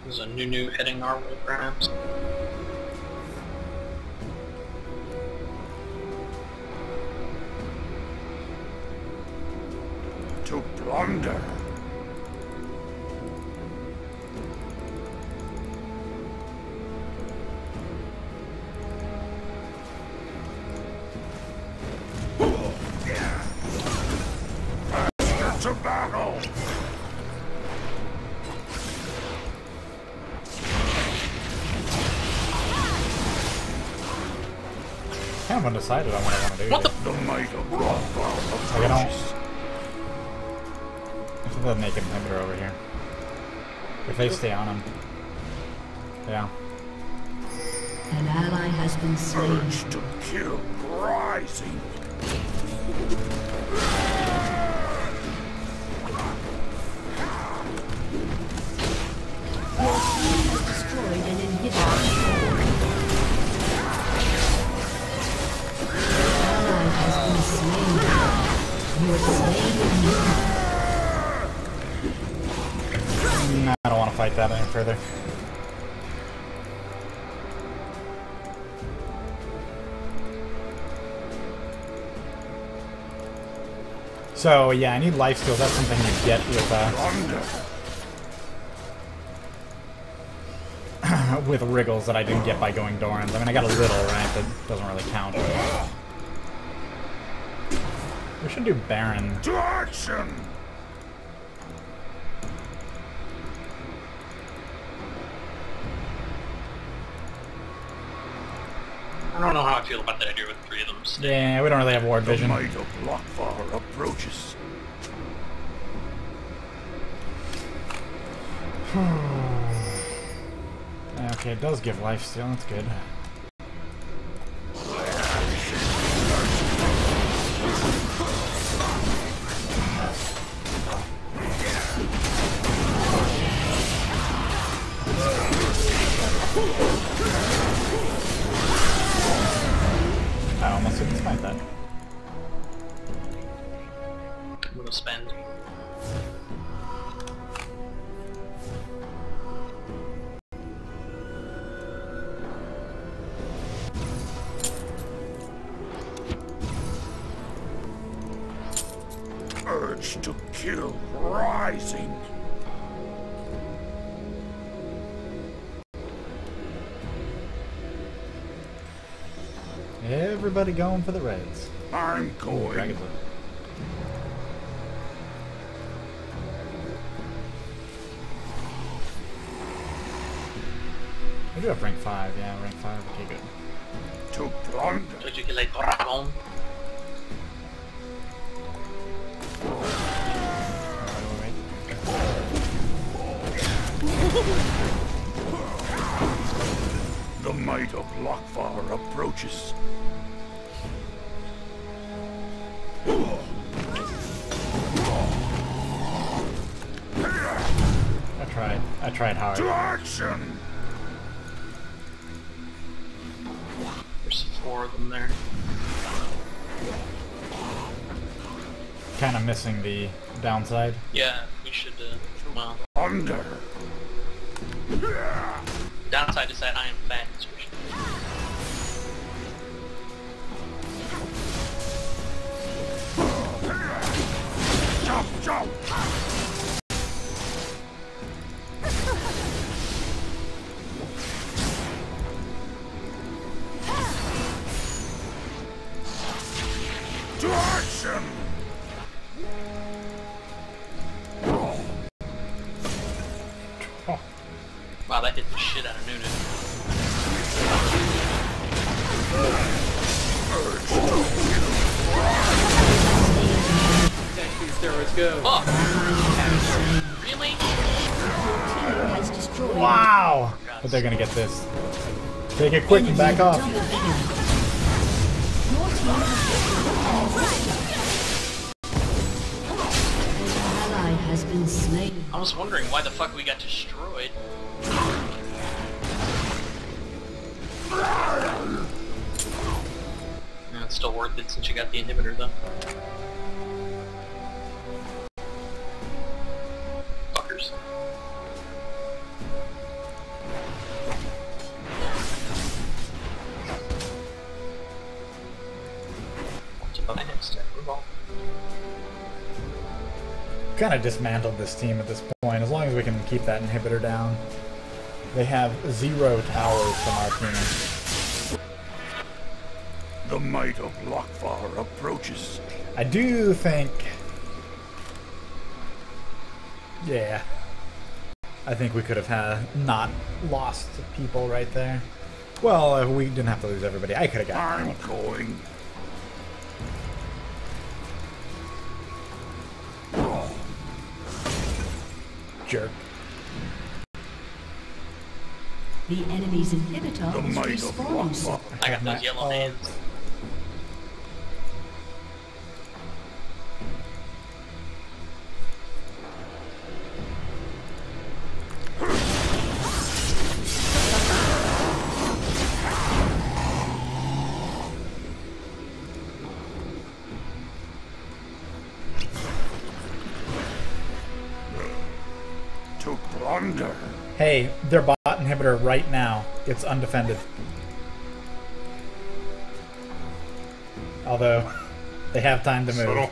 There's a new heading our way, perhaps. To To plunder. To battle. Kind of undecided on what I want to do. What the? The might of Rothgar. Like I don't. This is the naked inhibitor over here. If they stay on him. Yeah. An ally has been slain. Urge to kill rising. Your team has destroyed an inhibitor. An ally has been slain. You have slain an inhibitor. Nah, I don't want to fight that any further. So yeah, I need life steals. That's something you get with with wriggles that I didn't get by going Doran's. I mean, I got a little, right? That doesn't really count. We should do Baron. To action. I don't know how I feel about that idea with 3 of them. Yeah, we don't really have ward vision. The might of Lockfar approaches. Okay, it does give life steal. That's good. I almost didn't smite that. I'm gonna spend. Urge to kill rising. Everybody going for the reds. I'm going. Dragon's Lair. We do have rank 5, yeah, rank 5, okay, good. To plunder. Did you get like Dragon? The might of Lockfar approaches. I tried hard. To action! There's 4 of them there. Kind of missing the downside. Yeah, we should, well... Under. Downside is that I am fat, so we should... Jump, jump! To action! Wow, that hit the shit out of Nunu. Steroids go. Oh! Really? Has destroyed. Wow! But they're gonna get this. Take it quick and back off. Your team has an ally has been slain. I was wondering why the fuck we got destroyed. No, it's still worth it since you got the inhibitor, though. Fuckers. What's up on my next step? Revolve. kind of dismantled this team at this point, as long as we can keep that inhibitor down. They have 0 towers from our team. The might of Lockfar approaches. I do think... Yeah. I think we could have not lost people right there. Well, we didn't have to lose everybody. I could have gotten I'm going. jerk. The enemy's inhibitor The is might of respawning soon. Lockfar. I got those yellow hands. To plunder. Hey, their bot inhibitor right now. It's undefended. Although, they have time to move. Subtle.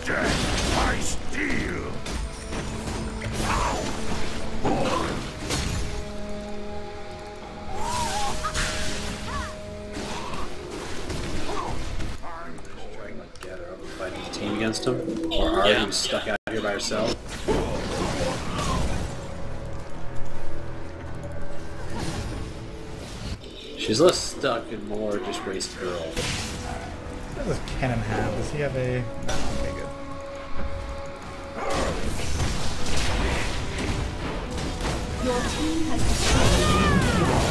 Death by steel. I'm going. Like gather up and fight as a team against him, or are you stuck out here by yourself? She's less stuck and more just race girl. What does Cannon have? Does he have a... No, okay, good. Your team has destroyed an inhibitor.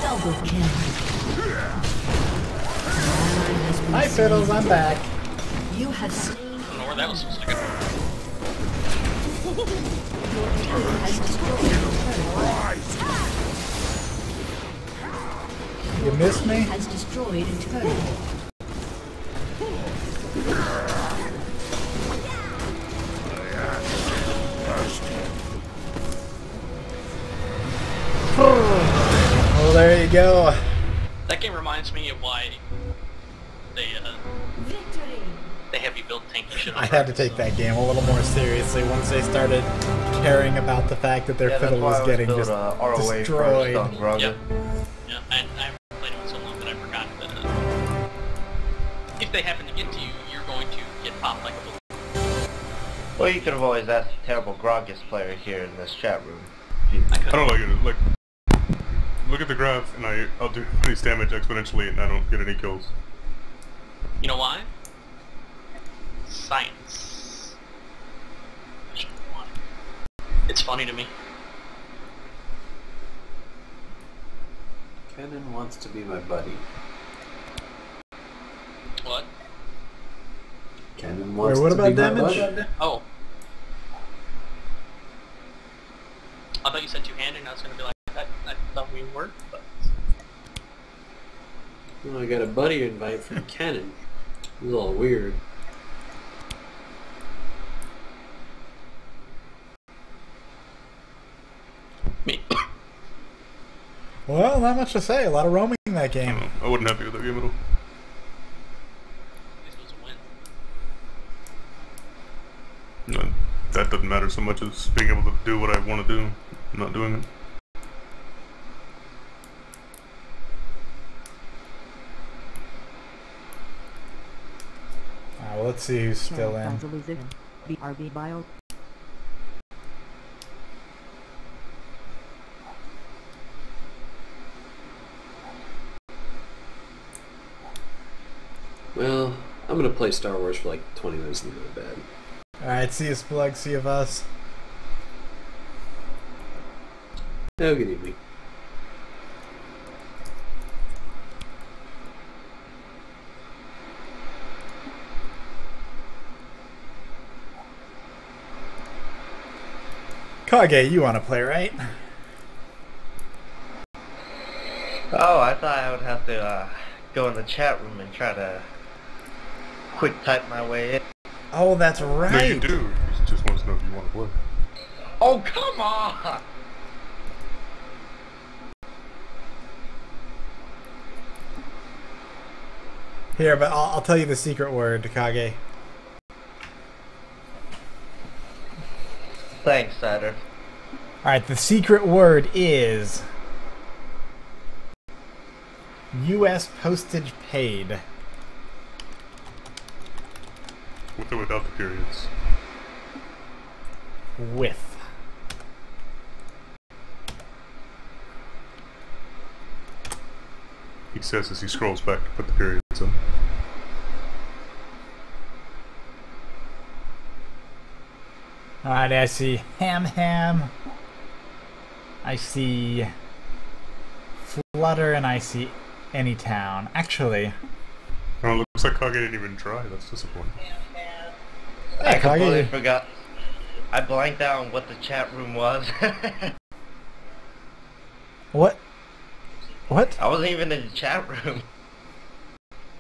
Double kill. Hi, Fiddles, I'm back. You have slain. I don't know where that was supposed to go. Your team has destroyed a turret. You missed me? Has destroyed a turret. Well, there you go. That game reminds me of why Victory. they have you build tanky shit. I had to take that game a little more seriously once they started caring about the fact that their fiddle was getting just destroyed. Yep. Yeah, and I haven't played it in so long that I forgot that if they happen to get to you, you're going to get popped like a balloon. Well, you could have always asked the terrible Groggus player here in this chat room. I I don't like it. Like, look at the graph, and I'll do increase damage exponentially, and I don't get any kills. You know why? Science. I shouldn't know why. It's funny to me. Kennen wants to be my buddy. What? Kennen wants what to about be damage? my buddy. Oh. I thought you said two-handed, and I was going to be like, I thought we were, but... Well, I got a buddy invite from Kennen. It was all weird. Me. Well, not much to say. A lot of roaming in that I game. don't know. I wasn't happy with that game at all. This was a win. No, that doesn't matter so much as being able to do what I want to do. I'm not doing it. Alright, well, let's see who's still in. BRB bio. Well, I'm gonna play Star Wars for like 20 minutes and then go to bed. Alright, see you, Splug. See you, us. Oh, good evening. Kage, you want to play, right? Oh, I thought I would have to go in the chat room and try to quick type my way in. Oh, that's right. No, you do. He just wants to know if you want to play. Oh, come on! Here, but I'll tell you the secret word, Kage. Thanks, Cider. Alright, the secret word is U.S. postage paid. With or without the periods. With. He says as he scrolls back to put the periods in. Alright, I see Ham. I see Flutter, and I see Anytown. Actually, Oh, it looks like Kage didn't even try. That's disappointing. I Kage. completely forgot. I blanked out on what the chat room was. What? What? I wasn't even in the chat room.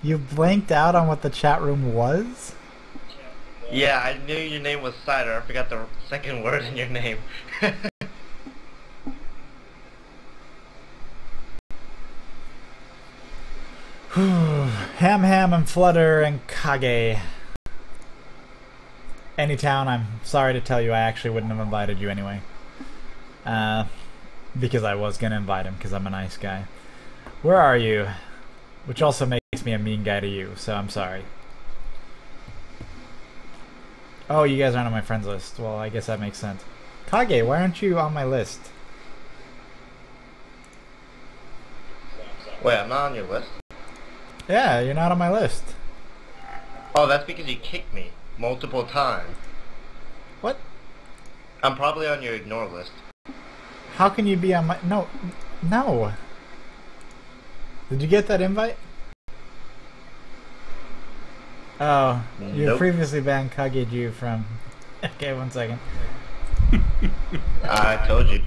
You blanked out on what the chat room was? Yeah, I knew your name was Cider. I forgot the second word in your name. Ham and Flutter and Kage. Anytown, I'm sorry to tell you I actually wouldn't have invited you anyway. Because I was gonna invite him because I'm a nice guy. Where are you? Which also makes me a mean guy to you, so I'm sorry. Oh, you guys aren't on my friends list. Well, I guess that makes sense. Kage, why aren't you on my list? Wait, I'm not on your list? Yeah, you're not on my list. Oh, that's because you kicked me multiple times. What? I'm probably on your ignore list. How can you be on my... No. Did you get that invite? Oh, you Nope. previously banned Kageju from... Okay, 1 second. I told you.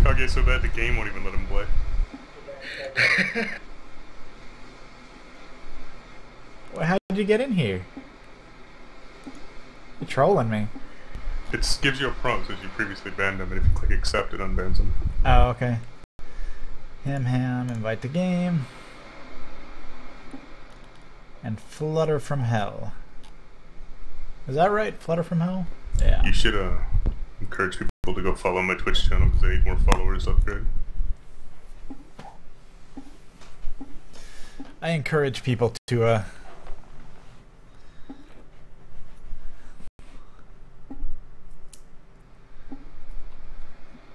Kage's so bad the game won't even let him play. Well, how did you get in here? You're trolling me. It gives you a prompt as you previously banned him, and if you click accept, it unbans him. Oh, okay. Ham, invite the game. And Flutter from Hell. Is that right? Flutter from Hell? Yeah. You should encourage people to go follow my Twitch channel because I need more followers to upgrade. I encourage people to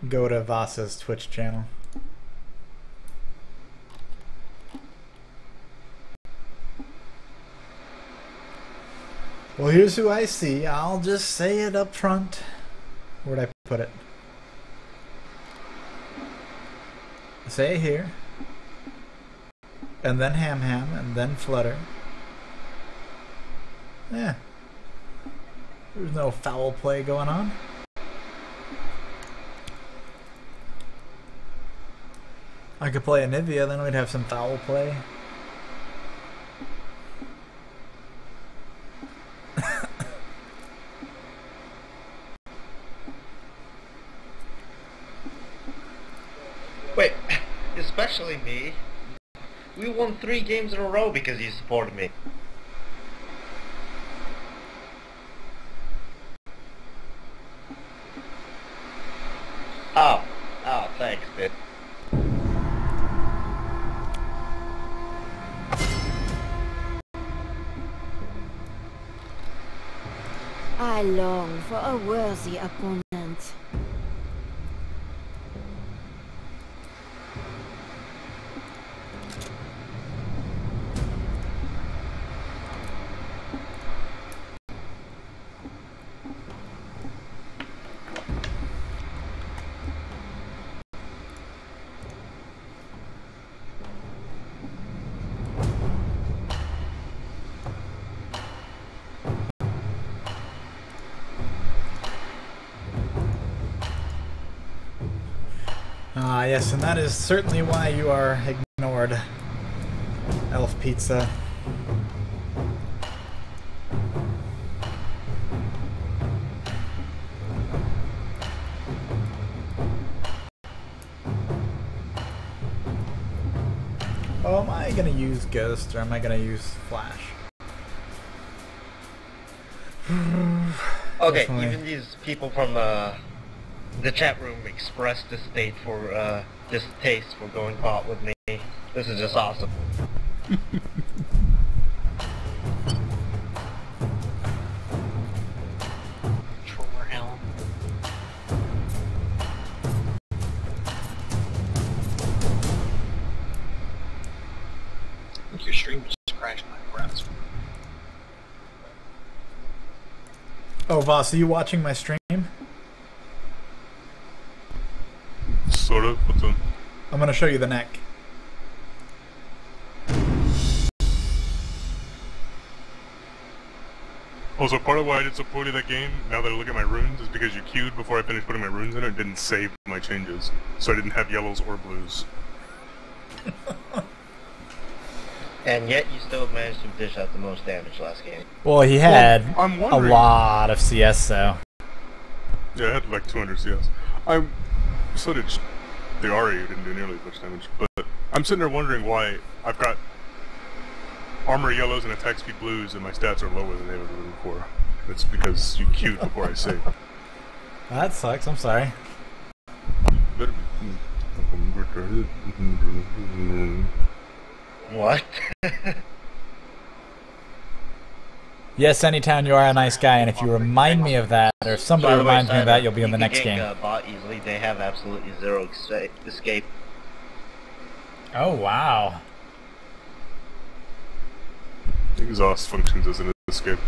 go to Vasa's Twitch channel. Well, here's who I see. I'll just say it up front. Where'd I put it? Say it here. And then Ham, and then Flutter. Yeah. There's no foul play going on. I could play Anivia, then we'd have some foul play. Wait, especially me. We won 3 games in a row because you supported me. Oh, thanks, bitch. I long for a worthy opponent. Ah, yes, and that is certainly why you are ignored. Elf pizza. Oh, am I gonna use Ghost or am I gonna use Flash? Okay, Definitely. even these people from the chat room expressed distaste for distaste for going bot with me. This is just awesome. Ciderhelm. I think your stream just crashed my browser. Oh, Voss, are you watching my stream? Sort of. What's up? I'm gonna show you the neck. Also, part of why I did so poorly that game, now that I look at my runes, is because you queued before I finished putting my runes in it and didn't save my changes. So I didn't have yellows or blues. And yet you still managed to dish out the most damage last game. Well, he had I'm a wondering. lot of CS, though. Yeah, I had like 200 CS. So did the Ari, who didn't do nearly as much damage. But I'm sitting there wondering why I've got armor yellows and attack speed blues and my stats are lower than they ever been before. It's because you queued before I saved. That sucks, I'm sorry. Better be fucking retarded. What? Yes, anytime you are a nice guy, and if you remind me of that, or if somebody By the way, reminds me of that, you'll be you in the can next gank, game. Bot easily. They have absolutely zero escape. Oh, wow. Exhaust functions as an escape.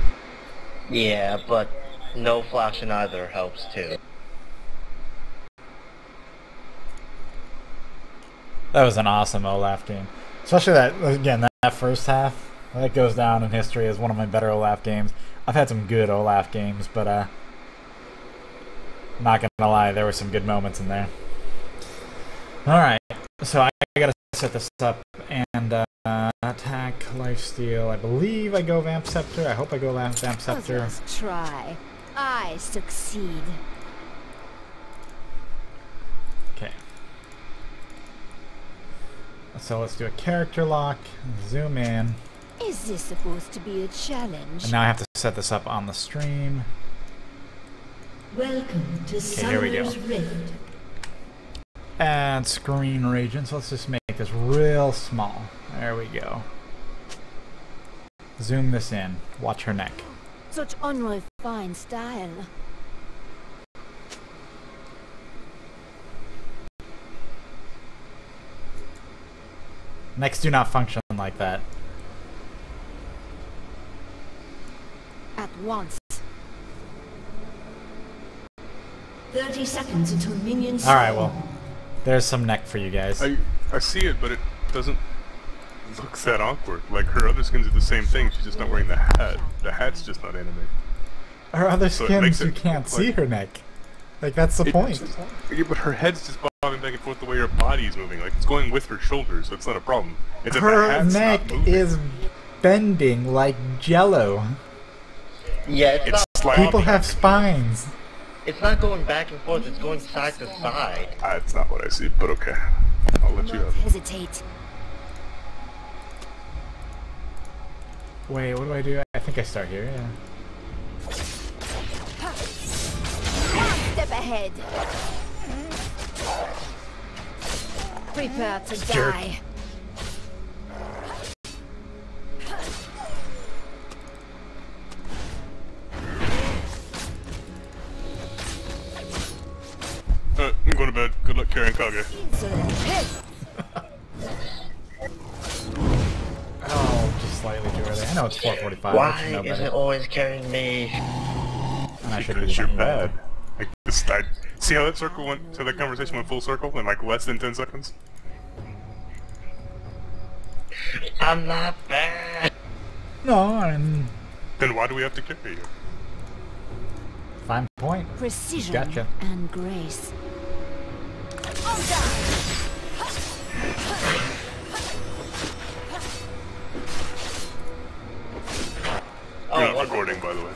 Yeah, but no flashing either helps too. That was an awesome Olaf game. Especially that, again, that first half. That goes down in history as one of my better Olaf games. I've had some good Olaf games, but not gonna lie, there were some good moments in there. Alright, so I gotta set this up and attack, lifesteal. I believe I go Vamp Scepter. I hope I go Vamp Scepter. Others try. I succeed. Okay. So let's do a character lock, zoom in. Is this supposed to be a challenge? And now I have to set this up on the stream. Welcome to here we go. Summoner's Rift. Add screen region. So let's just make this real small. There we go. Zoom this in. Watch her neck. Such unrefined style. Necks do not function like that. At once. 30 seconds until minions. Alright, well, there's some neck for you guys. I see it, but it doesn't look that awkward. Like, her other skins are the same thing, she's just not wearing the hat. The hat's just not anime. Her other So it makes skins, you it can't look see like- her neck. Like, that's the point. Yeah, but her head's just bobbing back and forth the way her body's moving. Like, it's going with her shoulders, so it's not a problem. It's that the Her hat's neck not moving. is bending like jello. Yeah, it's It's not. slightly- People have spines. It's not going back and forth. It's going side to side. That's not what I see, but okay. I'll let you Not have it. hesitate. Wait, what do I do? I think I start here, yeah. One step ahead. Prepare to Jerk. die. I'm going to bed. Good luck carrying Kage. Insolent hit. Oh, just slightly too early. I know it's 4:45. Why but you know is better. it always carrying me? And I should Because use you're that. bad. Like, see how that circle went, so that conversation went full circle in like less than 10 seconds? I'm not bad. No, I'm Then why do we have to carry you? fine point. Precision Gotcha. and grace. by the way.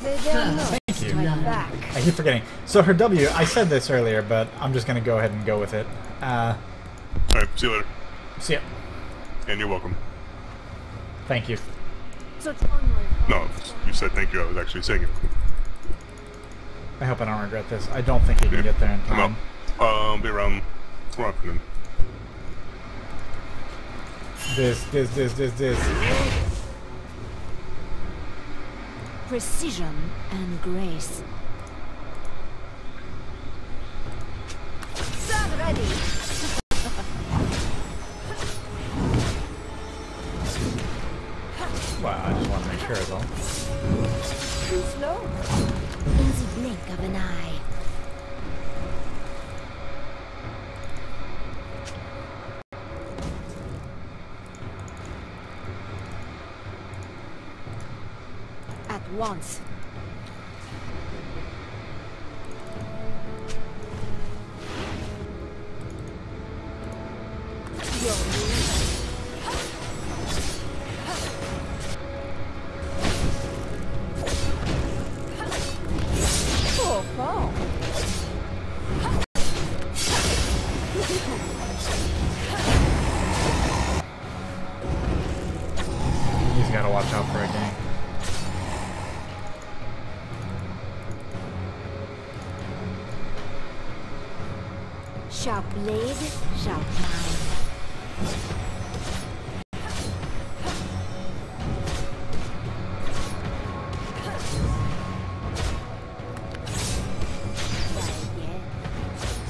They dare not Thank you. strike back. I keep forgetting. So her W, I said this earlier, but I'm just going to go ahead and go with it. Alright, see you later. See ya. And you're welcome. Thank you. Such onward. No, you said thank you, I was actually saying it. I hope I don't regret this. I don't think you can get there in I'm time. up. I'll be around tomorrow afternoon. This. Precision and grace. Stand ready. Wow, I just want to make sure is all. Too slow. In the blink of an eye. At once. He's got to watch out for a gang. Sharp blade, sharp mind.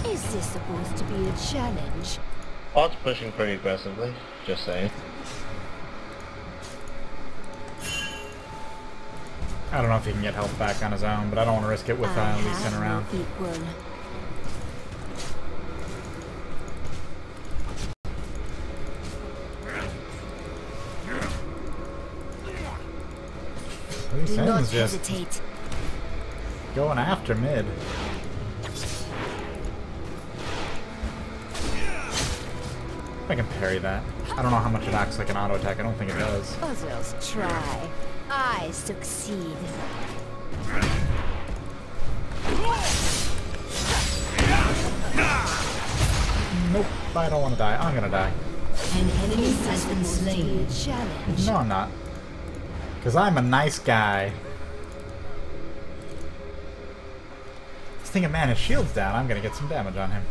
Is this supposed to be a challenge? Odd's pushing pretty aggressively, just saying. I don't know if he can get health back on his own, but I don't want to risk it with Lee Sin around. Equal. Lee Do not Sin's just hesitate. going after mid. I can parry that. I don't know how much it acts like an auto attack. I don't think it does. Others try. I succeed. Nope, I don't want to die. I'm gonna die. An enemy has been slain. Challenge. No, I'm not. Because I'm a nice guy. Just thinking, man, his shield's down. I'm gonna get some damage on him.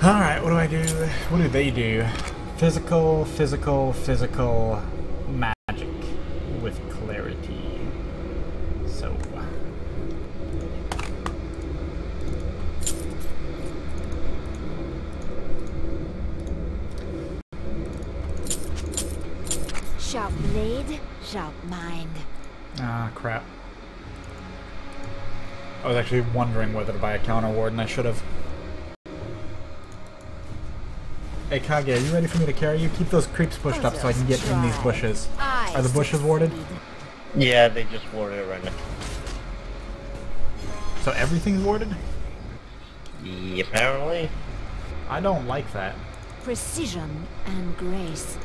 Alright, what do I do? What do they do? Physical, physical, physical, magic with clarity. So. Sharp blade, sharp mind. Ah, crap. I was actually wondering whether to buy a counter ward, and I should have. Hey Kage, are you ready for me to carry you? Keep those creeps pushed up so I can get in these bushes. Are the bushes warded? Yeah, they just warded it right now. So everything's warded? Yeah, apparently. I don't like that. Precision and grace.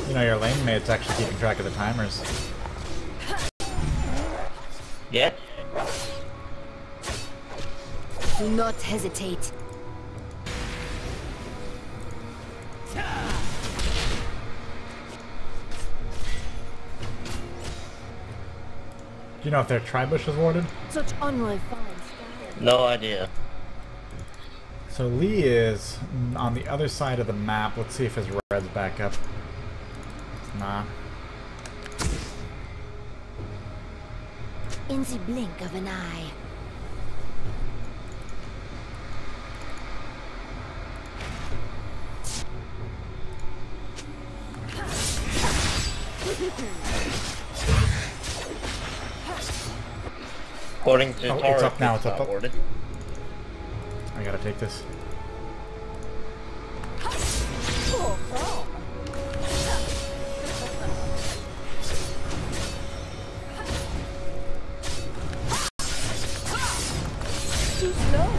You know, your lane mate's actually keeping track of the timers. Yeah? Do not hesitate. Do you know if their tri-bush is warded? Such unrefined style. No idea. So Lee is on the other side of the map. Let's see if his red's back up. Nah. In the blink of an eye. According to Tara, it's up now. It's up. warded. I gotta take this. Too slow.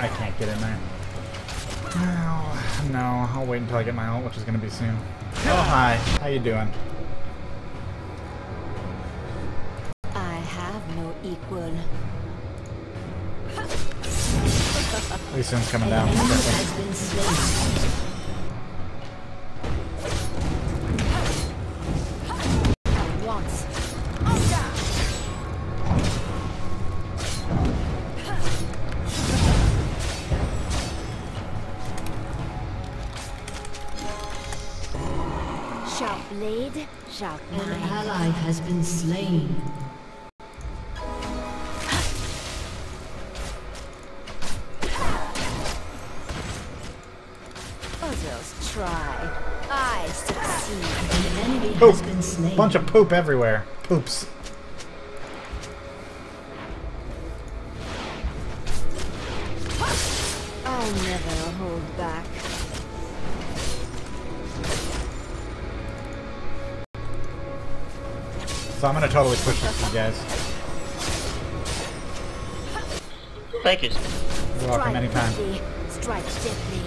I can't get in there. No, I'll wait until I get my ult, which is gonna be soon. Oh, hi. How you doing? I have no equal. Lee Sin's coming down. An enemy has been slain. Once. Sharp blade, sharp An mind. ally has been slain. Others try. I succeed. An enemy Poop. has been slain. Bunch of poop everywhere. Poops. I never hold back. So I'm gonna totally push this for you guys. Thank you. You're welcome anytime. Quickly, strike gently.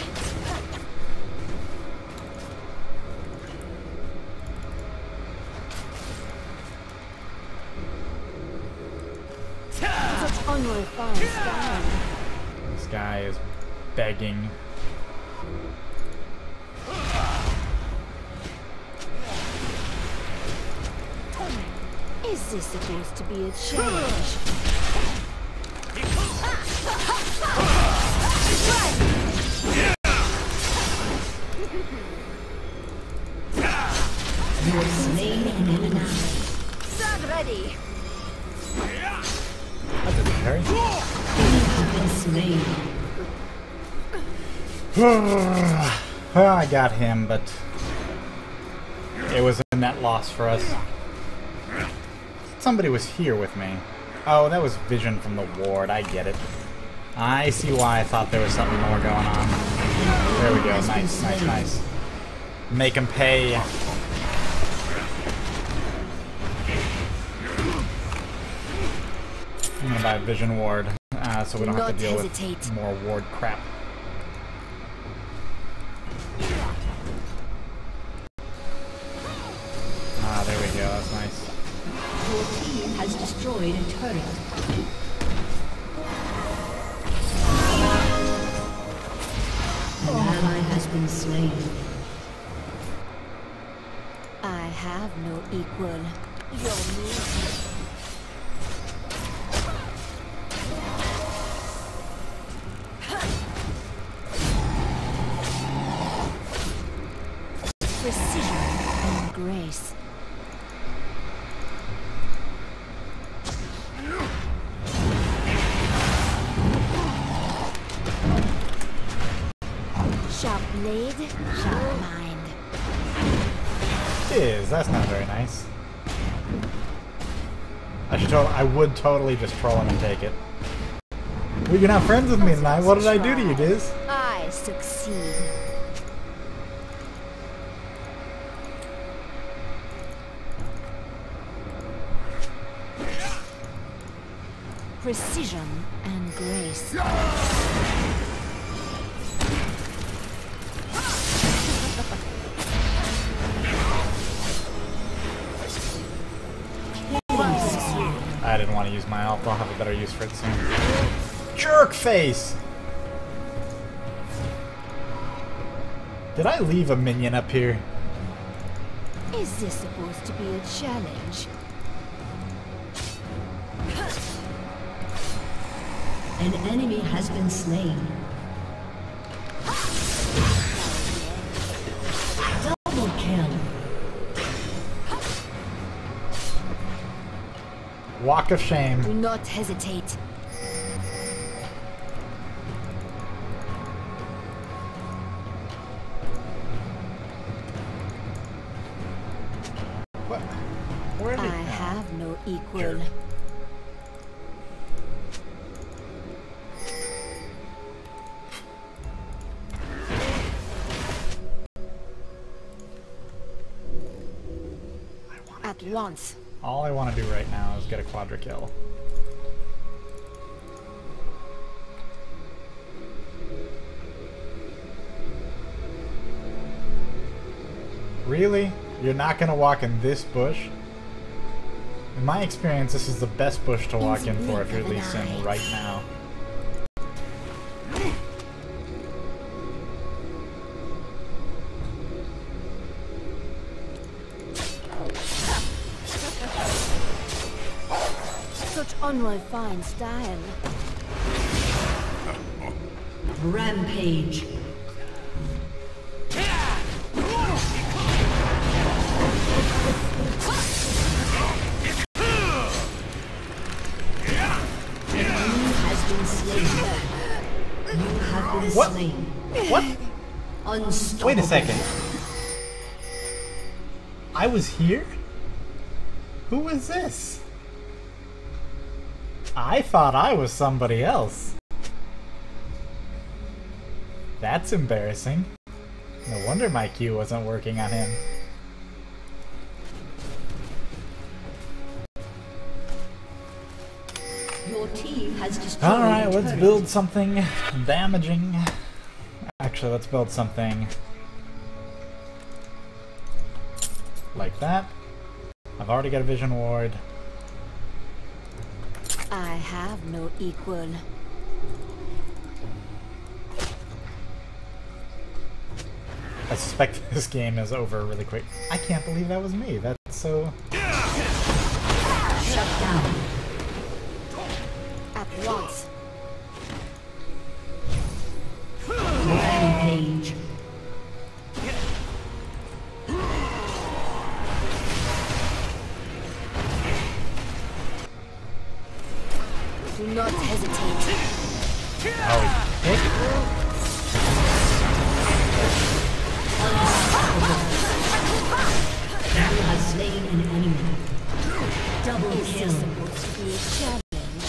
Such unrefined style. This guy is begging. Is this supposed to be a challenge? You have slain an enemy. Stand ready. That didn't carry. Enemy have been slain. Well, I got him, but it was a net loss for us. Somebody was here with me. Oh, that was vision from the ward. I get it. I see why I thought there was something more going on. There we go. Nice, nice, nice. Make him pay. I'm gonna buy a vision ward, so we don't have to deal with more ward crap. Ah, there we go. That's nice. Your team has destroyed a turret. An ally has been slain. I have no equal. Your music. Precision and grace. Sharp blade, sharp mind. That's not very nice. I would totally just troll him and take it. Well, you're not friends with me tonight. What did I do to you, Diz? I succeed. Precision and grace. I didn't want to use my ult. I'll have a better use for it soon. Jerk face! Did I leave a minion up here? Is this supposed to be a challenge? An enemy has been slain. Double kill. Walk of shame. Do not hesitate. What? Where did I have no equal. Jerk. At once. All I want to do right now is get a quadra kill. Really? You're not gonna walk in this bush? In my experience, this is the best bush to walk in for if you're Lee Sin right now. Such unrefined style. Rampage. What? Slain. What? Unstoppable. Wait a second. I was here? Who was this? I thought I was somebody else. That's embarrassing. No wonder my Q wasn't working on him. Your team has destroyed. Alright, let's build something damaging. Actually, let's build something like that. I've already got a vision ward. I have no equal. I suspect this game is over really quick. I can't believe that was me. That's so... Shut down. At once. Rampage. Do not hesitate. Oh, heck. You have slain an enemy. Double Is kill. this supposed to be a challenge?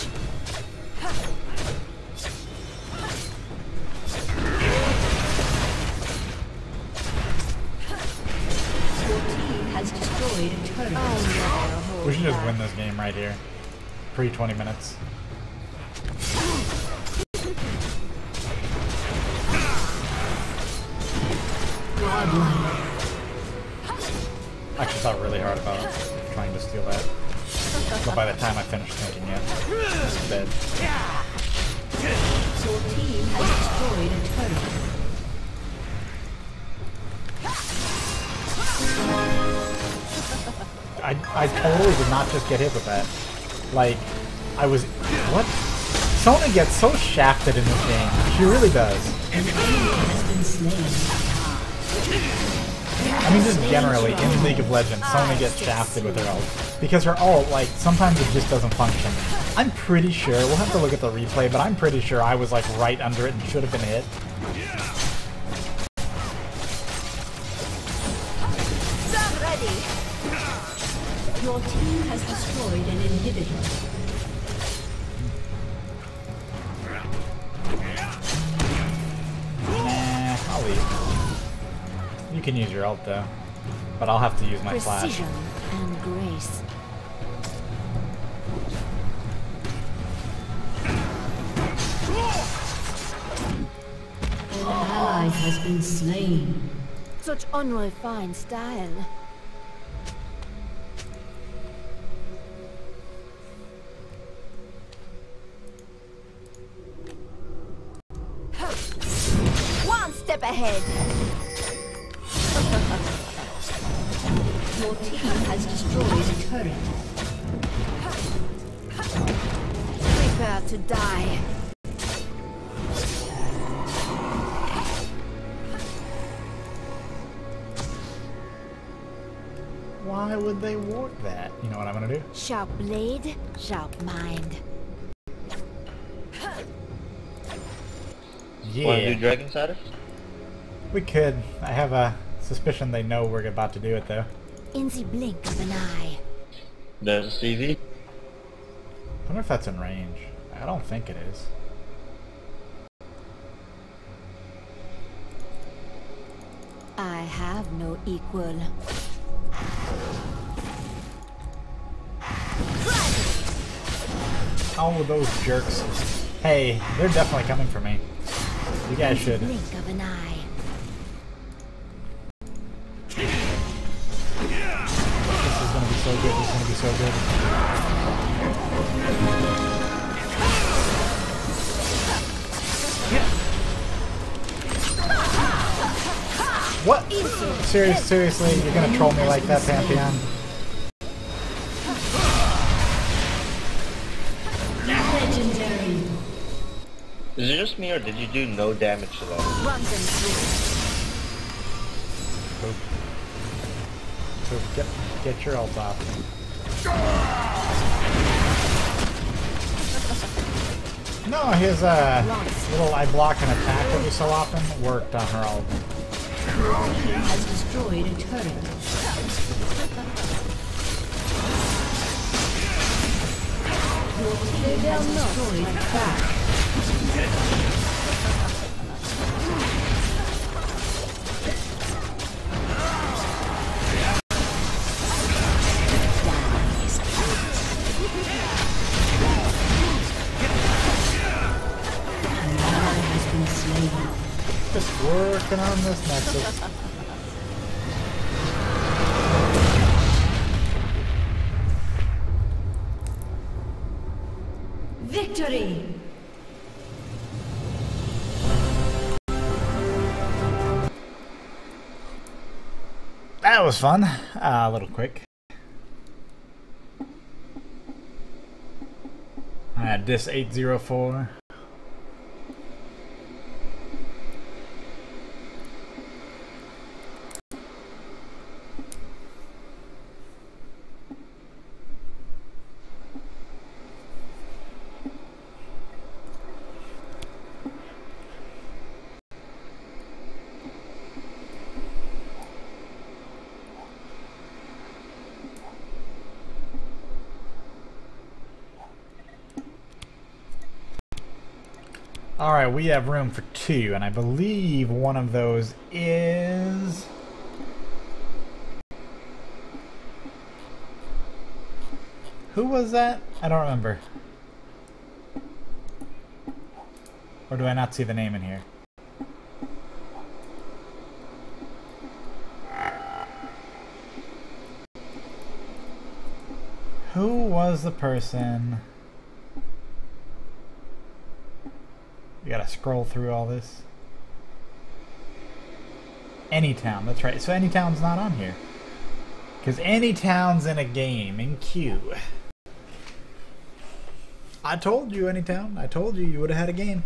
Your team has destroyed a turret. We should just win this game right here. Pre-20 minutes. Godlike. I actually thought really hard about trying to steal that. But by the time I finished thinking it, it's dead. Your team has destroyed a turret. I totally did not just get hit with that. Like, I was... What? Sona gets so shafted in this game. She really does. An enemy has been slain. I mean, just generally, in League of Legends, Sona gets shafted with her ult. Because her ult, like, sometimes it just doesn't function. I'm pretty sure, we'll have to look at the replay, but I'm pretty sure I was, like, right under it and should have been hit. I'm ready. Your team has destroyed an inhibitor. Nah, I'll leave. You can use your ult, though. But I'll have to use my flash. Precision and grace. An ally has been slain. Such unrefined style. One step ahead. Your team has destroyed a turret. Prepare to die. Why would they warp that? You know what I'm gonna do? Sharp blade, sharp mind. Yeah. Want to do Dragon Cider? We could. I have a suspicion they know we're about to do it, though. In the blink of an eye. There's a CV. I wonder if that's in range. I don't think it is. I have no equal. Oh, those jerks. Hey, they're definitely coming for me. You guys should. Blink of an eye. so good. What? Seriously, you're gonna troll me like that, Pantheon? Legendary. Is it just me, or did you do no damage to that? Run them through. So get your ult off. No, his little I block and attack every so often worked on her ult. Has destroyed a turret. Your team has destroyed a track. Just working on this nexus. Victory! That was fun. A little quick. I had this 804. Alright, we have room for 2, and I believe one of those is... Who was that? I don't remember. Or do I not see the name in here? Who was the person... You gotta scroll through all this. Anytown, that's right. So Anytown's not on here. Because Anytown's in a game, in queue. I told you, Anytown. I told you you would have had a game.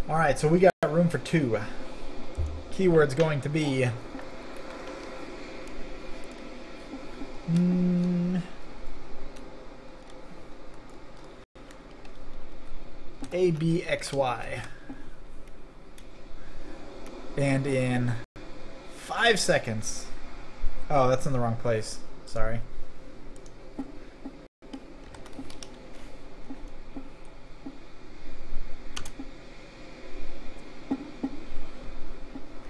Alright, so we got room for 2. Keyword's going to be... ABXY. And in 5 seconds. Oh, that's in the wrong place. Sorry.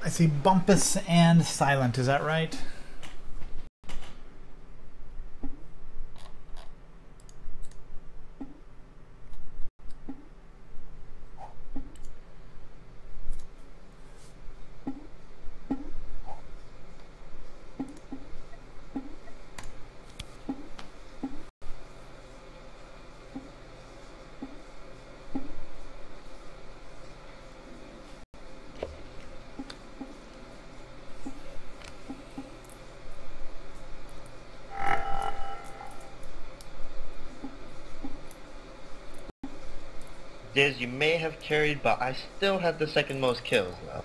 I see Bumpus and Silent, is that right? Diz, you may have carried, but I still had the second most kills though.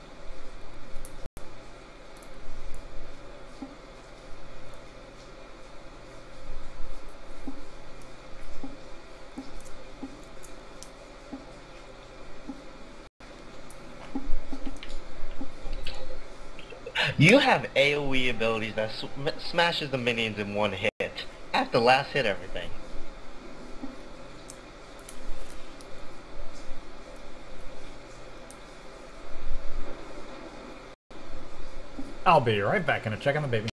You have AoE abilities that smashes the minions in one hit. I have to last hit everything. I'll be right back. Gonna check on the baby.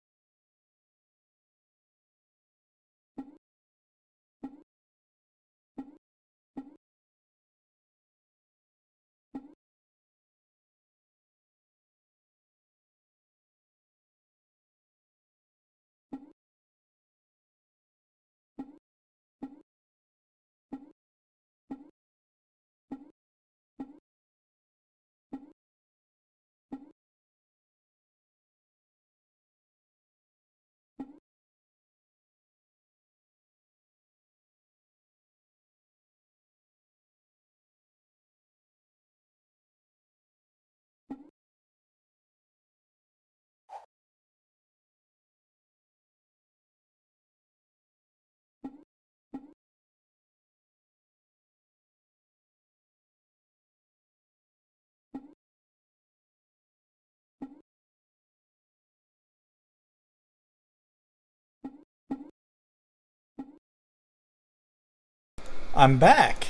I'm back.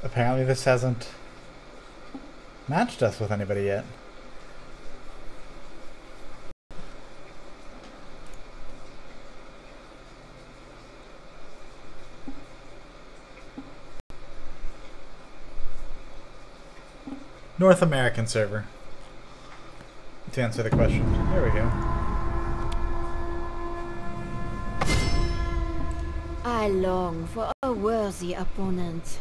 Apparently this hasn't matched us with anybody yet. North American server. To answer the question. There we go. I long for a worthy opponent.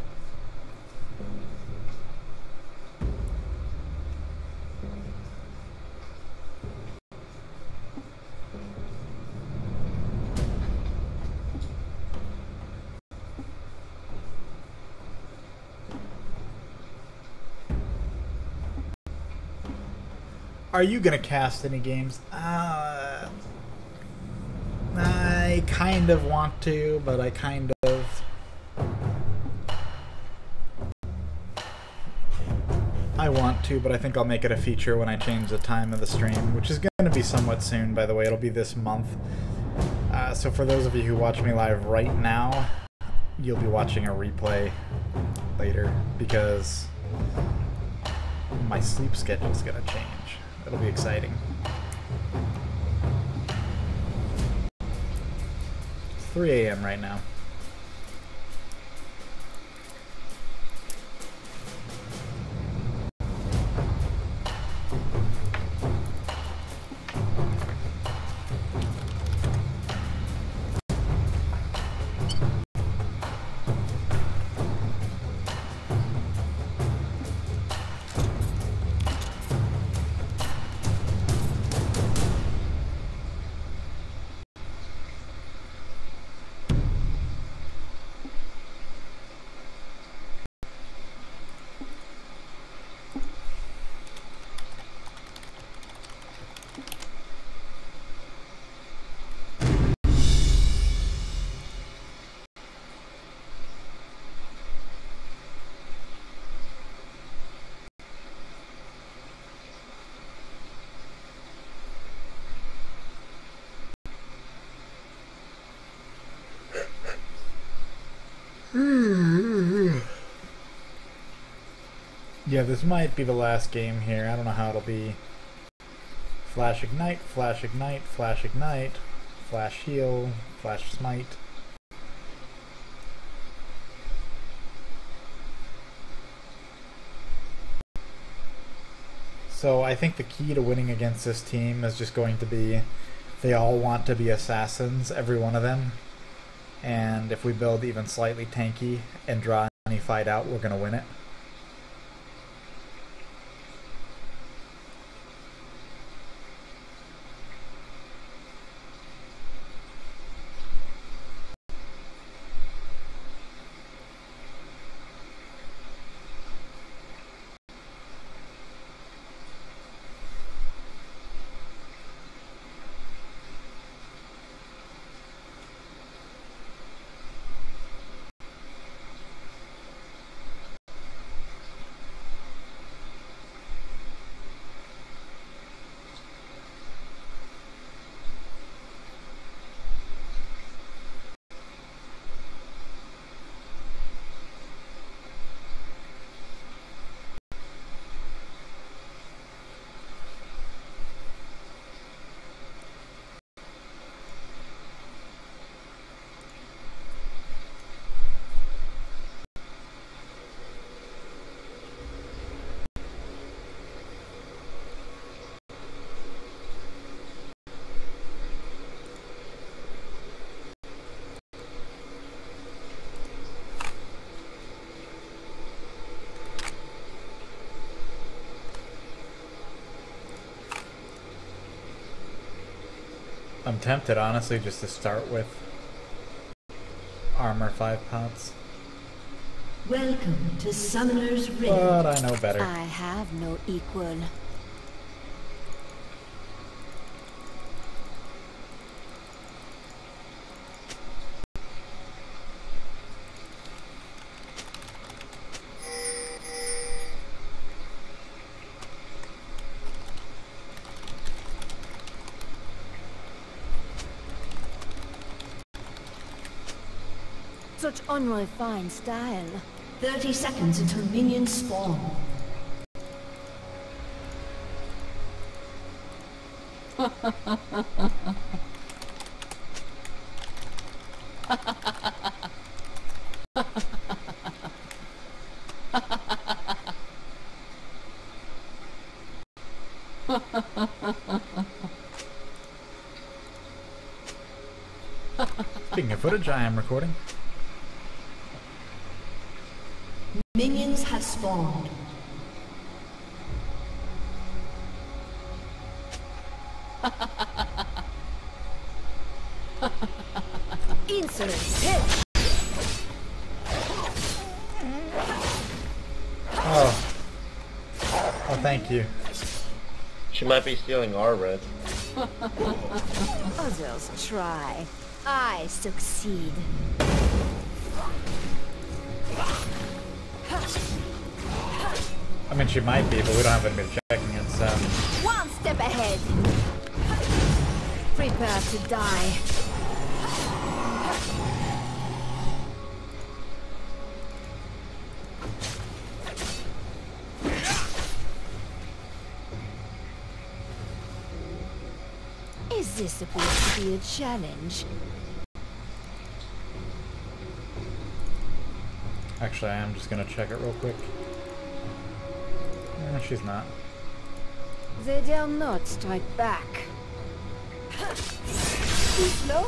Are you gonna cast any games? I kind of want to, but I kind of... I want to, but I think I'll make it a feature when I change the time of the stream, which is going to be somewhat soon, by the way. It'll be this month. So for those of you who watch me live right now, you'll be watching a replay later, because my sleep schedule's going to change. It'll be exciting. It's 3 a.m. right now. Yeah, this might be the last game here. I don't know how it'll be. Flash ignite, flash ignite, flash ignite, flash heal, flash smite. So I think the key to winning against this team is just going to be they all want to be assassins, every one of them. And if we build even slightly tanky and draw any fight out, we're going to win it. I'm tempted, honestly, just to start with armor 5 pots. Welcome to Summoner's Rift. But I know better. I have no equal. Such unrefined style. 30 seconds until minions spawn. Speaking of footage, I am recording. Minions have spawned. Insolent hit. Oh. Oh, thank you. She might be stealing our red. Others try. I succeed. I mean, she might be, but we don't have anybody checking it, so... One step ahead. Prepare to die. Is this supposed to be a challenge? Actually, I am just gonna check it real quick. She's not. They dare not strike back. Too slow.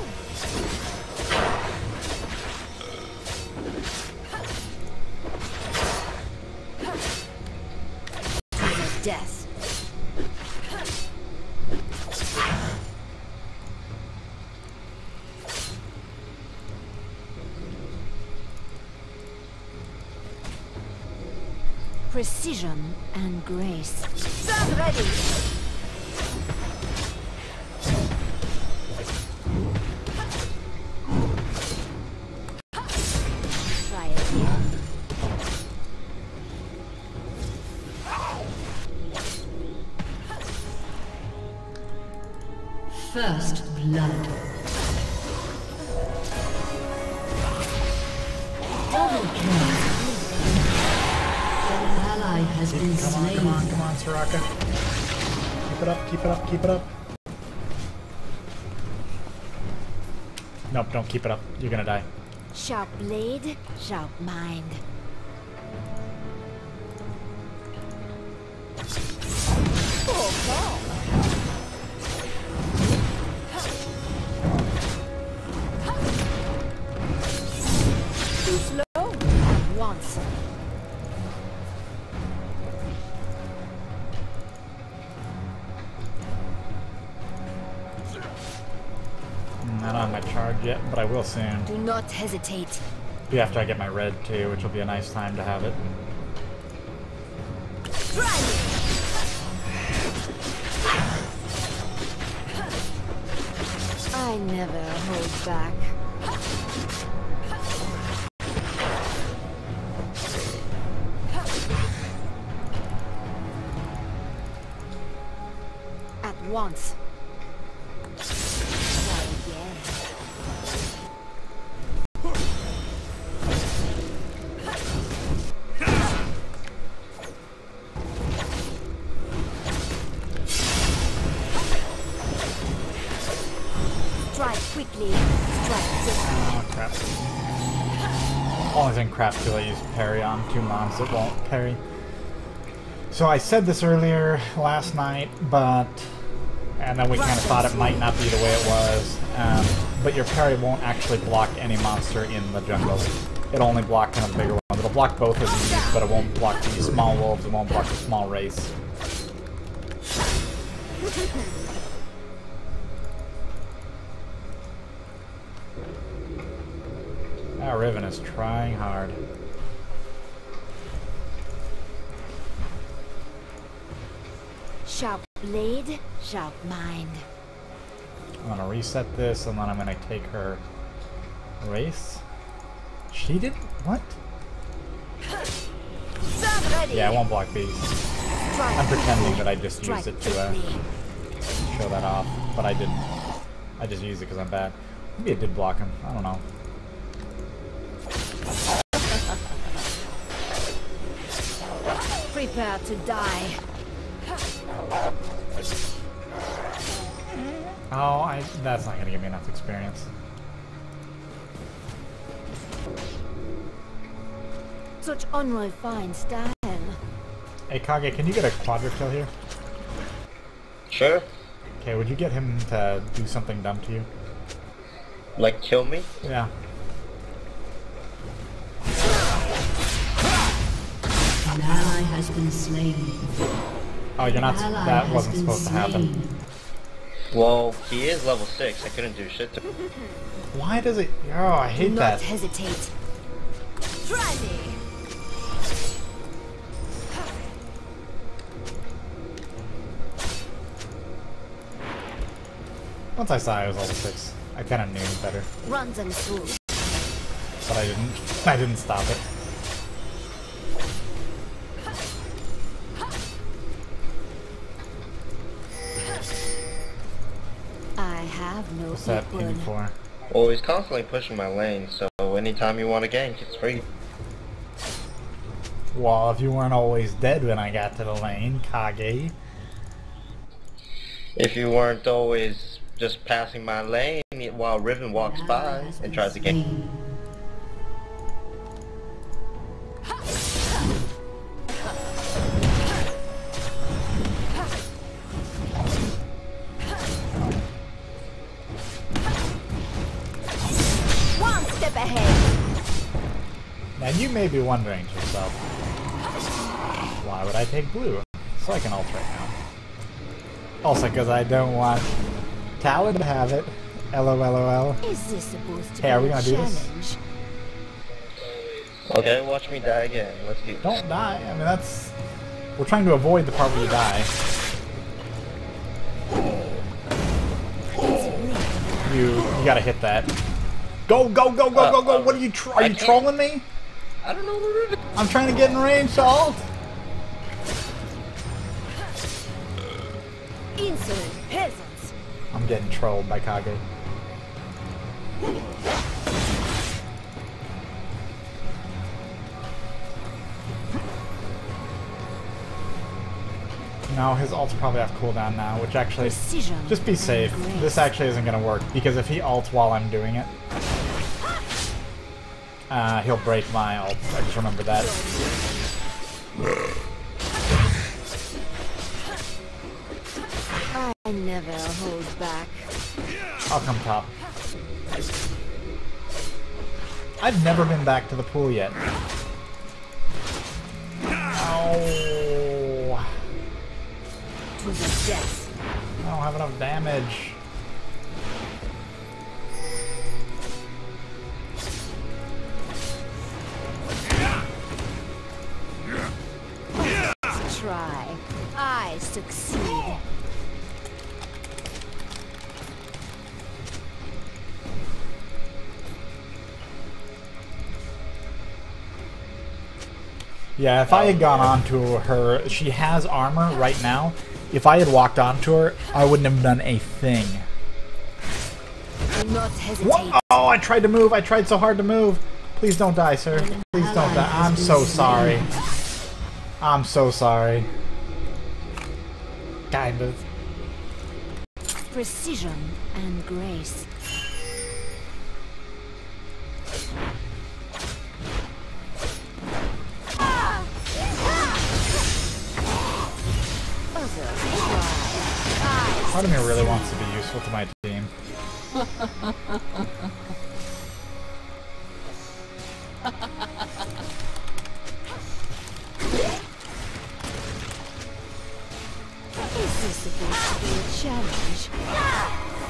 To the death. Precision and grace. Stand ready! Try again. First blood. Double kill. An ally has been slain. Come on, Soraka. Keep it up, keep it up, keep it up. Nope, don't keep it up. You're gonna die. Sharp blade, sharp mind. Oh, God. Too slow. At once. I don't have my charge yet, but I will soon. Do not hesitate. Be after I get my red too, which will be a nice time to have it. Try me. I never hold back. At once. Try again. Strike quickly. Strike quickly. Oh, crap. Only thing crap too, I use parry on 2 mons that won't parry. So I said this earlier last night, but... And then we kind of thought it might not be the way it was. But your parry won't actually block any monster in the jungle. It'll only block kind of the bigger ones. It'll block both of these, but it won't block the small wolves, it won't block the small race. That Riven is trying hard. Sharp blade, sharp mind. I'm gonna reset this, and then I'm gonna take her race. She did what? Stand ready. Yeah, I won't block these. Strike. I'm pretending that I just Strike used it to quickly. show that off, but I didn't. I just used it because I'm bad. Maybe it did block him. I don't know. Prepare to die. Oh, that's not gonna give me enough experience. Such unrefined style. Hey Kage, can you get a quadra kill here? Sure. Okay, would you get him to do something dumb to you? Like kill me? Yeah. An ally has been slain. Oh, you're not. An ally That has wasn't been supposed to happen. slain. Well, he is level 6. I couldn't do shit to him. Why does it? Oh, I hate Do that. not hesitate. Try me. Once I saw I was level 6, I kind of knew better, Run them through. but I didn't. I didn't stop it. I have no What's that equal. ping for? Well, he's constantly pushing my lane, so anytime you want to gank, it's free. Well, if you weren't always dead when I got to the lane, Kage. If you weren't always just passing my lane while Riven walks An ally by has and been tries to gank. slain. One step ahead. Now you may be wondering to yourself, why would I take blue? So I can ult right now. Also, because I don't want Talon to have it. LOLOL. Is this supposed to Hey, are be we a gonna do this? challenge? Okay, watch me die again. Let's do this. Don't die. I mean, that's. We're trying to avoid the part where you die. You gotta hit that. Go, go, go, go, go, go! What are you? Are you trolling me? I don't know what it is. I'm trying to get in range to ult. Insolent peasants. I'm getting trolled by Kage. No, his ult's probably off cooldown now, which actually... Precision Just be safe. and grace. This actually isn't going to work, because if he ults while I'm doing it, he'll break my ult. I just remember that. I never hold back. I'll come top. I've never been back to the pool yet. Ow. To the death. I don't have enough damage. Try. I succeed. Yeah, if I had gone onto her, she has armor right now. If I had walked onto her, I wouldn't have done a thing. Do not hesitate. What? Oh, I tried to move. I tried so hard to move. Please don't die, sir. Please don't die. I'm so sorry. I'm so sorry. Kind of. Precision and grace. Part of me really wants to be useful to my team. Is this supposed to be a challenge?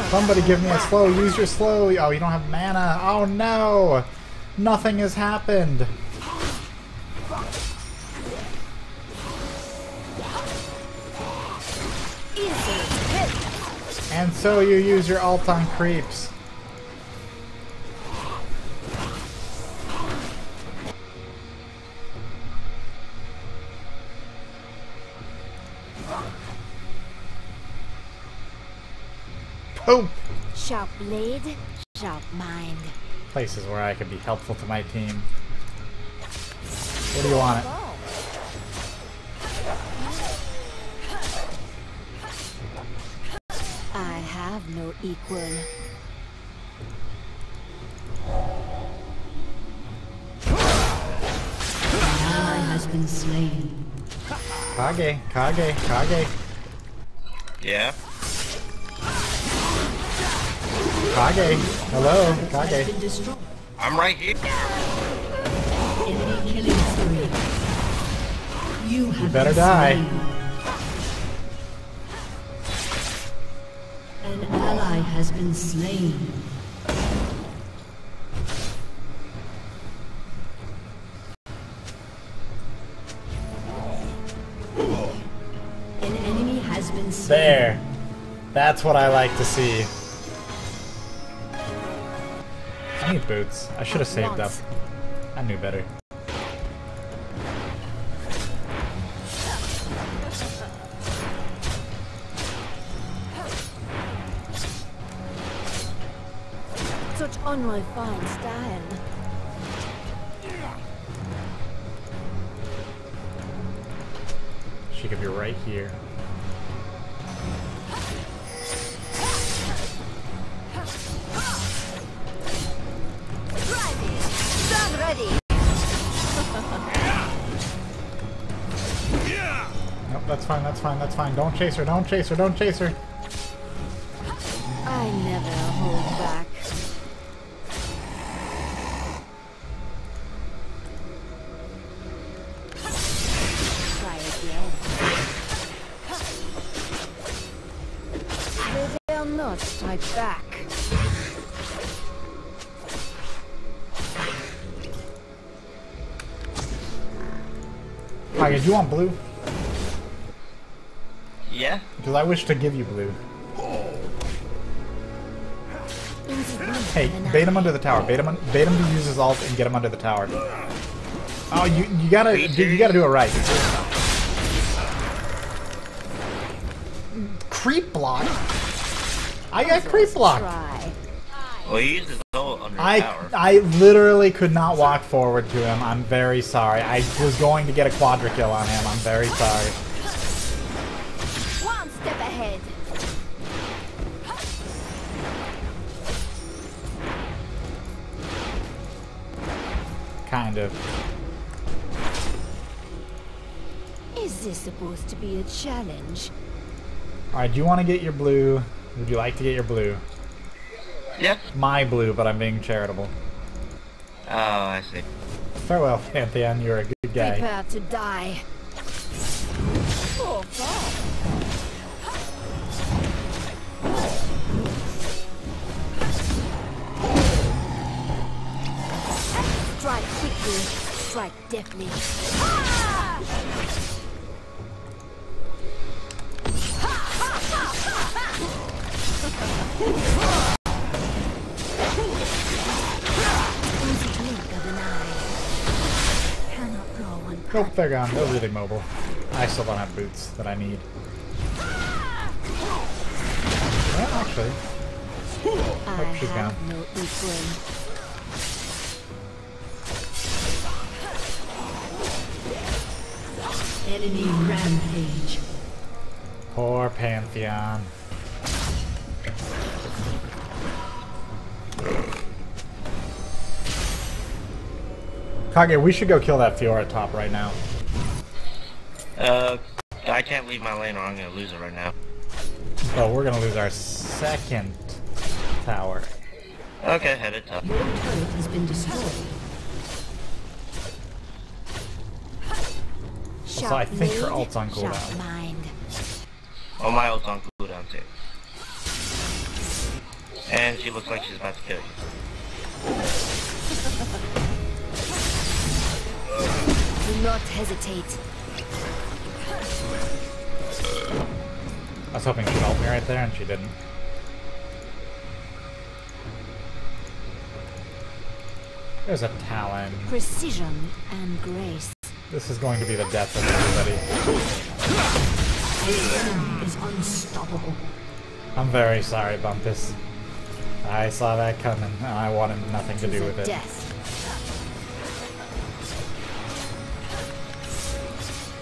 Somebody give me a slow. Use your slow. Oh, you don't have mana. Oh no! Nothing has happened. And so you use your ult on creeps. Boom! Sharp blade, sharp mind. Places where I could be helpful to my team. What do you want? I have no equal. An ally has been slain. Kage, Kage, Kage. Yeah. Kage. Hello, Has Kage. been destroyed. I'm right here. Enemy killing spree. You have better been die. slain. An ally has been slain. An enemy has been slain. There. That's what I like to see. I need boots. I should have saved up. I knew better. Such unrefined style. She could be right here. Stand ready. Nope, that's fine, that's fine, that's fine. Don't chase her, don't chase her, don't chase her. I never hold back. Try again. They dare not strike back. Kage, do you want blue? Yeah. Because I wish to give you blue. Hey, bait him under the tower. Bait him to use his ult and get him under the tower. Oh, you gotta do it right. Creep block. I got creep block. Well, he used his ult under the tower. I literally could not walk forward to him. I'm very sorry. I was going to get a quadra kill on him. I'm very sorry. One step ahead. Kind of. Is this supposed to be a challenge? Alright, do you want to get your blue? Would you like to get your blue? Yeah. My blue, but I'm being charitable. Oh, I see. Farewell, Pantheon. You're a good guy. Prepare to die. Oh, God. Strike quickly, strike deftly. Nope, they're gone. They're really mobile. I still don't have boots that I need. Well, actually. Oh, she's gone. No equal. Enemy rampage. Poor Pantheon. Kage, we should go kill that Fiora top right now. I can't leave my lane or I'm gonna lose it right now. Oh, we're gonna lose our second tower. Okay, headed top. Your turret has been destroyed. So I think her ult's on cooldown. Oh, my ult's on cooldown too. And she looks like she's about to kill you. Do not hesitate. I was hoping she'd ult me right there, and she didn't. There's a Talon. Precision and grace. This is going to be the death of everybody. The enemy is unstoppable. I'm very sorry, Bumpus. I saw that coming, and I wanted nothing to do with it.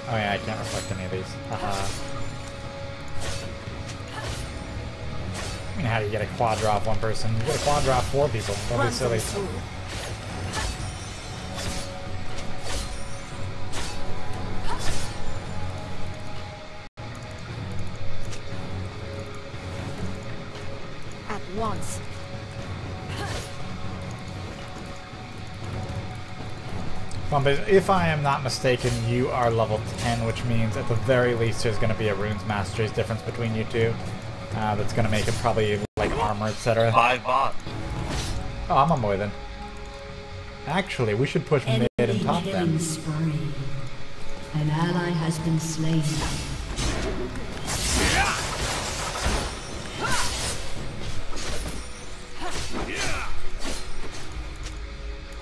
Oh yeah, I can't reflect any of these. Haha. I mean, how do you get a quad draw off one person? You get a quad draw off 4 people. Don't be silly. At once. Bumpus, if I am not mistaken, you are level 10, which means at the very least there's going to be a Runes Masteries difference between you two. That's going to make it probably like armor, etc. 5 bots. Oh, I'm on boy then. Actually, we should push mid and top them. An ally has been slain.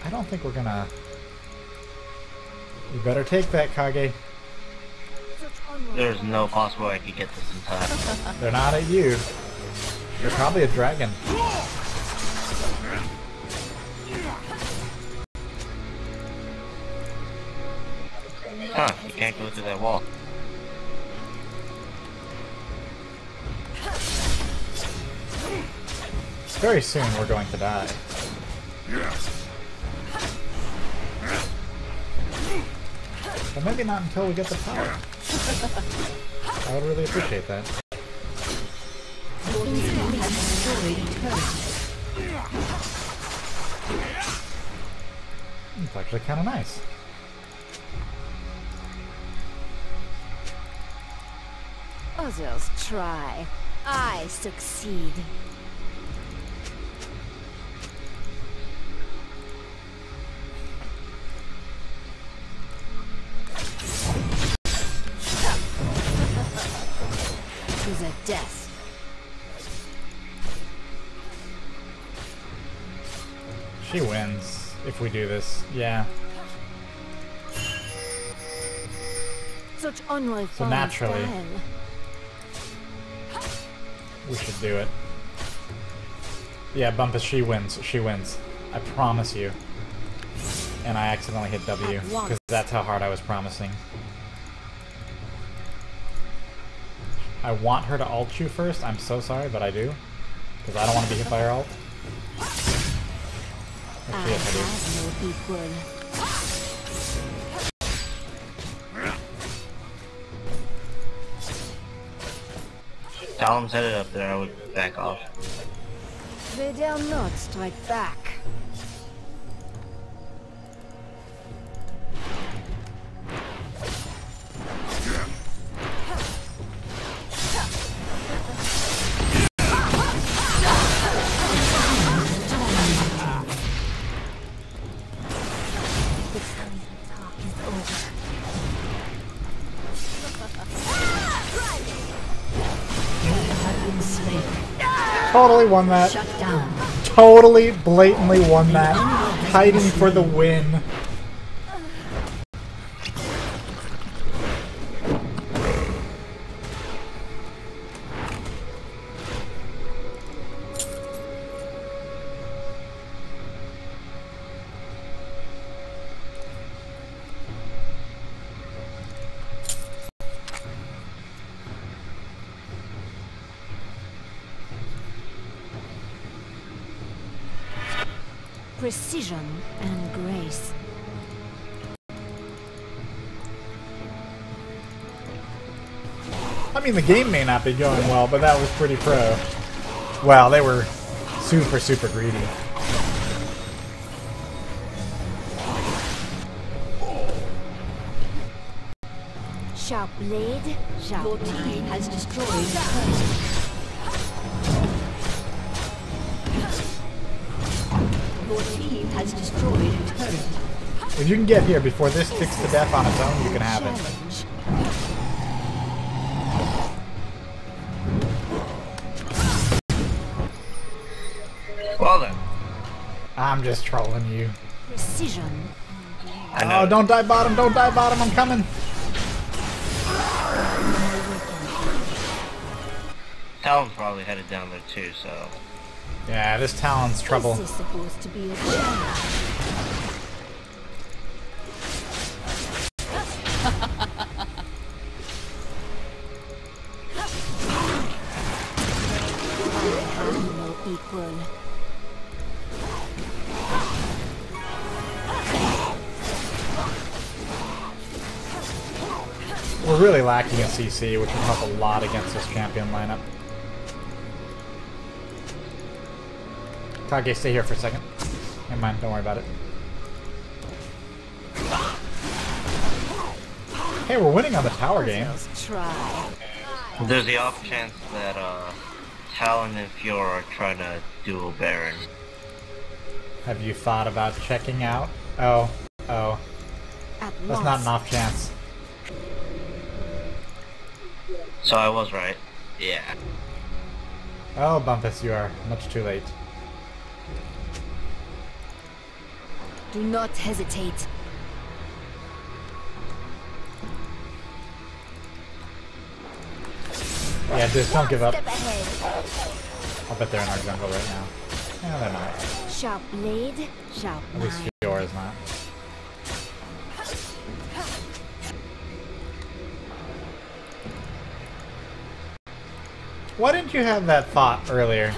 I don't think we're gonna... You better take that, Kage. There's no possible way I could get this in time. They're not at you. You're probably a dragon. Huh, you can't go through that wall. Very soon we're going to die. But maybe not until we get the power. I would really appreciate that. It's actually kind of nice. Others try. I succeed. To the death. She wins if we do this. Yeah. Such unrefined So naturally, style. we should do it. Yeah, Bumpus, she wins. She wins. I promise you. And I accidentally hit W, because that's how hard I was promising. I want her to ult you first. I'm so sorry, but I do. Because I don't want to be hit by her ult. Actually, yes, I do. No equal. Tell him set it up there, I would back off. They dare not strike back. Totally won that. Shut down. Totally, blatantly won that. Hiding for the win. Precision and grace. I mean, the game may not be going well, but that was pretty pro. Wow, they were super, super greedy. Sharp blade, sharp Your team mind. has destroyed a turret. Your team has destroyed a turret. If you can get here before this sticks to death on its own, you can have it. Well then. I'm just trolling you. Precision. Oh, don't die bottom, don't die bottom, I'm coming. Talon's probably headed down there too, so... Yeah, this Talon's trouble. Is this supposed to be a challenge? No equal. We're really lacking in CC, which will help a lot against this champion lineup. Kage, stay here for a second. Never mind, don't worry about it. Hey, we're winning on the tower game. Try. There's the off chance that, Talon and Fiora are trying to duel Baron. Have you thought about checking out? Oh. That's not an off chance. So I was right. Yeah. Oh, Bumpus, you are much too late. Do not hesitate. Yeah, just don't give up. Step ahead. I'll bet they're in our jungle right now. Yeah, they're not. Sharp blade, sharp At least mind. Fiora's not. Why didn't you have that thought earlier?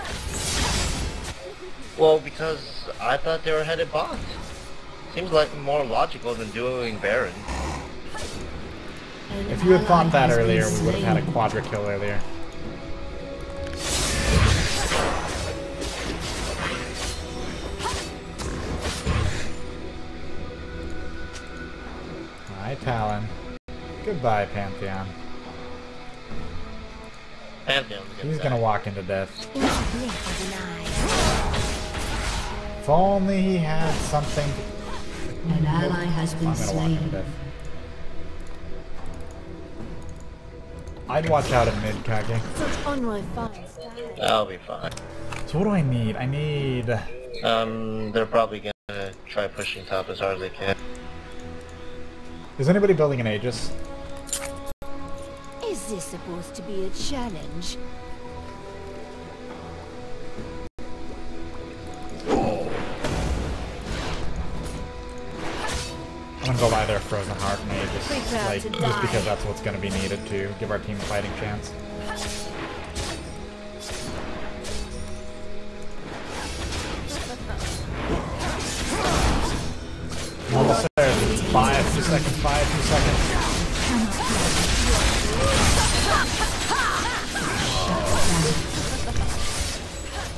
Well, because I thought they were headed bot. Seems like more logical than dueling Baron. If you had thought that earlier, we would have had a quadra kill earlier. Hi, Talon. Goodbye, Pantheon. He's gonna walk into death. If only he had something. An ally has been I'm gonna walk into slain. death. I'd watch out at mid, Kage. I'll be fine. So what do I need? I need... They're probably gonna try pushing top as hard as they can. Is anybody building an Aegis? Is this supposed to be a challenge? I'm gonna go buy their Frozen Heart and Aegis. Prepare Like, to just die. because that's what's gonna be needed to give our team a fighting chance. Almost there. 5, 2 seconds, 5, 2 seconds.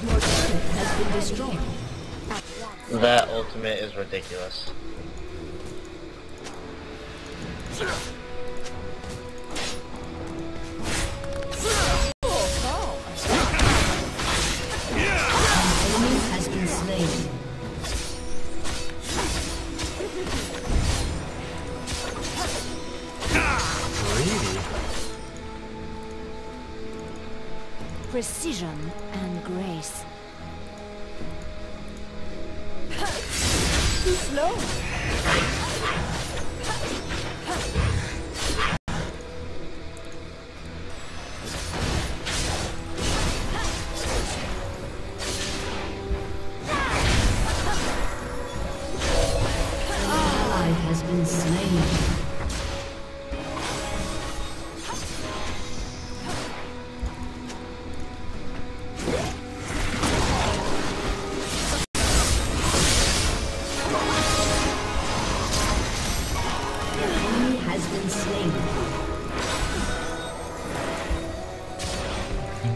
Your turret has been destroyed. That ultimate is ridiculous. An enemy has been slain. Greedy. Precision and grace. Too slow. An ally has been slain.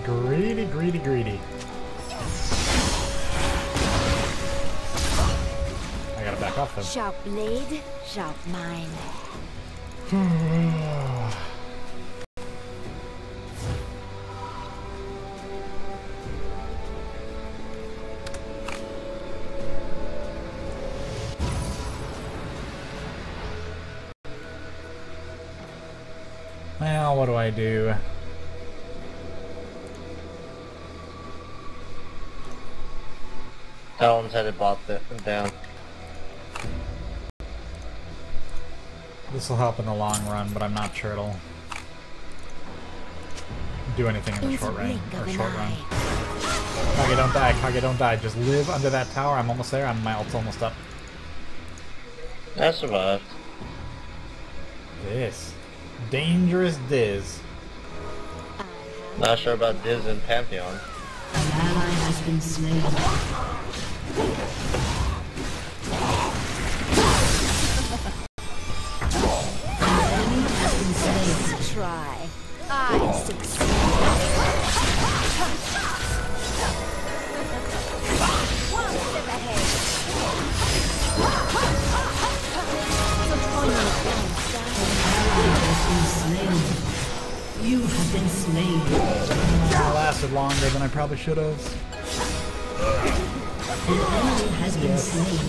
Greedy, greedy, greedy. I gotta back off them. Sharp blade, sharp mind. Well, what do I do? Talon's headed bot down. This will help in the long run, but I'm not sure it'll do anything in the short range or short run. Kage, don't die. Kage, don't die. Just live under that tower. I'm almost there. My ult's almost up. I survived. This. Dangerous Diz. Not sure about Diz and Pantheon. An ally has been slain. An enemy has been slain. Try. I succeed. One step ahead. You have been slain. That lasted longer than I probably should have. An enemy has been slain.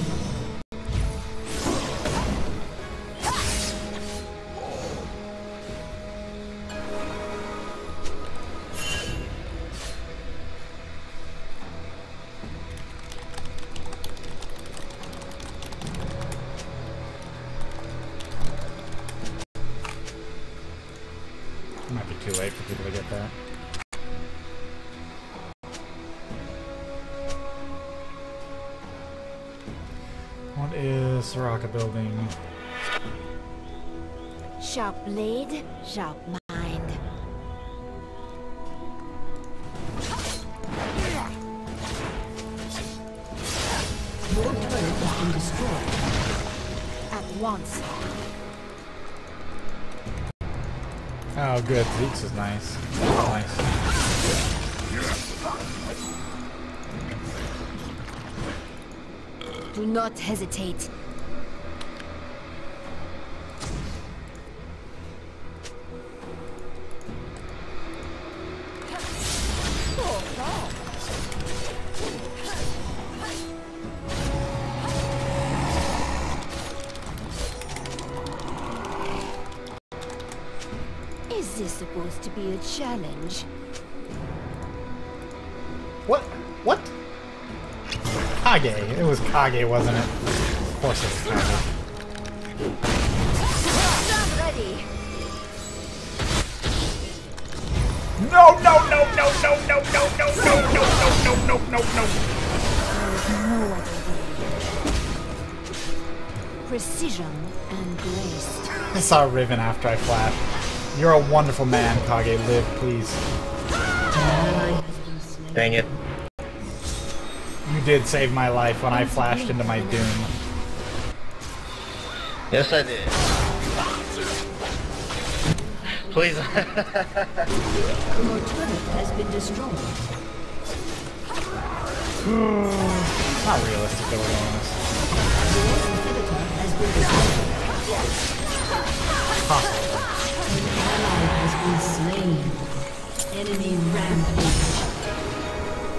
Might be too late for people to get that. What is Soraka building? Sharp blade, sharp mind. Your turret has been destroyed. At once. Oh, good. Zeke's is nice. Nice. Do not hesitate. Is this supposed to be a challenge? What? What? Kage. It was Kage, wasn't it? Of course it's Kage. Stand ready. No, no, no, no, no, no, no, no, no, no, no, no, no, no, no. No other way. Precision and grace. I saw Riven after I flashed. You're a wonderful man, Kage. Live, please. Dang it. You did save my life when I flashed into my doom. Yes, I did. Please. Your turret has been destroyed. Not realistic that we're doing this. Your inhibitor has been destroyed. An ally has been slain. Enemy rampage.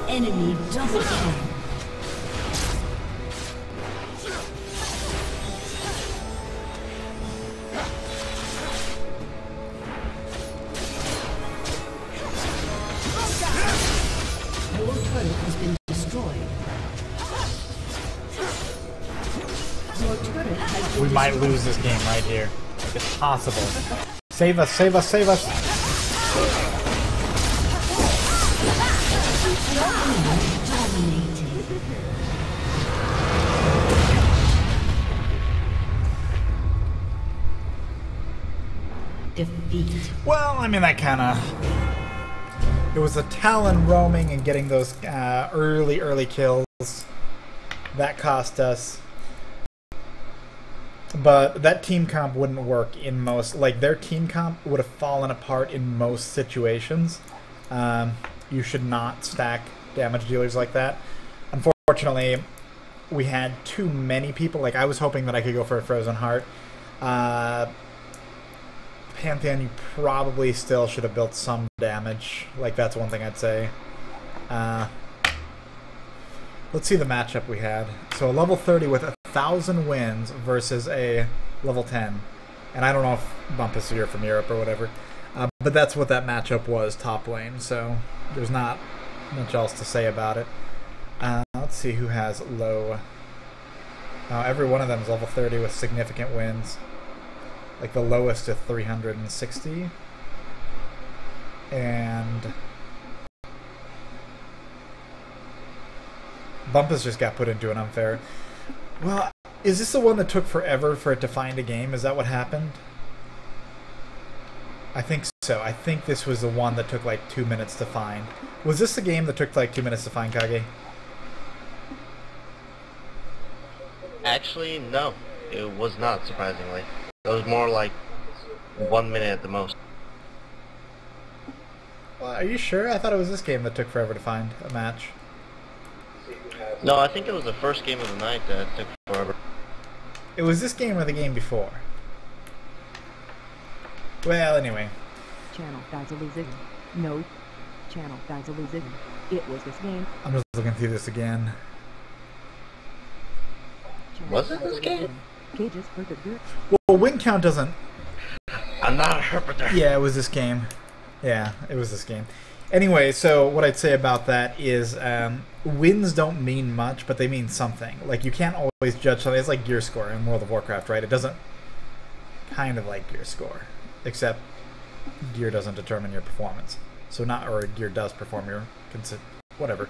Enemy double kill. Your turret has been destroyed. Your turret has been We might lose this game right here. It's possible. Save us, save us, save us! dominating. Defeat. Well, I mean, that kind of... It was the Talon roaming and getting those early kills. That cost us. But that team comp wouldn't work in most... Like, their team comp would have fallen apart in most situations. You should not stack damage dealers like that. Unfortunately, we had too many people. Like, I was hoping that I could go for a Frozen Heart. Pantheon, you probably still should have built some damage. Like, that's one thing I'd say. Let's see the matchup we had. So a level 30 with 1,000 wins versus a level 10. And I don't know if Bumpus here from Europe or whatever. But that's what that matchup was, top lane. So there's not much else to say about it. Let's see who has low. Every one of them is level 30 with significant wins. Like the lowest to 360. And Bumpus just got put into an unfair. Well, is this the one that took forever for it to find a game? Is that what happened? I think so. I think this was the one that took like 2 minutes to find. Was this the game that took like 2 minutes to find, Kage? Actually, no. It was not, surprisingly. It was more like 1 minute at the most. Well, are you sure? I thought it was this game that took forever to find a match. No, I think it was the first game of the night that took forever. It was this game or the game before? Well, anyway. Channel guys are losing. No. Channel guys are losing. It was this game. I'm just looking through this again. Was it this game? Cages herpeter. Well, win count doesn't... I'm not a herpeter. Yeah, it was this game. Yeah, it was this game. Anyway, so what I'd say about that is wins don't mean much, but they mean something. Like, you can't always judge something. It's like gear score in World of Warcraft, right? It doesn't kind of like gear score, except gear doesn't determine your performance. So not, or gear does perform your, whatever.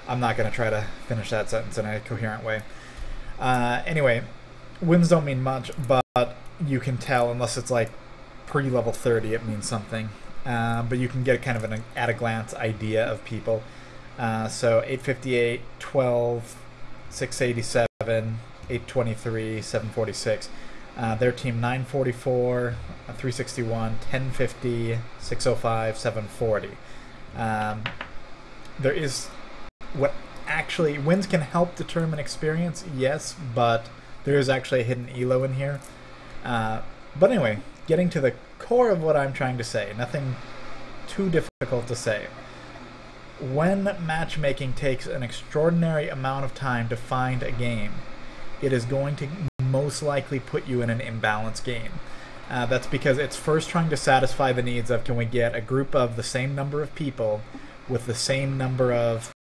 I'm not going to try to finish that sentence in a coherent way. Anyway, wins don't mean much, but you can tell, unless it's like pre-level 30, it means something. But you can get kind of an at-a-glance idea of people. So 858, 12, 687, 823, 746. Their team 944, 361, 1050, 605, 740. There is what actually wins can help determine experience, yes, but there is actually a hidden elo in here. But anyway, getting to the core of what I'm trying to say, nothing too difficult to say. When matchmaking takes an extraordinary amount of time to find a game, it is going to most likely put you in an imbalanced game. That's because it's first trying to satisfy the needs of, can we get a group of the same number of people with the same number of,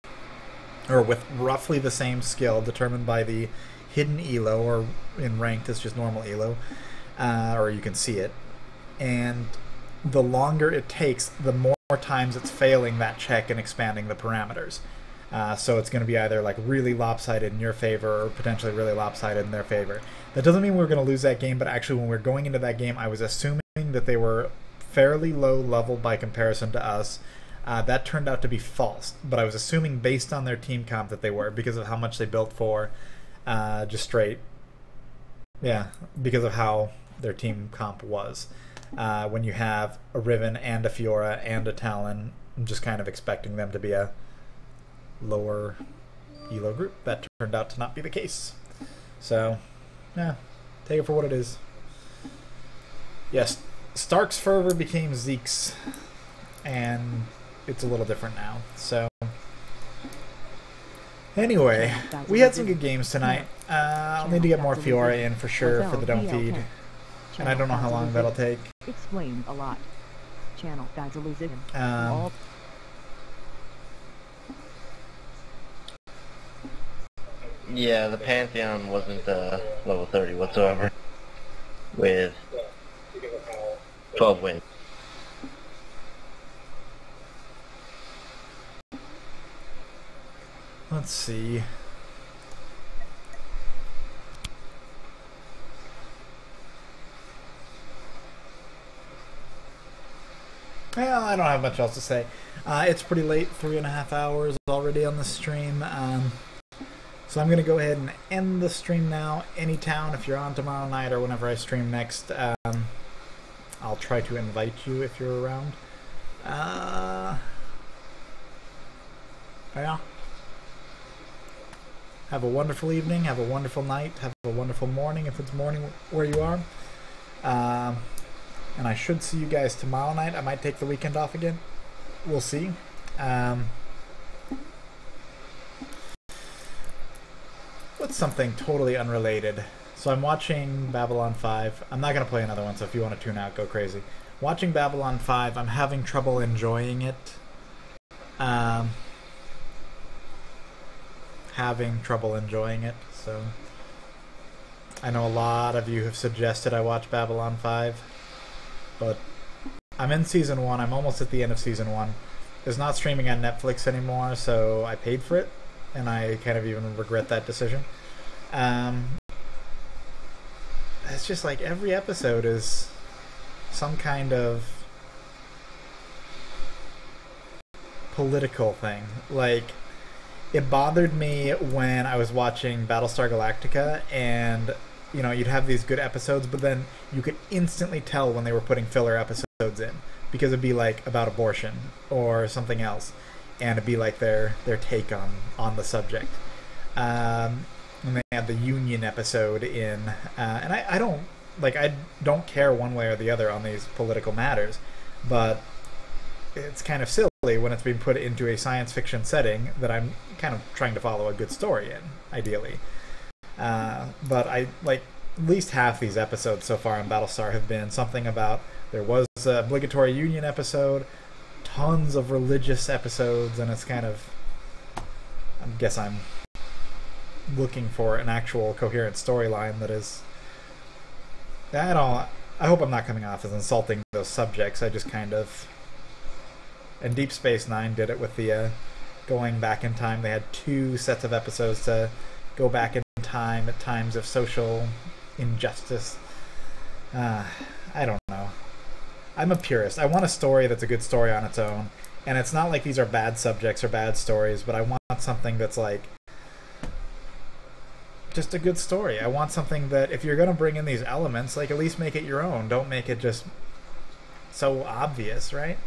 or with roughly the same skill determined by the hidden elo, or in ranked it's just normal elo, or you can see it. And the longer it takes, the more times it's failing that check and expanding the parameters. So it's going to be either like really lopsided in your favor or potentially really lopsided in their favor. That doesn't mean we're going to lose that game, but actually when we were going into that game, I was assuming that they were fairly low level by comparison to us. That turned out to be false, but I was assuming based on their team comp that they were, because of how much they built for, just straight, yeah, because of how their team comp was. When you have a Riven and a Fiora and a Talon, I'm just kind of expecting them to be a lower elo group. That turned out to not be the case. So, yeah, take it for what it is. Yes, Stark's fervor became Zeke's, and it's a little different now. So, anyway, we had some good games tonight. I'll need to get more Fiora in for sure for the Don't Feed. And I don't know how long that'll take. Explain a lot. Channel guys are losing. Yeah, the Pantheon wasn't level 30 whatsoever, with 12 wins. Let's see. Well, I don't have much else to say. It's pretty late, 3.5 hours already on the stream. So I'm going to go ahead and end the stream now. Anytown, if you're on tomorrow night or whenever I stream next, I'll try to invite you if you're around. Yeah. Have a wonderful evening, have a wonderful night, have a wonderful morning if it's morning where you are. And I should see you guys tomorrow night. I might take the weekend off again. We'll see. What's something totally unrelated? So I'm watching Babylon 5. I'm not going to play another one, so if you want to tune out, go crazy. Watching Babylon 5, I'm having trouble enjoying it. So I know a lot of you have suggested I watch Babylon 5, but I'm in season 1. I'm almost at the end of season 1. It's not streaming on Netflix anymore, so I paid for it, and I kind of even regret that decision. It's just like every episode is some kind of political thing. Like, it bothered me when I was watching Battlestar Galactica, and you know, you'd have these good episodes, but then you could instantly tell when they were putting filler episodes in, because it'd be like about abortion or something else, and it'd be like their take on the subject. And they had the union episode in, and I don't care one way or the other on these political matters, but it's kind of silly when it's being put into a science fiction setting that I'm kind of trying to follow a good story in, ideally. But I like at least half these episodes so far in Battlestar have been something about there was an obligatory union episode, tons of religious episodes, and it's kind of, I guess I'm looking for an actual coherent storyline that is, I hope I'm not coming off as insulting those subjects. I just kind of, and Deep Space Nine did it with the going back in time. They had 2 sets of episodes to go back in time at times of social injustice. I don't know. I'm a purist. I want a story that's a good story on its own, and it's not like these are bad subjects or bad stories, but I want something that's like just a good story. I want something that, if you're going to bring in these elements, like, at least make it your own. Don't make it just so obvious, right?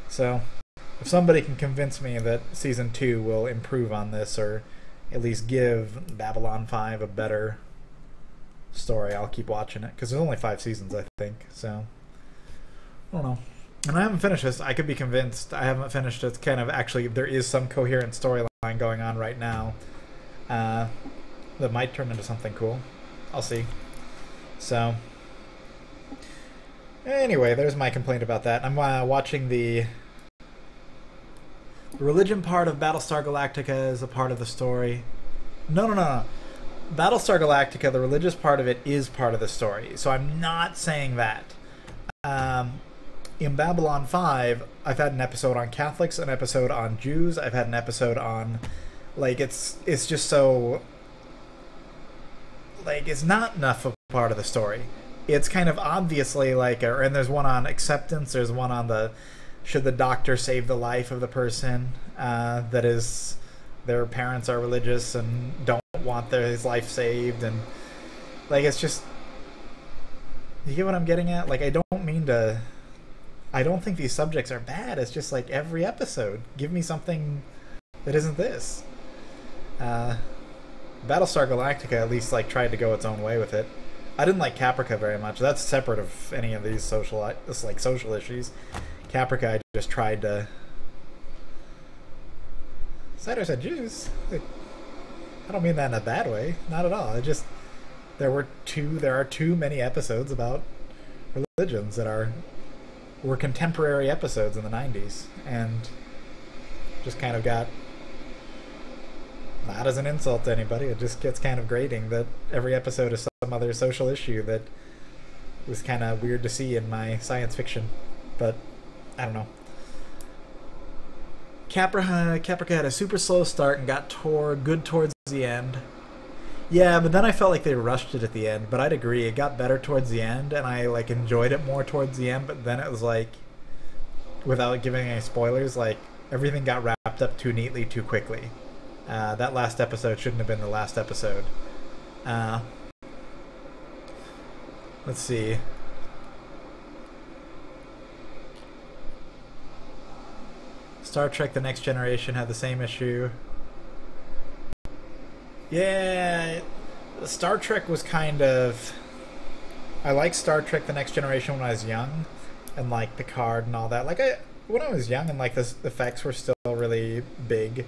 So if somebody can convince me that season 2 will improve on this, or at least give Babylon 5 a better story, I'll keep watching it, because there's only 5 seasons, I think. So I don't know. And I haven't finished this. I could be convinced. I haven't finished it. It's kind of, actually, there is some coherent storyline going on right now that might turn into something cool. I'll see. So anyway, there's my complaint about that. I'm watching the religion part of Battlestar Galactica is a part of the story. No. Battlestar Galactica, the religious part of it, is part of the story. So I'm not saying that. In Babylon 5, I've had an episode on Catholics, an episode on Jews. I've had an episode on, like, it's just so, like, it's not enough of a part of the story. It's kind of obviously like, and there's one on acceptance. There's one on the, should the doctor save the life of the person that is, their parents are religious and don't want his life saved, and like, it's just, you get what I'm getting at? Like, I don't think these subjects are bad. It's just like every episode, give me something that isn't this. Battlestar Galactica at least like tried to go its own way with it. I didn't like Caprica very much. That's separate of any of these social issues. Caprica, I just tried to. Cider said Jews. I don't mean that in a bad way. Not at all. It just, there are too many episodes about religions that were contemporary episodes in the 90s, and just kind of got, not as an insult to anybody, it just gets kind of grating that every episode is some other social issue that was kind of weird to see in my science fiction. But I don't know. Caprica had a super slow start and got good towards the end. Yeah, but then I felt like they rushed it at the end. But I'd agree, it got better towards the end, and I like enjoyed it more towards the end. But then it was like, without giving any spoilers, like everything got wrapped up too neatly, too quickly. That last episode shouldn't have been the last episode. Let's see. Star Trek The Next Generation had the same issue. Yeah, Star Trek was kind of... I liked Star Trek The Next Generation when I was young, and like Picard and all that. Like, when I was young and like the effects were still really big,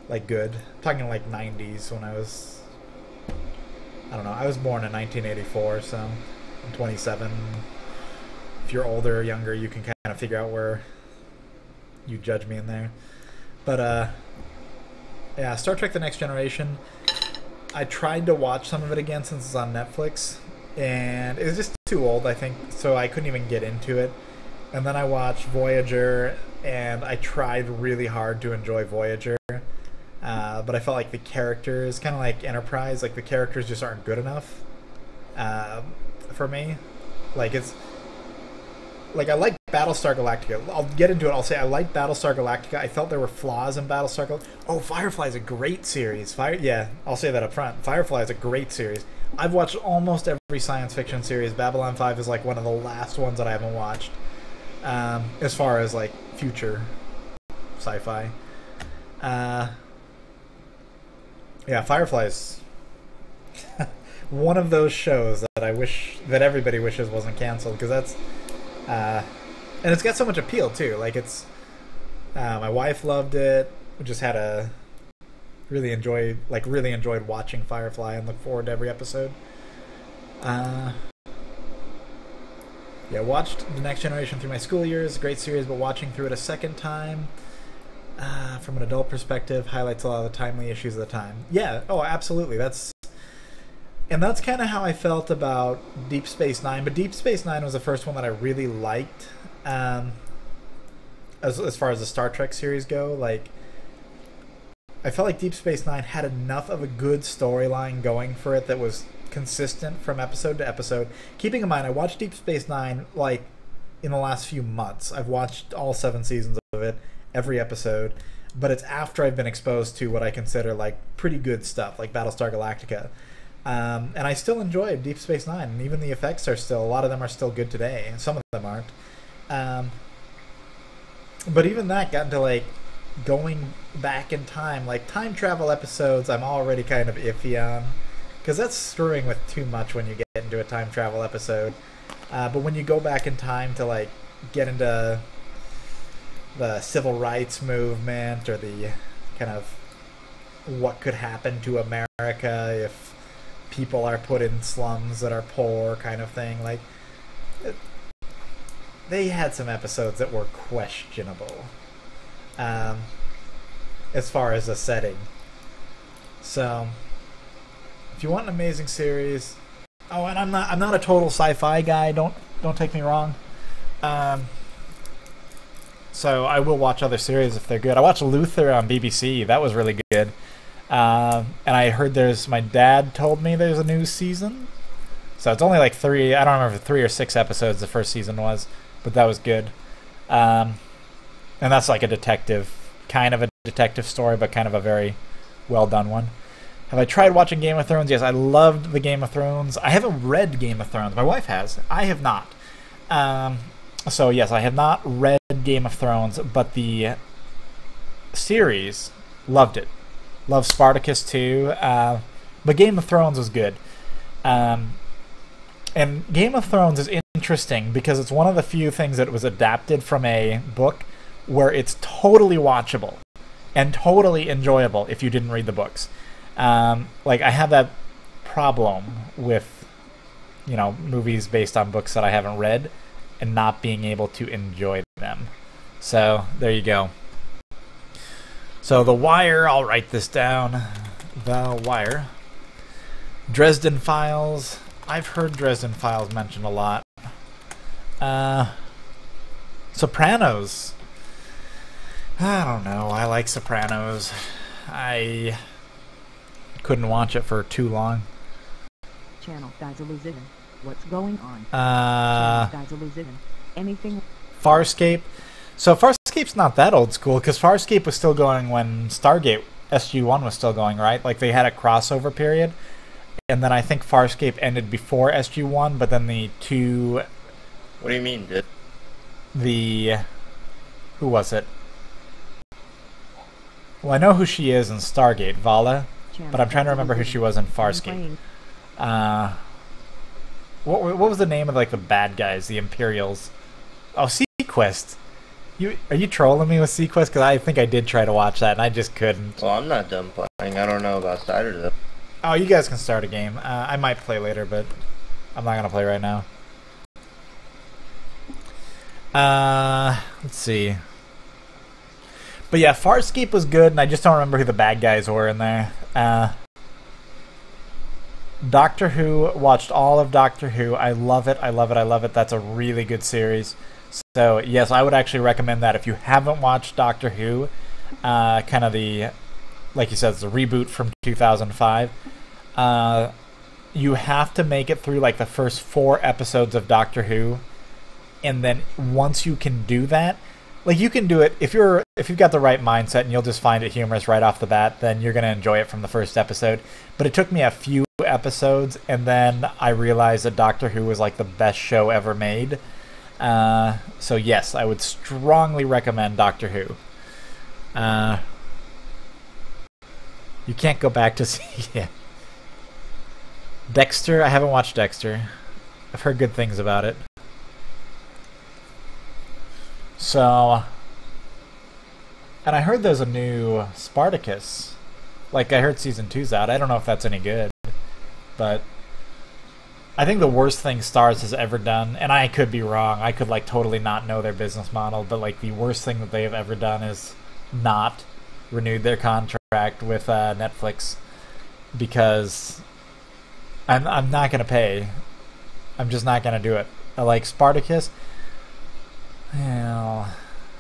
like good. I'm talking like 90s when I was... I don't know, I was born in 1984, so I'm 27. If you're older or younger, you can kind of figure out where you judge me in there. But yeah, Star Trek The Next Generation, I tried to watch some of it again since it's on Netflix, and it was just too old, I think, so I couldn't even get into it. and then I watched Voyager, and I tried really hard to enjoy Voyager, but I felt like the characters, kind of like Enterprise, like the characters just aren't good enough for me. Like it's like I like Battlestar Galactica. I'll get into it. I'll say I like Battlestar Galactica. I felt there were flaws in Battlestar Galactica. Oh, Firefly is a great series. Yeah, I'll say that up front. Firefly is a great series. I've watched almost every science fiction series. Babylon 5 is like one of the last ones that I haven't watched. As far as like future sci-fi. Yeah, Firefly is one of those shows that I wish that everybody wishes wasn't canceled, because that's and it's got so much appeal too. Like it's my wife loved it. We just had a really enjoyed watching Firefly and look forward to every episode. Yeah, watched The Next Generation through my school years. Great series, but watching through it a second time from an adult perspective highlights a lot of the timely issues of the time. Yeah, oh, absolutely. That's kind of how I felt about Deep Space Nine. But Deep Space Nine was the first one that I really liked. As far as the Star Trek series go, like I felt like Deep Space Nine had enough of a good storyline going for it that was consistent from episode to episode. Keeping in mind, I watched Deep Space Nine like in the last few months. I've watched all 7 seasons of it, every episode, but it's after I've been exposed to what I consider like pretty good stuff, like Battlestar Galactica. And I still enjoy Deep Space Nine, and even the effects are still, a lot of them are still good today, and some of them aren't. But even that got into like going back in time, like time travel episodes I'm already kind of iffy on, because that's screwing with too much when you get into a time travel episode. But when you go back in time to like get into the civil rights movement, or the kind of what could happen to America if people are put in slums that are poor kind of thing, like they had some episodes that were questionable as far as the setting. So if you want an amazing series, oh, and I'm not a total sci-fi guy, don't take me wrong, so I will watch other series if they're good. I watched Luther on BBC. That was really good. And I heard my dad told me there's a new season. So it's only like 3, I don't remember, 3 or 6 episodes the first season was, but that was good. And that's like kind of a detective story, but kind of a very well done one. Have I tried watching Game of Thrones? Yes, I loved the Game of Thrones. I haven't read Game of Thrones. My wife has. I have not. So yes, I have not read Game of Thrones, but the series, loved it. Love Spartacus too, but Game of Thrones was good. And Game of Thrones is interesting because it's one of the few things that was adapted from a book where it's totally watchable and totally enjoyable if you didn't read the books. Like I have that problem with, movies based on books that I haven't read and not being able to enjoy them. So there you go. So The Wire, I'll write this down. The Wire. Dresden Files. I've heard Dresden Files mentioned a lot. Sopranos. I don't know. I like Sopranos. I couldn't watch it for too long. Channel Disillusion. What's going on? Channel Disillusion. Anything? Farscape. So Farscape's not that old school, because Farscape was still going when Stargate SG-1 was still going, right? Like they had a crossover period, and then I think Farscape ended before SG-1, but then the two... What do you mean, dude? Who was it? Well, I know who she is in Stargate, Vala, but I'm trying to remember who she was in Farscape. What was the name of like the bad guys, the Imperials? Oh, Sequest. Are you trolling me with Sequest? Because I think I did try to watch that and I just couldn't. Well, I'm not done playing. I don't know about Cider though. Oh, you guys can start a game. I might play later, but I'm not gonna play right now. Let's see. But yeah, Farscape was good, and I just don't remember who the bad guys were in there. Doctor Who, watched all of Doctor Who. I love it. I love it. I love it. That's a really good series. So yes, I would actually recommend that if you haven't watched Doctor Who, kind of the, like you said, it's a reboot from 2005. You have to make it through like the first 4 episodes of Doctor Who, and then once you can do that, like you can do it if you've got the right mindset and you'll just find it humorous right off the bat, then you're gonna enjoy it from the first episode. But it took me a few episodes, and then I realized that Doctor Who was like the best show ever made. So yes, I would strongly recommend Doctor Who. You can't go back to see it. Dexter, I haven't watched Dexter. I've heard good things about it. So, and I heard there's a new Spartacus. Like, I heard season 2's out. I don't know if that's any good, but I think the worst thing Starz has ever done, and I could be wrong, I could like totally not know their business model, but like the worst thing that they have ever done is not renewed their contract with Netflix, because I'm not gonna pay. I'm just not gonna do it. Like Spartacus, well,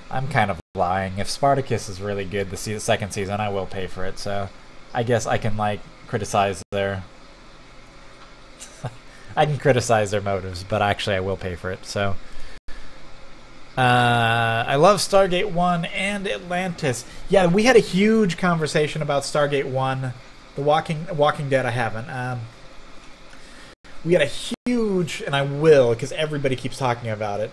I'm kind of lying. If Spartacus is really good, the second season, I will pay for it. So I guess I can like criticize their I can criticize their motives, but actually I will pay for it. So I love Stargate 1 and Atlantis. Yeah, we had a huge conversation about Stargate 1. The Walking Dead I haven't. We had a huge, and I will, because everybody keeps talking about it,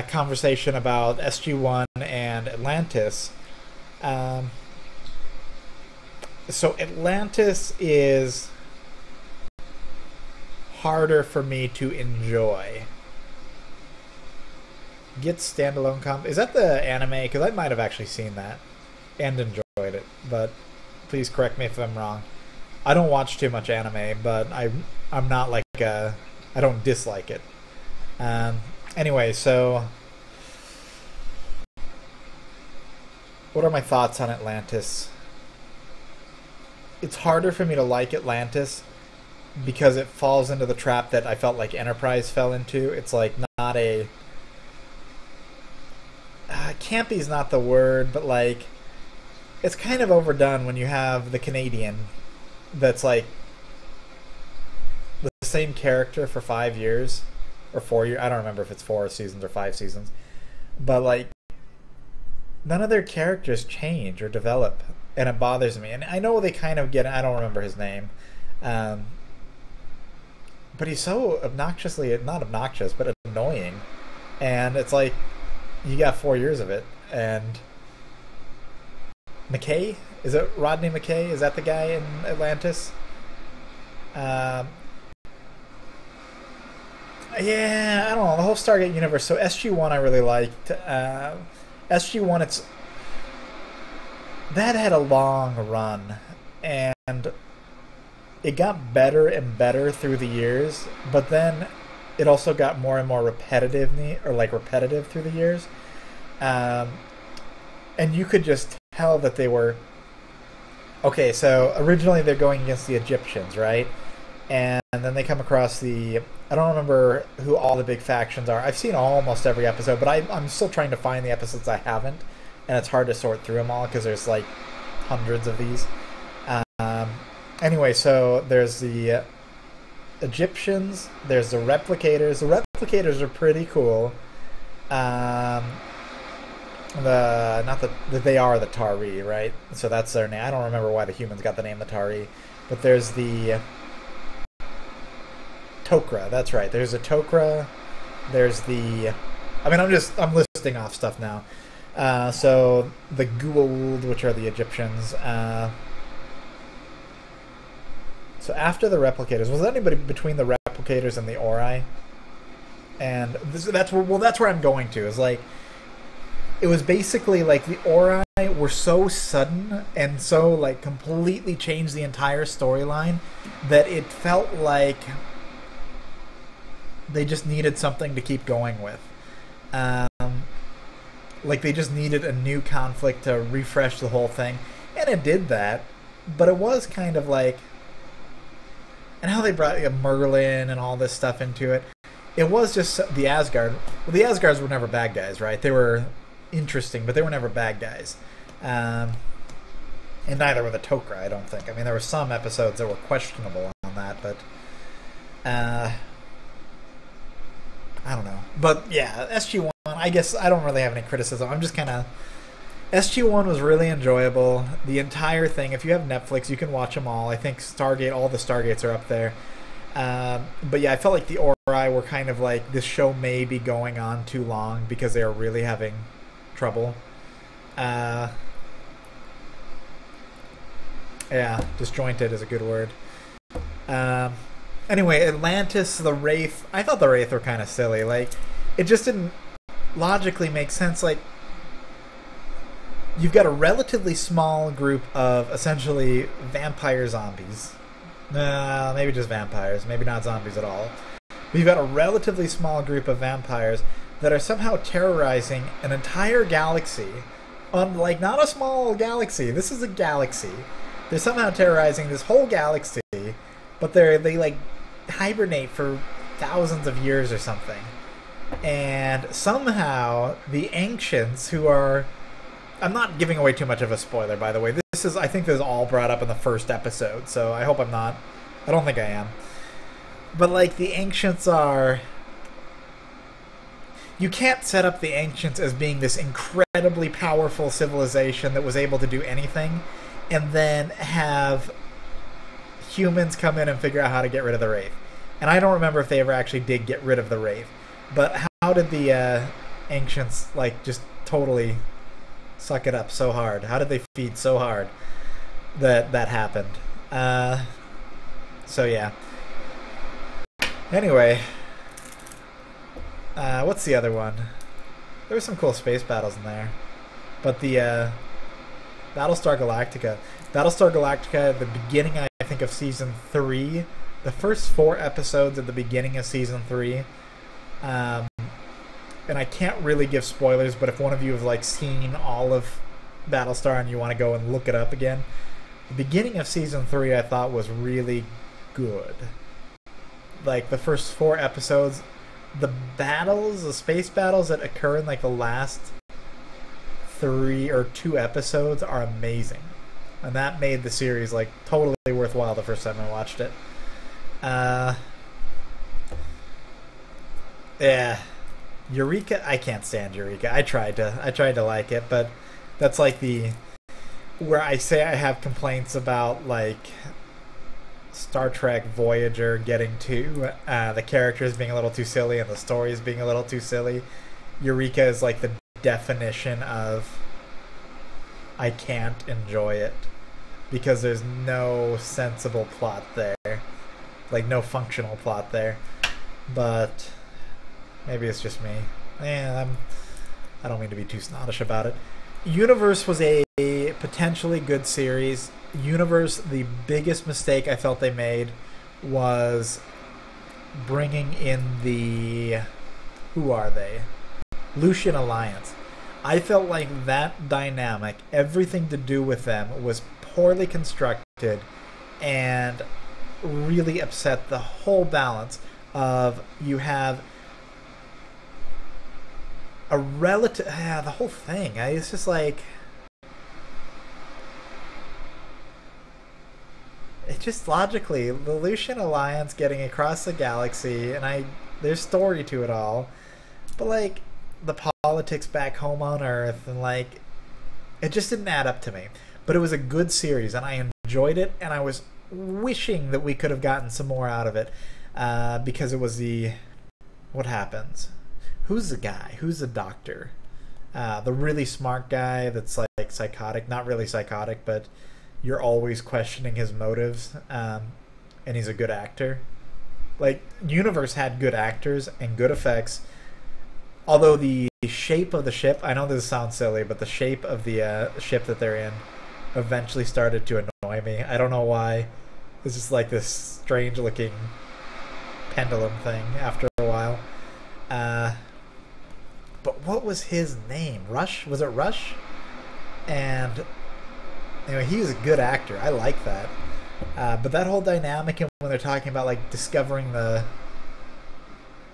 conversation about SG-1 and Atlantis. So Atlantis is harder for me to enjoy. Get standalone comp. Is that the anime? Because I might have actually seen that and enjoyed it, but please correct me if I'm wrong. I don't watch too much anime, but I'm not like I don't dislike it. Anyway, so what are my thoughts on Atlantis? It's harder for me to like Atlantis because it falls into the trap that I felt like Enterprise fell into. It's like not a campy is not the word, but like it's kind of overdone when you have the Canadian that's like the same character for 5 years or 4 years. I don't remember if it's 4 seasons or 5 seasons, but like none of their characters change or develop, and it bothers me. And I know they kind of get, I don't remember his name, but he's so obnoxiously, not obnoxious, but annoying, and it's like you got 4 years of it. And McKay, is it Rodney McKay? Is that the guy in Atlantis? Yeah, I don't know, the whole Stargate universe. So SG-1 I really liked. SG-1, that had a long run, and it got better and better through the years, but then it also got more and more repetitive through the years. And you could just tell that they were... Okay, so originally they're going against the Egyptians, right? And then they come across the... I don't remember who all the big factions are. I've seen almost every episode, but I'm still trying to find the episodes I haven't, and it's hard to sort through them all because there's like hundreds of these. Anyway, so there's the Egyptians, there's the Replicators. The Replicators are pretty cool. They are the Tari, right? So that's their name. I don't remember why the humans got the name the Tari, but there's the Tok'ra. That's right. There's a Tok'ra. There's the... I mean, I'm listing off stuff now. So the Goa'uld, which are the Egyptians. So after the Replicators, was there anybody between the Replicators and the Ori? And that's where I'm going to. Is like, it was basically like the Ori were so sudden and so like completely changed the entire storyline that it felt like they just needed something to keep going with. Like they just needed a new conflict to refresh the whole thing, and it did that. But it was kind of like, and how they brought Merlin and all this stuff into it. It was just the Asgard. Well, the Asgards were never bad guys, right? They were interesting, but they were never bad guys. And neither were the Tok'ra, I don't think. I mean, there were some episodes that were questionable on that, but I don't know. But yeah, SG-1, I guess I don't really have any criticism. I'm just kind of... SG-1 was really enjoyable. The entire thing, if you have Netflix, you can watch them all. I think Stargate, all the Stargates are up there. But yeah, I felt like the Ori were kind of like, this show may be going on too long because they are really having trouble. Yeah, disjointed is a good word. Anyway, Atlantis, the Wraith, I thought the Wraith were kind of silly. Like, it just didn't logically make sense. Like, you've got a relatively small group of essentially vampire zombies. Maybe just vampires. Maybe not zombies at all. But you've got a relatively small group of vampires that are somehow terrorizing an entire galaxy. Like, not a small galaxy. This is a galaxy. They're somehow terrorizing this whole galaxy, but they like hibernate for thousands of years or something. And somehow the ancients, who are... I'm not giving away too much of a spoiler, by the way. I think this is all brought up in the first episode, so I hope I'm not. I don't think I am. But, like, the ancients are... You can't set up the ancients as being this incredibly powerful civilization that was able to do anything, and then have humans come in and figure out how to get rid of the Wraith. And I don't remember if they ever actually did get rid of the Wraith. But how did the ancients, like, just totally... suck it up so hard? How did they feed so hard that happened? So yeah. Anyway, what's the other one? There were some cool space battles in there, but the Battlestar Galactica at the beginning, I think, of season 3, the first 4 episodes at the beginning of season 3. And I can't really give spoilers, but if one of you have like seen all of Battlestar and you want to go and look it up again, the beginning of season 3 I thought was really good. Like the first 4 episodes, the space battles that occur in like the last 3 or 2 episodes are amazing, and that made the series like totally worthwhile the first time I watched it. Yeah. Eureka, I can't stand Eureka. I tried to like it, but that's like where I say I have complaints about like Star Trek Voyager getting to the characters being a little too silly and the stories being a little too silly. Eureka is like the definition of I can't enjoy it because there's no sensible plot there, like no functional plot there. But maybe it's just me. I don't mean to be too snottish about it. Universe was a potentially good series. Universe, the biggest mistake I felt they made was bringing in the... Who are they? Lucian Alliance. I felt like that dynamic, everything to do with them, was poorly constructed and really upset the whole balance of you have a relative... the whole thing. It's just like... It's just logically, the Lucian Alliance getting across the galaxy, and there's story to it all, but like, the politics back home on Earth, and like, it just didn't add up to me. But it was a good series, and I enjoyed it, and I was wishing that we could have gotten some more out of it, because it was the... What happens? Who's the guy? Who's the doctor? The really smart guy that's like psychotic. Not really psychotic, but you're always questioning his motives. And he's a good actor. Like, Universe had good actors and good effects. Although the shape of the ship, I know this sounds silly, but the shape of the ship that they're in eventually started to annoy me. I don't know why. It's just like this strange looking pendulum thing after a while. But what was his name? Rush? Was it Rush? And anyway, he was a good actor. I like that. But that whole dynamic, and when they're talking about like discovering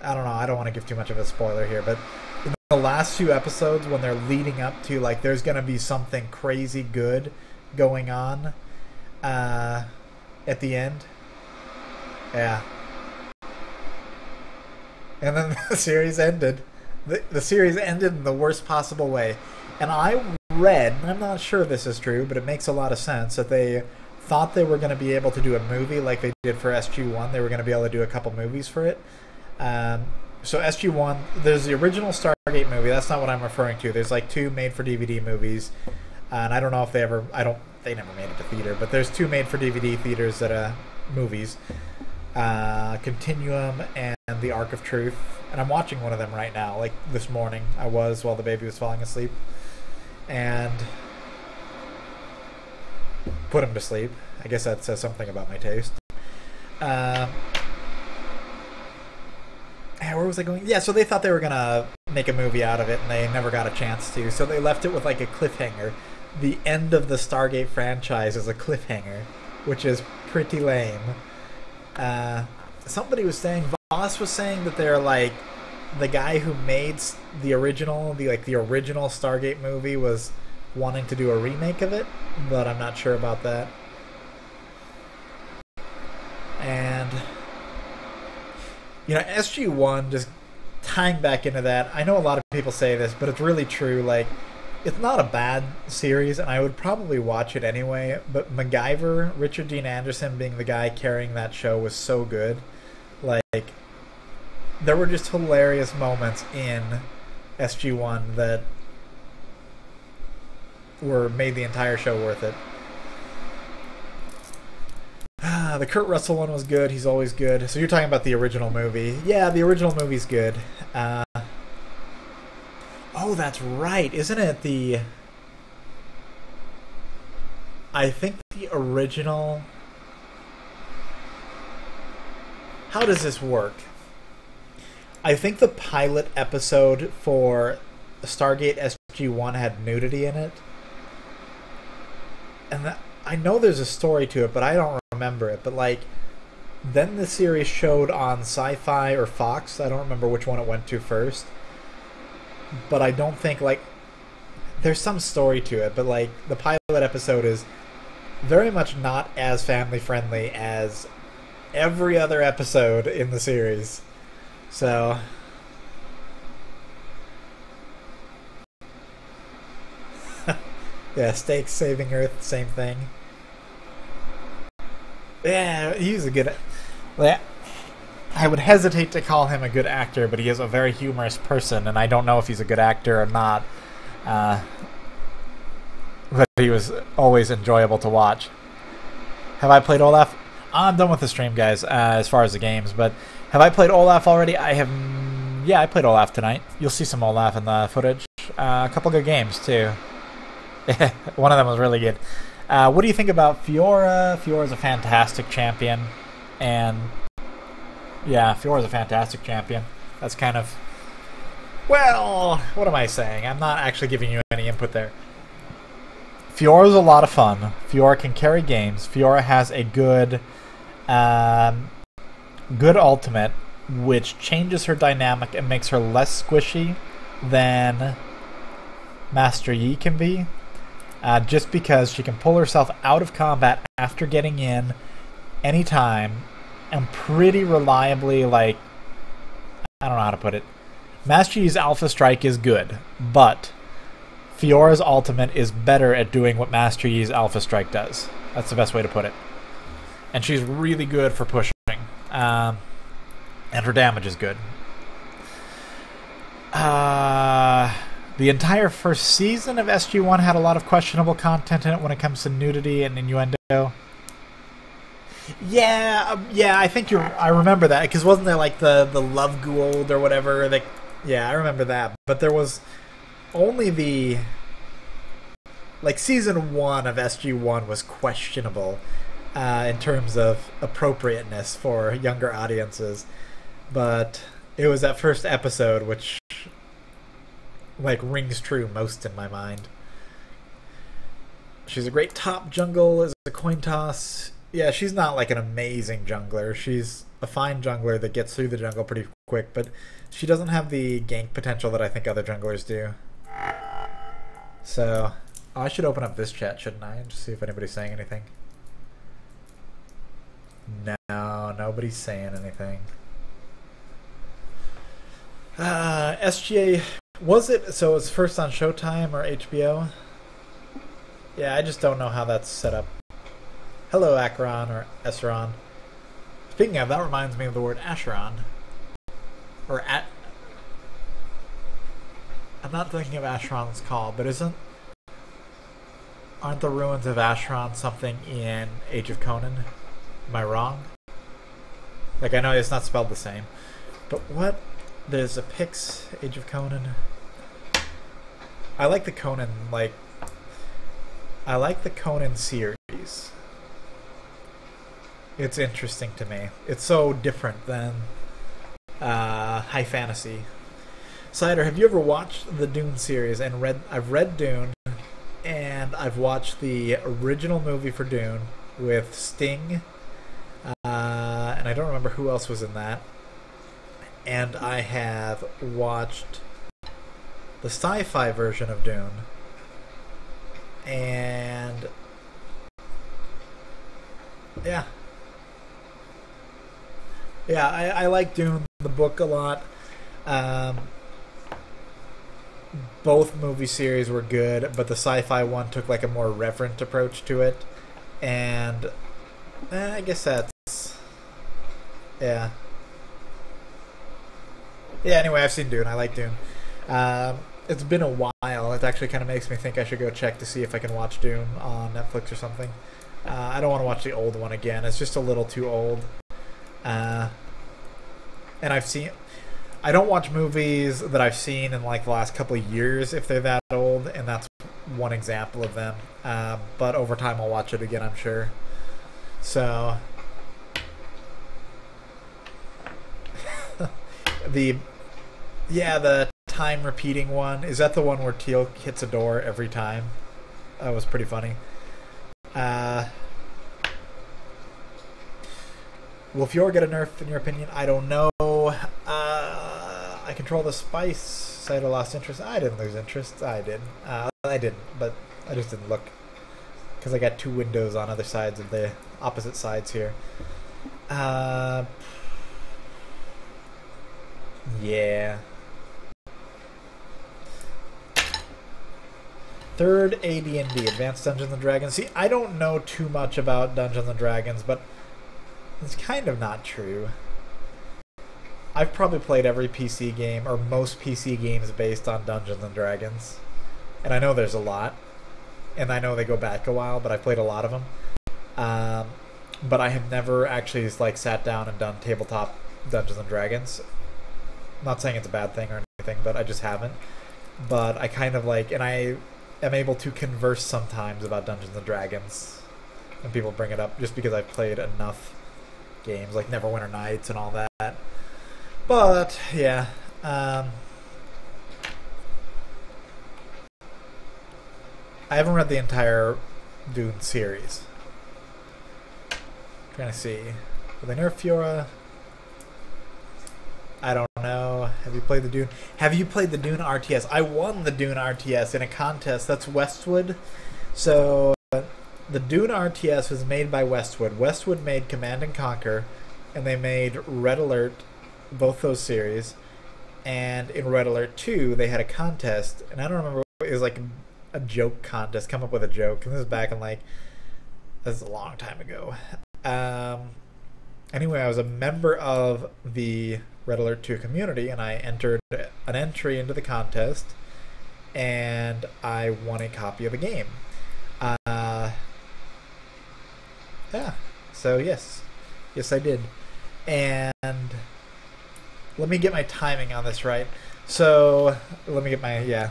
I don't know, I don't want to give too much of a spoiler here, but in the last few episodes when they're leading up to, like, there's going to be something crazy good going on at the end. Yeah. And then the series ended. The series ended in the worst possible way. And I read, and I'm not sure this is true, but it makes a lot of sense, that they thought they were going to be able to do a movie like they did for SG-1. They were going to be able to do a couple movies for it. So SG-1, there's the original Stargate movie. That's not what I'm referring to. There's like 2 made-for-DVD movies. And I don't know if they ever... They never made it to theater, but there's 2 made-for-DVD theaters that movies. Continuum and The Arc of Truth. And I'm watching one of them right now. Like this morning, I was, while the baby was falling asleep. And put him to sleep. I guess that says something about my taste. Where was I going? Yeah, so they thought they were going to make a movie out of it, and they never got a chance to. So they left it with like a cliffhanger. The end of the Stargate franchise is a cliffhanger, which is pretty lame. Somebody was saying, Voss was saying that they're like, the guy who made the original Stargate movie was wanting to do a remake of it, but I'm not sure about that. And SG-1, just tying back into that, I know a lot of people say this, but it's really true. Like, it's not a bad series, and I would probably watch it anyway, but MacGyver, Richard Dean Anderson being the guy carrying that show, was so good. Like, there were just hilarious moments in SG-1 that made the entire show worth it. The Kurt Russell one was good. He's always good. So you're talking about the original movie. Yeah, the original movie's good. Oh, that's right. Isn't it I think the original... How does this work? I think the pilot episode for Stargate SG-1 had nudity in it. And I know there's a story to it, but I don't remember it. But, like, then the series showed on Sci-Fi or Fox. I don't remember which one it went to first. But I don't think, like... There's some story to it, but, like, the pilot episode is very much not as family-friendly as every other episode in the series. So... yeah, Stakes Saving Earth, same thing. Yeah, he's a good... I would hesitate to call him a good actor, but he is a very humorous person, and I don't know if he's a good actor or not. But he was always enjoyable to watch. Have I played Olaf? I'm done with the stream, guys, as far as the games, but have I played Olaf already? I have... Yeah, I played Olaf tonight. You'll see some Olaf in the footage. A couple good games, too. One of them was really good. What do you think about Fiora? Fiora's a fantastic champion. And yeah, Fiora's a fantastic champion. That's kind of... Well, what am I saying? I'm not actually giving you any input there. Fiora's a lot of fun. Fiora can carry games. Fiora has a good ultimate, which changes her dynamic and makes her less squishy than Master Yi can be. Just because she can pull herself out of combat after getting in anytime and pretty reliably, like, I don't know how to put it. Master Yi's Alpha Strike is good, but Fiora's ultimate is better at doing what Master Yi's Alpha Strike does. That's the best way to put it. And she's really good for pushing. And her damage is good. The entire first season of SG-1 had a lot of questionable content in it when it comes to nudity and innuendo. Yeah, I think I remember that, because wasn't there like the Love Gould or whatever? Yeah, I remember that. But there was only like season 1 of SG-1 was questionable in terms of appropriateness for younger audiences. But it was that first episode which like rings true most in my mind. She's a great top jungle as a coin toss. Yeah, she's not like an amazing jungler. She's a fine jungler that gets through the jungle pretty quick, but she doesn't have the gank potential that I think other junglers do. So, I should open up this chat, shouldn't I? And just see if anybody's saying anything. No, nobody's saying anything. SGA, was it? So it's first on Showtime or HBO? Yeah, I just don't know how that's set up. Hello, Acheron or Esseron. Speaking of, that reminds me of the word Acheron. Or I'm not thinking of Acheron's Call, but aren't the ruins of Acheron something in Age of Conan? Am I wrong? Like, I know it's not spelled the same. But what? There's a Pix, Age of Conan. I like the Conan, I like the Conan series. It's interesting to me. It's so different than high fantasy. Cider, have you ever watched the Dune series and I've read Dune, and I've watched the original movie for Dune with Sting, and I don't remember who else was in that. And I have watched the sci-fi version of Dune, and yeah, I like Dune, the book, a lot. Both movie series were good, but the sci-fi one took like a more reverent approach to it, and I guess that's yeah. Anyway, I've seen Dune. I like Dune. It's been a while. It actually kind of makes me think I should go check to see if I can watch Dune on Netflix or something. I don't want to watch the old one again. It's just a little too old. And I don't watch movies that I've seen in like the last couple of years if they're that old, and that's one example of them. But over time I'll watch it again, I'm sure. So the time repeating one, is that the one where Teal hits a door every time? That was pretty funny. Will Fiora get a nerf in your opinion? I don't know. I control the spice. Cider lost interest. I didn't lose interest. I did. I didn't, but I just didn't look because I got two windows on other sides of the opposite sides here. Yeah. Third AD&D, Advanced Dungeons and Dragons. See, I don't know too much about Dungeons and Dragons, but it's kind of not true. I've probably played every PC game, or most PC games based on Dungeons and Dragons. And I know there's a lot. And I know they go back a while, but I've played a lot of them. But I have never actually sat down and done tabletop Dungeons and Dragons. I'm not saying it's a bad thing or anything, but I just haven't. But I kind of and I am able to converse sometimes about Dungeons and Dragons. And people bring it up just because I've played enough games, like Neverwinter Nights and all that. But, yeah. I haven't read the entire Dune series. Trying to see. Will they nerf Fiora? I don't know. Have you played the Dune? Have you played the Dune RTS? I won the Dune RTS in a contest. That's Westwood. So, the Dune RTS was made by Westwood. Westwood made Command and Conquer, and they made Red Alert, both those series. And in Red Alert 2, they had a contest, and I don't remember, it was like a joke contest, come up with a joke, and this is back in this is a long time ago. Anyway, I was a member of the Red Alert 2 community, and I entered an entry into the contest, and I won a copy of the game. Yeah, so yes I did. And let me get my timing on this right. So let me get my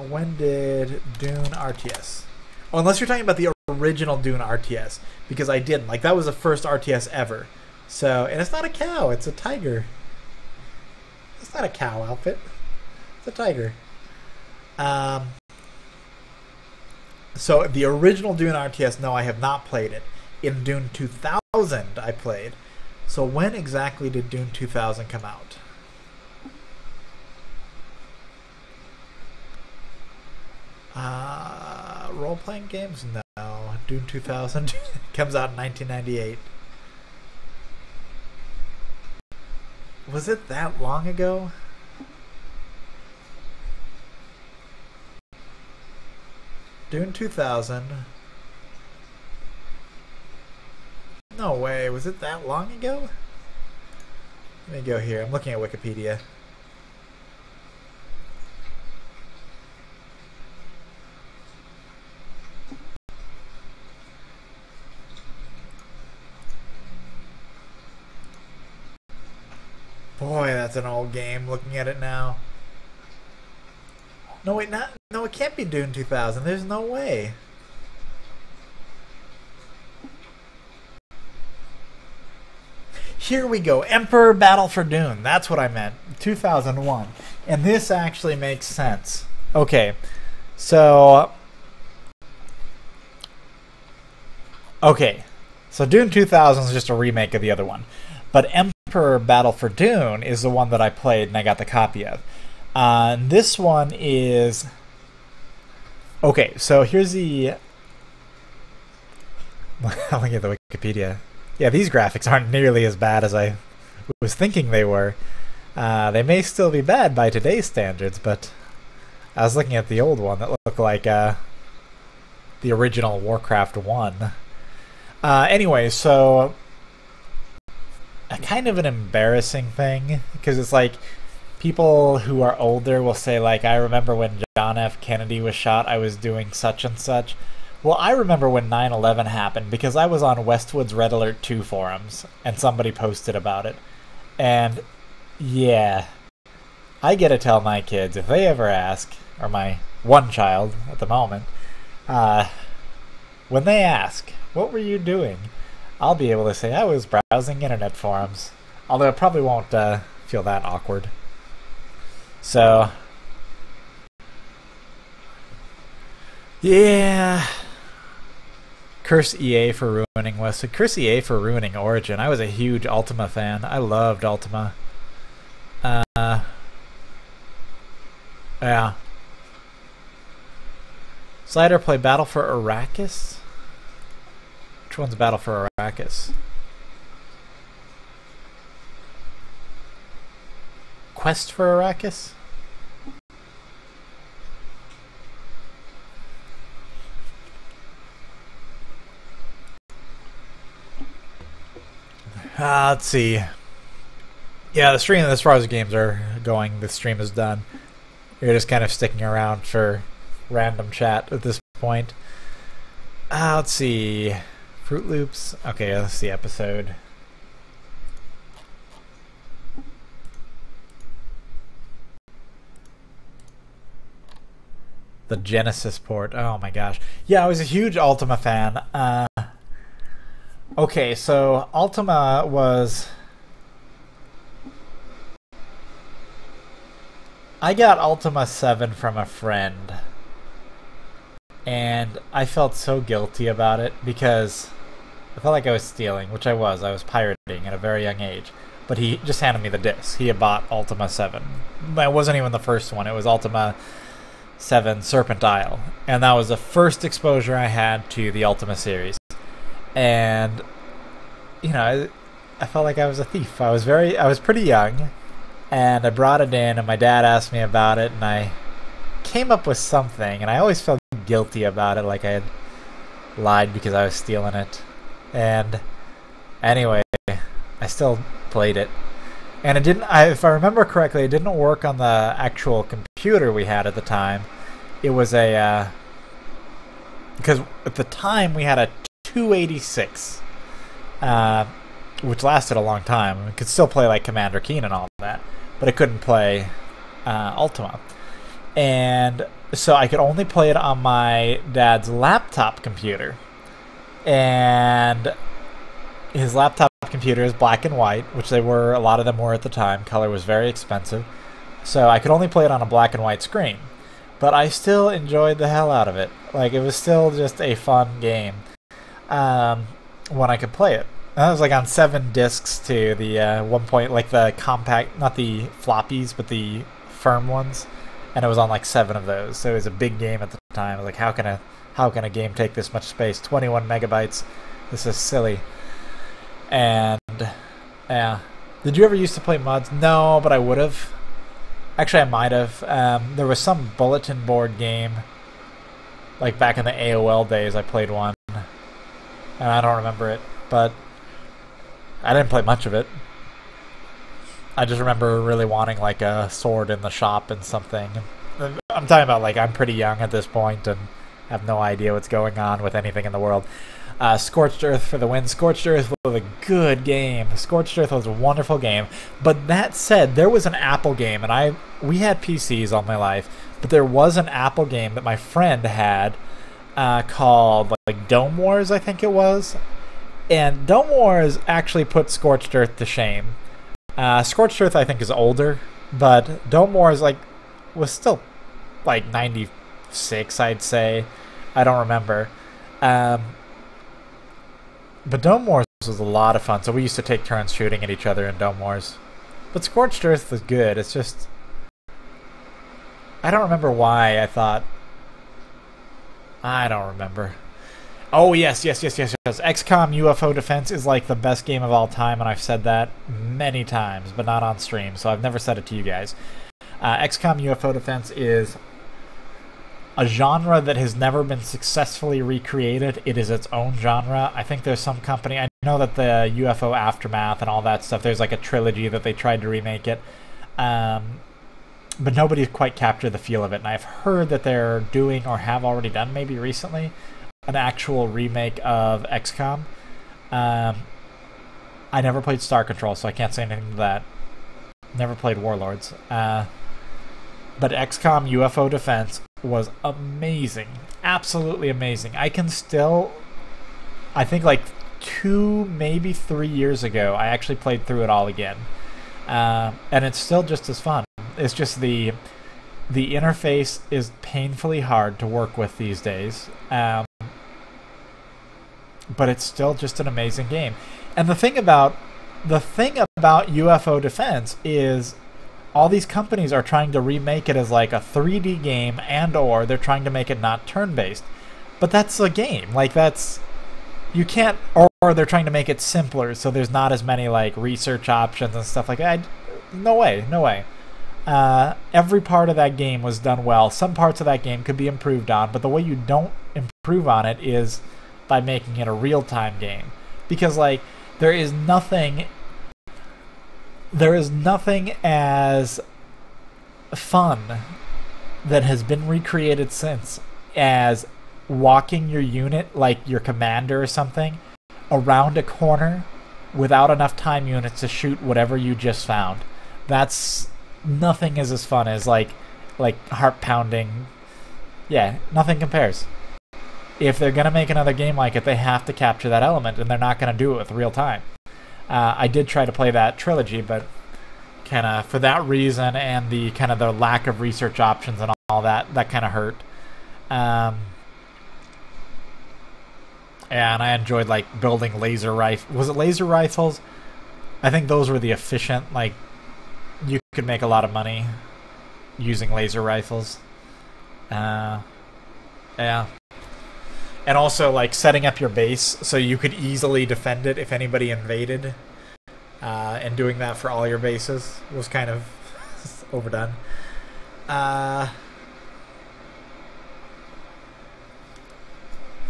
when did Dune RTS? Oh, unless you're talking about the original Dune RTS, because I didn't. That was the first RTS ever. So, and it's not a cow, it's a tiger. It's not a cow outfit. It's a tiger. So the original Dune RTS, no, I have not played it. In Dune 2000, I played. So when exactly did Dune 2000 come out? Role-playing games? No. Dune 2000 comes out in 1998. Was it that long ago? Dune 2000. No way. Was it that long ago? Let me go here. I'm looking at Wikipedia. Boy, that's an old game. Looking at it now. No, wait, no, it can't be Dune 2000. There's no way. Here we go. Emperor Battle for Dune. That's what I meant. 2001. And this actually makes sense. Okay. So... Okay. So Dune 2000 is just a remake of the other one. But Emperor Battle for Dune is the one that I played and I got the copy of. This one is... Okay, so here's the... I'll look at the Wikipedia. Yeah, these graphics aren't nearly as bad as I was thinking they were. They may still be bad by today's standards, but I was looking at the old one that looked like the original Warcraft 1. Anyway, so... A kind of an embarrassing thing, because it's like people who are older will say, like, I remember when John F. Kennedy was shot, I was doing such and such. Well, I remember when 9/11 happened because I was on Westwood's Red Alert 2 forums and somebody posted about it. And yeah, I get to tell my kids if they ever ask, or my one child at the moment, when they ask, what were you doing? I'll be able to say I was browsing internet forums. Although it probably won't feel that awkward. So, yeah. Curse EA for ruining Westwood. Curse EA for ruining Origin. I was a huge Ultima fan. I loved Ultima. Yeah. Slider play Battle for Arrakis? Which one's Battle for Arrakis? Quest for Arrakis? Let's see. Yeah, the stream, as far as the games are going, the stream is done. You're just kind of sticking around for random chat at this point. Let's see. Fruit Loops. Okay, let's see episode. The Genesis port. Oh my gosh. Yeah, I was a huge Ultima fan. Okay, so Ultima was... I got Ultima 7 from a friend. And I felt so guilty about it because I felt like I was stealing, which I was. I was pirating at a very young age. But he just handed me the disc. He had bought Ultima 7. It wasn't even the first one. It was Ultima 7 Serpent Isle. And that was the first exposure I had to the Ultima series. And, you know, I felt like I was a thief. I was pretty young. And I brought it in, and my dad asked me about it, and I came up with something. And I always felt guilty about it, like I had lied because I was stealing it. And anyway, I still played it. And it didn't, if I remember correctly, it didn't work on the actual computer we had at the time. It was a, because at the time we had a 286, which lasted a long time. It could still play like Commander Keen and all that, but it couldn't play Ultima. And so I could only play it on my dad's laptop computer. And his laptop computer is black and white, which a lot of them were at the time. Color was very expensive. So I could only play it on a black and white screen. But I still enjoyed the hell out of it. Like, it was still just a fun game when I could play it. That was like on 7 discs too. The one point, like the compact, not the floppies, but the firm ones, and it was on like 7 of those. So it was a big game at the time. I was like, how can a game take this much space? 21 megabytes. This is silly. And yeah, did you ever used to play mods? No, but I would have. Actually, I might have. There was some bulletin board game, like back in the AOL days. I played one, and I don't remember it, but I didn't play much of it. I just remember really wanting like a sword in the shop and something. I'm talking about like I'm pretty young at this point and have no idea what's going on with anything in the world. Scorched Earth for the win. Scorched Earth was a good game. Scorched Earth was a wonderful game. But that said, there was an Apple game, and we had PCs all my life, but there was an Apple game that my friend had called like Dome Wars, I think it was. And Dome Wars actually put Scorched Earth to shame. Scorched Earth I think is older, but Dome Wars was still like 96, I'd say. I don't remember. But Dome Wars was a lot of fun, so we used to take turns shooting at each other in Dome Wars. But Scorched Earth was good. It's just, I don't remember why I thought. I don't remember. Oh, yes. XCOM UFO Defense is like the best game of all time, and I've said that many times, but not on stream, so I've never said it to you guys. XCOM UFO Defense is a genre that has never been successfully recreated. It is its own genre. I think there's some company, I know that the UFO Aftermath and all that stuff, there's like a trilogy that they tried to remake it. But nobody's quite captured the feel of it, and I've heard that they're doing, or have already done maybe recently, an actual remake of XCOM. I never played Star Control, so I can't say anything to that. Never played Warlords. But XCOM UFO Defense was amazing. Absolutely amazing. I think like 2, maybe 3 years ago, I actually played through it all again. And it's still just as fun. It's just the interface is painfully hard to work with these days. But it's still just an amazing game. And the thing about UFO Defense is all these companies are trying to remake it as like a 3D game, or they're trying to make it not turn-based. But that's a game. Like you can't, or they're trying to make it simpler so there's not as many like research options and stuff like that. No way. Every part of that game was done well. Some parts of that game could be improved on, but the way you don't improve on it is by making it a real-time game. Because like there is nothing as fun that has been recreated since as walking your unit, like your commander or something, around a corner without enough time units to shoot whatever you just found. Nothing is as fun as like heart pounding. Yeah, nothing compares. If they're gonna make another game like it, they have to capture that element, and they're not gonna do it with real time. I did try to play that trilogy, but kind of for that reason and the kind of the lack of research options and all that kind of hurt. And I enjoyed like building laser rifles. Was it laser rifles? I think those were the efficient, like you could make a lot of money using laser rifles. Yeah. And also like setting up your base so you could easily defend it if anybody invaded. And doing that for all your bases was kind of overdone.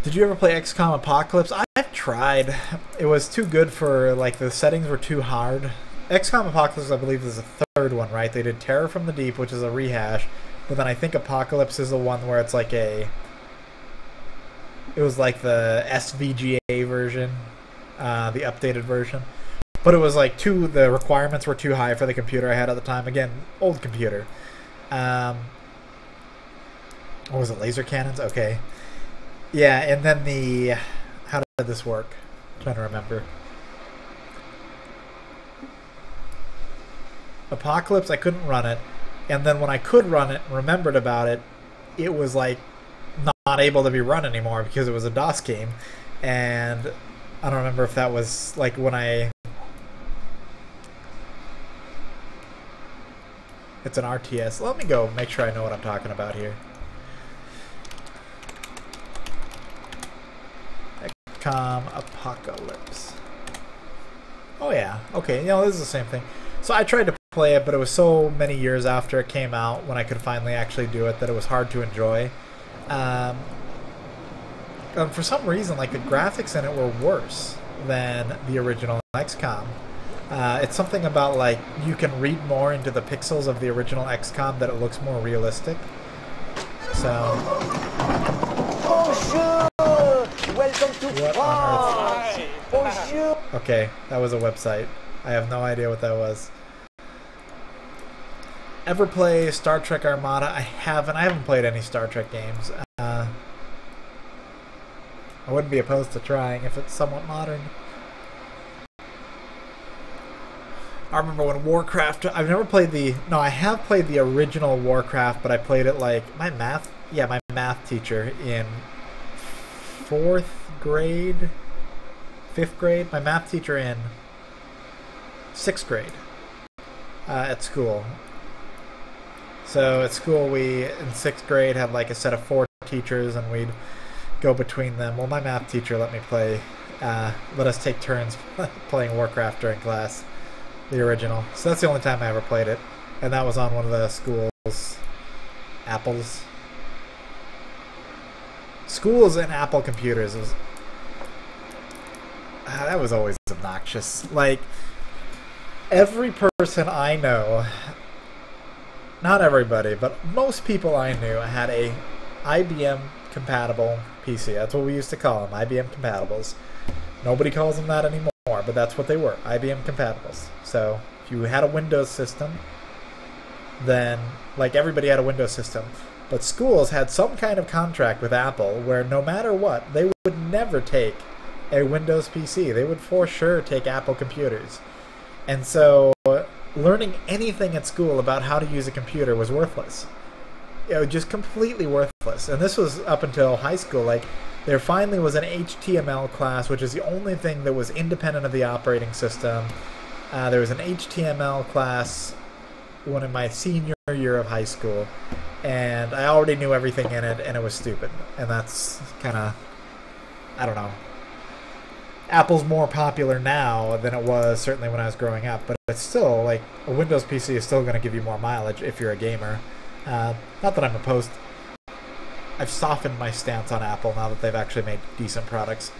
Did you ever play XCOM Apocalypse? I've tried. It was too good for, like, the settings were too hard. XCOM Apocalypse, I believe, is the third one, right? They did Terror from the Deep, which is a rehash. But then I think Apocalypse is the one where it's like it was like the SVGA version, the updated version. But it was like the requirements were too high for the computer I had at the time. Again, old computer. What was it, laser cannons? Okay. Yeah, and then how did this work? I'm trying to remember. Apocalypse, I couldn't run it. And then when I could run it and remembered about it, it was like not able to be run anymore because it was a DOS game. And I don't remember if that was like when I... It's an RTS. Let me go make sure I know what I'm talking about here. XCOM Apocalypse. Oh yeah, okay, this is the same thing. So I tried to play it, but it was so many years after it came out when I could finally actually do it that it was hard to enjoy. For some reason, like, the graphics in it were worse than the original XCOM. It's something about, like, you can read more into the pixels of the original XCOM that it looks more realistic. So... Bonjour! Welcome to France! Bonjour! Okay, that was a website. I have no idea what that was. Ever play Star Trek Armada? I haven't. I haven't played any Star Trek games. I wouldn't be opposed to trying if it's somewhat modern. I remember when Warcraft... I've never played the... No, I have played the original Warcraft, but I played it like... My math teacher in 4th grade? 5th grade? My math teacher in 6th grade at school. So at school we, in 6th grade, had like a set of 4 teachers and we'd go between them. Well, my math teacher let me play, let us take turns playing Warcraft during class, the original. So that's the only time I ever played it. And that was on one of the school's Apples. Schools and Apple computers. Was, that was always obnoxious. Like, every person I know, not everybody, but most people I knew had a IBM compatible PC. That's what we used to call them, IBM compatibles. Nobody calls them that anymore, but that's what they were, IBM compatibles. So if you had a Windows system, then, like, everybody had a Windows system. But schools had some kind of contract with Apple where no matter what, they would never take a Windows PC. They would for sure take Apple computers. And so learning anything at school about how to use a computer was worthless. Just completely worthless. And this was up until high school. Like, there finally was an HTML class, which is the only thing that was independent of the operating system. There was an HTML class one in my senior year of high school, and I already knew everything in it, and it was stupid. And that's kind of, I don't know. Apple's more popular now than it was certainly when I was growing up, but it's still, like, a Windows PC is still going to give you more mileage if you're a gamer. Not that I'm opposed. I've softened my stance on Apple now that they've actually made decent products.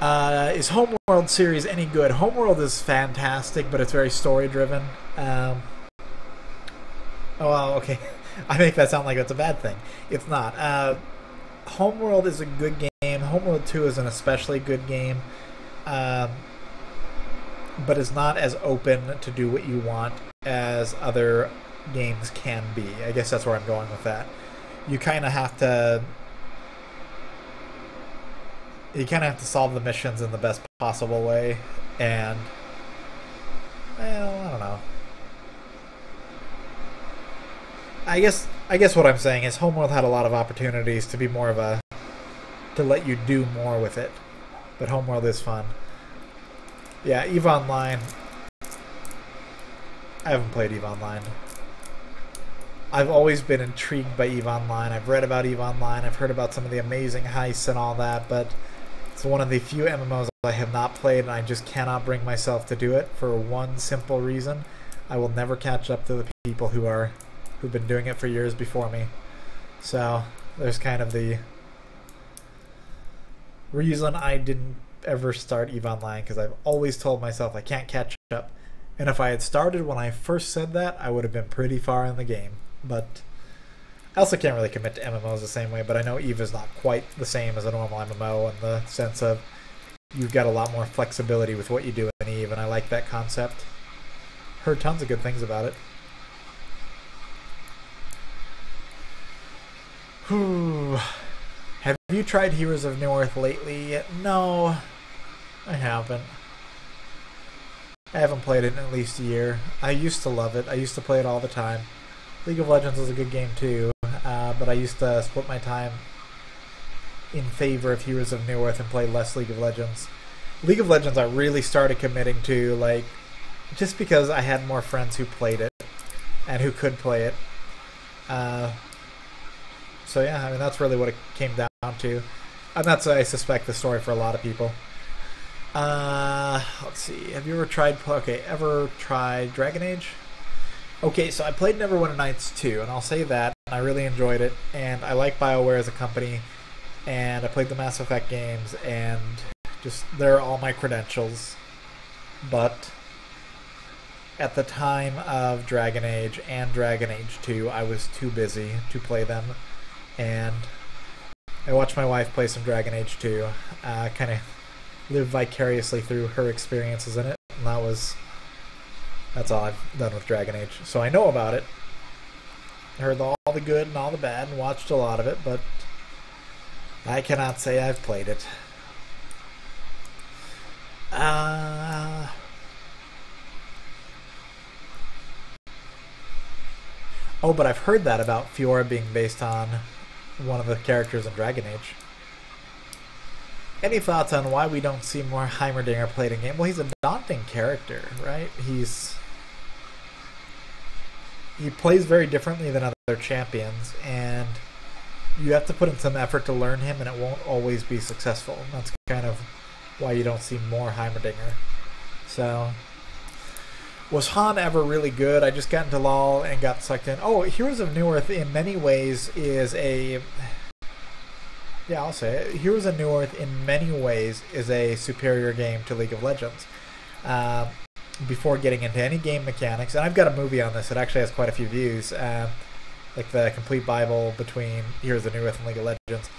Is Homeworld series any good? Homeworld is fantastic, but it's very story-driven. Oh, well, okay. I make that sound like it's a bad thing. It's not. Homeworld is a good game. Homeworld 2 is an especially good game. But it's not as open to do what you want as other games can be. I guess that's where I'm going with that. You kind of have to solve the missions in the best possible way, and, well, I don't know. I guess what I'm saying is Homeworld had a lot of opportunities to be more of a, to let you do more with it, but Homeworld is fun. Yeah, EVE Online. I haven't played EVE Online. I've always been intrigued by EVE Online. I've read about EVE Online. I've heard about some of the amazing heists and all that, but it's one of the few MMOs I have not played, and I just cannot bring myself to do it for one simple reason. I will never catch up to the people who've been doing it for years before me. So there's kind of the reason I didn't ever start EVE Online, because I've always told myself I can't catch up. And if I had started when I first said that, I would have been pretty far in the game. But I also can't really commit to MMOs the same way, but I know EVE is not quite the same as a normal MMO in the sense of you've got a lot more flexibility with what you do in EVE, and I like that concept. Heard tons of good things about it. Whew. Have you tried Heroes of Newerth lately? No, I haven't. I haven't played it in at least a year. I used to love it. I used to play it all the time. League of Legends was a good game too, but I used to split my time in favor of Heroes of Newerth and play less League of Legends. League of Legends I really started committing to, like, just because I had more friends who played it and who could play it. So yeah, I mean, that's really what it came down to. And that's, I suspect, the story for a lot of people. Let's see. Have you ever tried Dragon Age? Okay, so I played Neverwinter Nights 2, and I'll say that. I really enjoyed it, and I like BioWare as a company, and I played the Mass Effect games, and just, they're all my credentials. But at the time of Dragon Age and Dragon Age 2, I was too busy to play them, and I watched my wife play some Dragon Age 2, kind of live vicariously through her experiences in it, and that's all I've done with Dragon Age. So I know about it. I heard all the good and all the bad and watched a lot of it, but I cannot say I've played it. Oh, but I've heard that about Fiora being based on one of the characters in Dragon Age. Any thoughts on why we don't see more Heimerdinger played in game? Well, he's a daunting character, right? He plays very differently than other champions, and you have to put in some effort to learn him, and it won't always be successful. That's kind of why you don't see more Heimerdinger. So, was Han ever really good? I just got into LoL and got sucked in. Oh, Heroes of Newerth in many ways is a... Yeah, I'll say it. Heroes of Newerth in many ways is a superior game to League of Legends. Before getting into any game mechanics, and I've got a movie on this. It actually has quite a few views, like the complete Bible between Heroes of Newerth and League of Legends.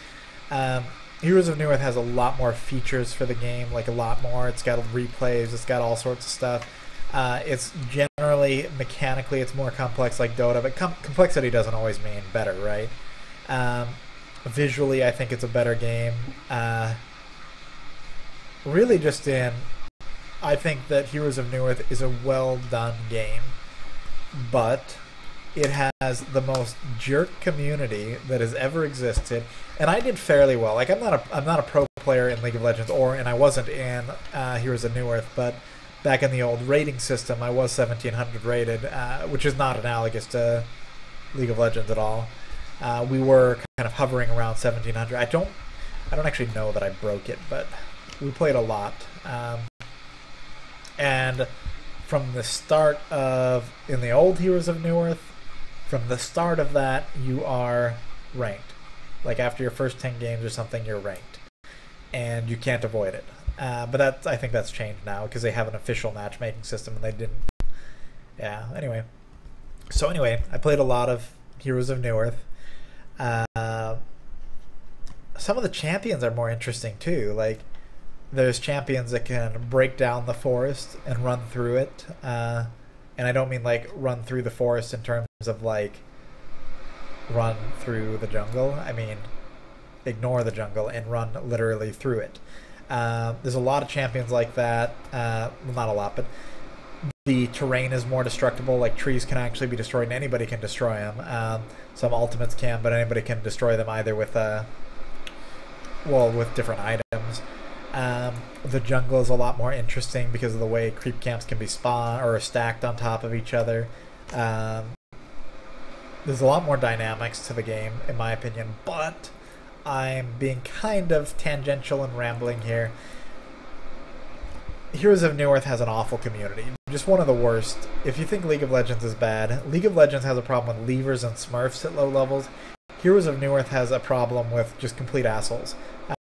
Heroes of Newerth has a lot more features for the game, like a lot more. It's got replays, it's got all sorts of stuff. It's generally, mechanically, it's more complex like Dota, but complexity doesn't always mean better, right? Visually, I think it's a better game. Really just I think that Heroes of Newerth is a well-done game, but it has the most jerk community that has ever existed, and I did fairly well. Like, I'm not a pro player in League of Legends, and I wasn't in Heroes of Newerth, but back in the old rating system, I was 1700 rated, which is not analogous to League of Legends at all. We were kind of hovering around 1700. I don't actually know that I broke it, but we played a lot. And from the start in the old Heroes of Newerth, from the start of that, you are ranked. Like, after your first 10 games or something, you're ranked. And you can't avoid it. But I think that's changed now, because they have an official matchmaking system, and they didn't. Yeah, anyway. So anyway, I played a lot of Heroes of Newerth. Some of the champions are more interesting, too. Like, there's champions that can break down the forest and run through it. And I don't mean, like, run through the forest in terms of, like, run through the jungle. I mean, ignore the jungle and run literally through it. There's a lot of champions like that. Well, not a lot, but the terrain is more destructible. Like, trees can actually be destroyed, and anybody can destroy them. Some ultimates can, but anybody can destroy them either with, with different items. The jungle is a lot more interesting because of the way creep camps can be spawned or stacked on top of each other. There's a lot more dynamics to the game, in my opinion, but I'm being kind of tangential and rambling here. Heroes of Newerth has an awful community. Just one of the worst. If you think League of Legends is bad, League of Legends has a problem with levers and smurfs at low levels. Heroes of Newerth has a problem with just complete assholes.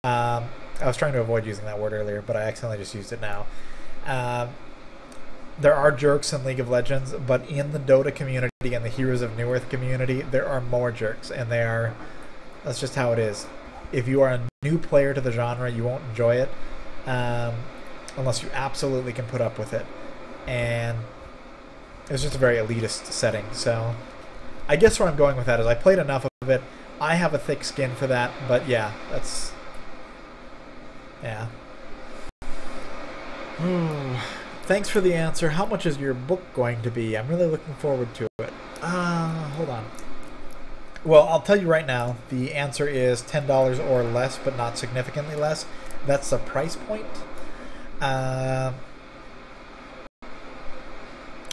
I was trying to avoid using that word earlier, but I accidentally just used it now. There are jerks in League of Legends, but in the Dota community and the Heroes of Newerth community, there are more jerks, and that's just how it is. If you are a new player to the genre, you won't enjoy it, unless you absolutely can put up with it. And it's just a very elitist setting, so I guess where I'm going with that is I played enough of it. I have a thick skin for that, but yeah, that's... Yeah. Thanks for the answer. How much is your book going to be? I'm really looking forward to it. Hold on. Well, I'll tell you right now, the answer is $10 or less, but not significantly less. That's the price point.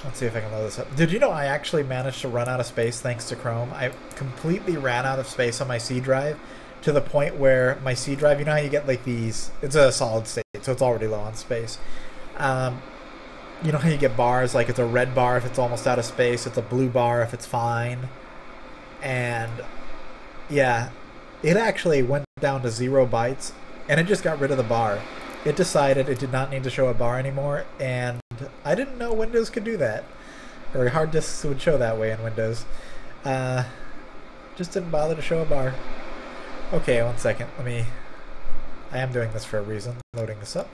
Let's see if I can load this up. Did you know I actually managed to run out of space thanks to Chrome? I completely ran out of space on my C drive to the point where my C drive, you know how you get like these, it's a solid state, so it's already low on space. You know how you get bars, like it's a red bar if it's almost out of space, it's a blue bar if it's fine. And yeah, it actually went down to 0 bytes and it just got rid of the bar. It decided it did not need to show a bar anymore, and I didn't know Windows could do that, or hard disks would show that way in Windows. Just didn't bother to show a bar. Okay, one second. I am doing this for a reason. Loading this up.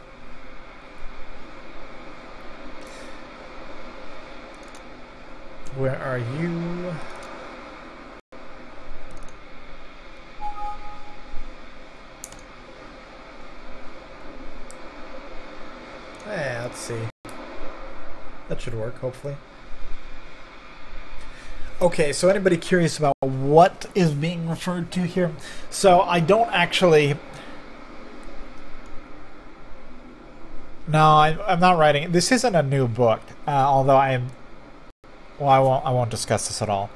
Where are you? Let's see. That should work, hopefully. Okay, so anybody curious about what is being referred to here? So I don't actually... No, I'm not writing... This isn't a new book, although I'm... Well, I won't discuss this at all.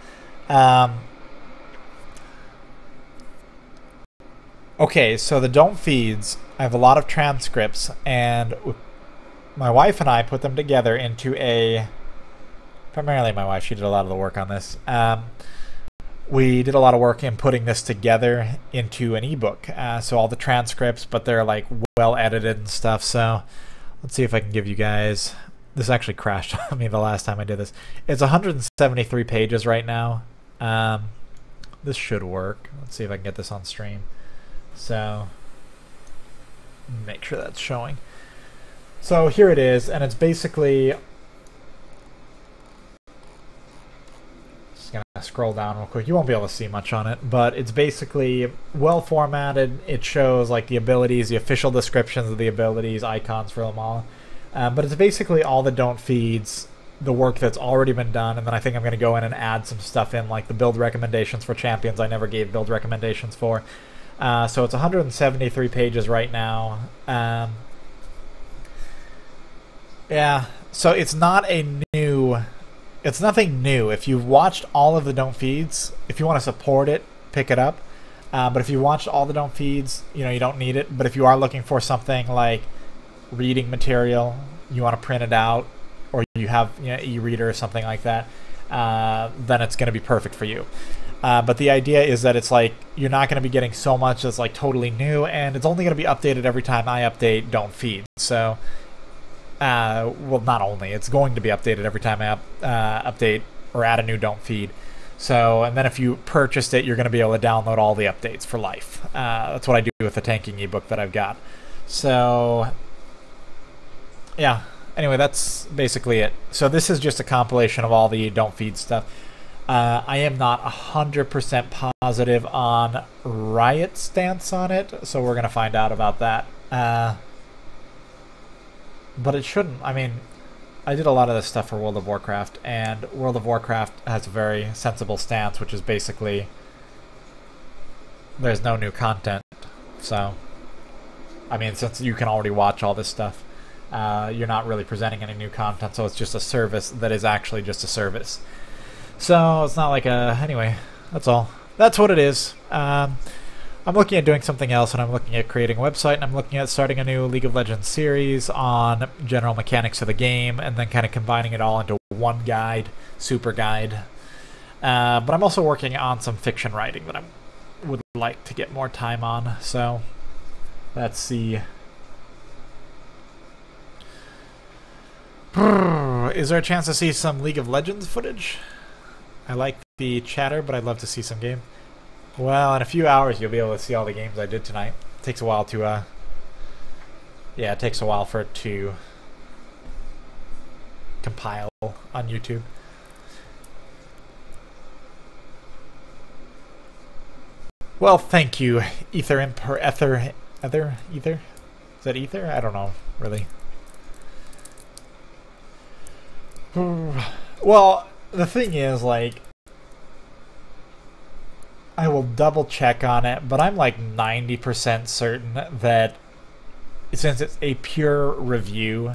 Okay, so the don't feeds, I have a lot of transcripts, and my wife and I put them together into a... Primarily my wife, she did a lot of the work on this. We did a lot of work in putting this together into an ebook. So all the transcripts, but they're like well edited and stuff. So let's see if I can give you guys... This actually crashed on me the last time I did this. It's 173 pages right now. This should work. Let's see if I can get this on stream. So make sure that's showing. So here it is, and it's basically... Just gonna scroll down real quick. You won't be able to see much on it, but it's basically well formatted. It shows like the abilities, the official descriptions of the abilities, icons for them all. But it's basically all the don't feeds, the work that's already been done, and then I think I'm going to go in and add some stuff in, like the build recommendations for champions I never gave build recommendations for. So it's 173 pages right now. Yeah, so it's not a new... It's nothing new. If you've watched all of the don't feeds, if you want to support it, pick it up. But if you watched all the don't feeds, you know, you don't need it. But if you are looking for something like reading material, you want to print it out, or you have, you know, e-reader or something like that, then it's going to be perfect for you. But the idea is that it's like you're not going to be getting so much that's like totally new, and it's only going to be updated every time I update don't feed. So well, not only, it's going to be updated every time I update or add a new don't feed. So, and then if you purchased it, you're going to be able to download all the updates for life. That's what I do with the tanking ebook that I've got. So yeah, anyway, that's basically it. So this is just a compilation of all the don't feed stuff. I am not 100% positive on Riot's stance on it, so we're going to find out about that. But it shouldn't. I mean, I did a lot of this stuff for World of Warcraft, and World of Warcraft has a very sensible stance, which is basically there's no new content. So, I mean, since you can already watch all this stuff, you're not really presenting any new content, so it's just a service that is actually just a service. So it's not like a... Anyway, that's all. That's what it is. I'm looking at doing something else, and I'm looking at creating a website, and I'm looking at starting a new League of Legends series on general mechanics of the game, and then kind of combining it all into one guide, super guide. But I'm also working on some fiction writing that I would like to get more time on, so let's see. Is there a chance to see some League of Legends footage? I like the chatter, but I'd love to see some game. Well, in a few hours you'll be able to see all the games I did tonight. It takes a while to, yeah, it takes a while for it to compile on YouTube. Well, thank you, Ether. Is that Ether? I don't know, really. Well, the thing is, like, I will double check on it, but I'm like 90% certain that since it's a pure review,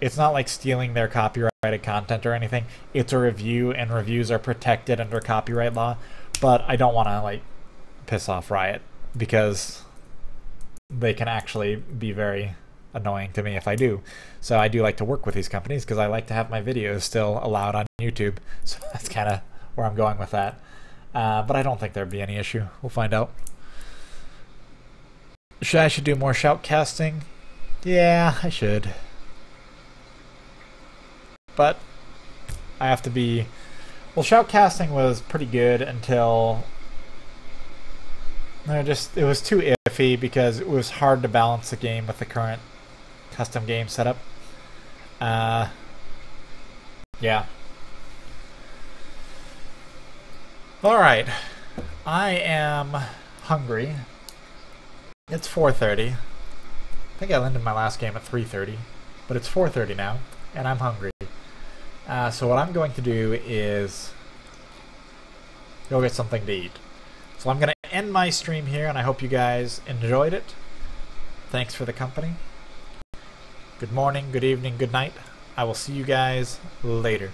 it's not like stealing their copyrighted content or anything. It's a review, and reviews are protected under copyright law. But I don't want to like piss off Riot, because they can actually be very annoying to me if I do. So I do like to work with these companies because I like to have my videos still allowed on YouTube. So that's kind of where I'm going with that. But I don't think there'd be any issue. We'll find out. I should do more shoutcasting. Yeah, I should. But I have to be... Well, shoutcasting was pretty good until... it was too iffy because it was hard to balance the game with the current custom game setup. Yeah. Alright. I am hungry. It's 4:30. I think I ended my last game at 3:30. But it's 4:30 now, and I'm hungry. So what I'm going to do is go get something to eat. So I'm going to end my stream here, and I hope you guys enjoyed it. Thanks for the company. Good morning, good evening, good night. I will see you guys later.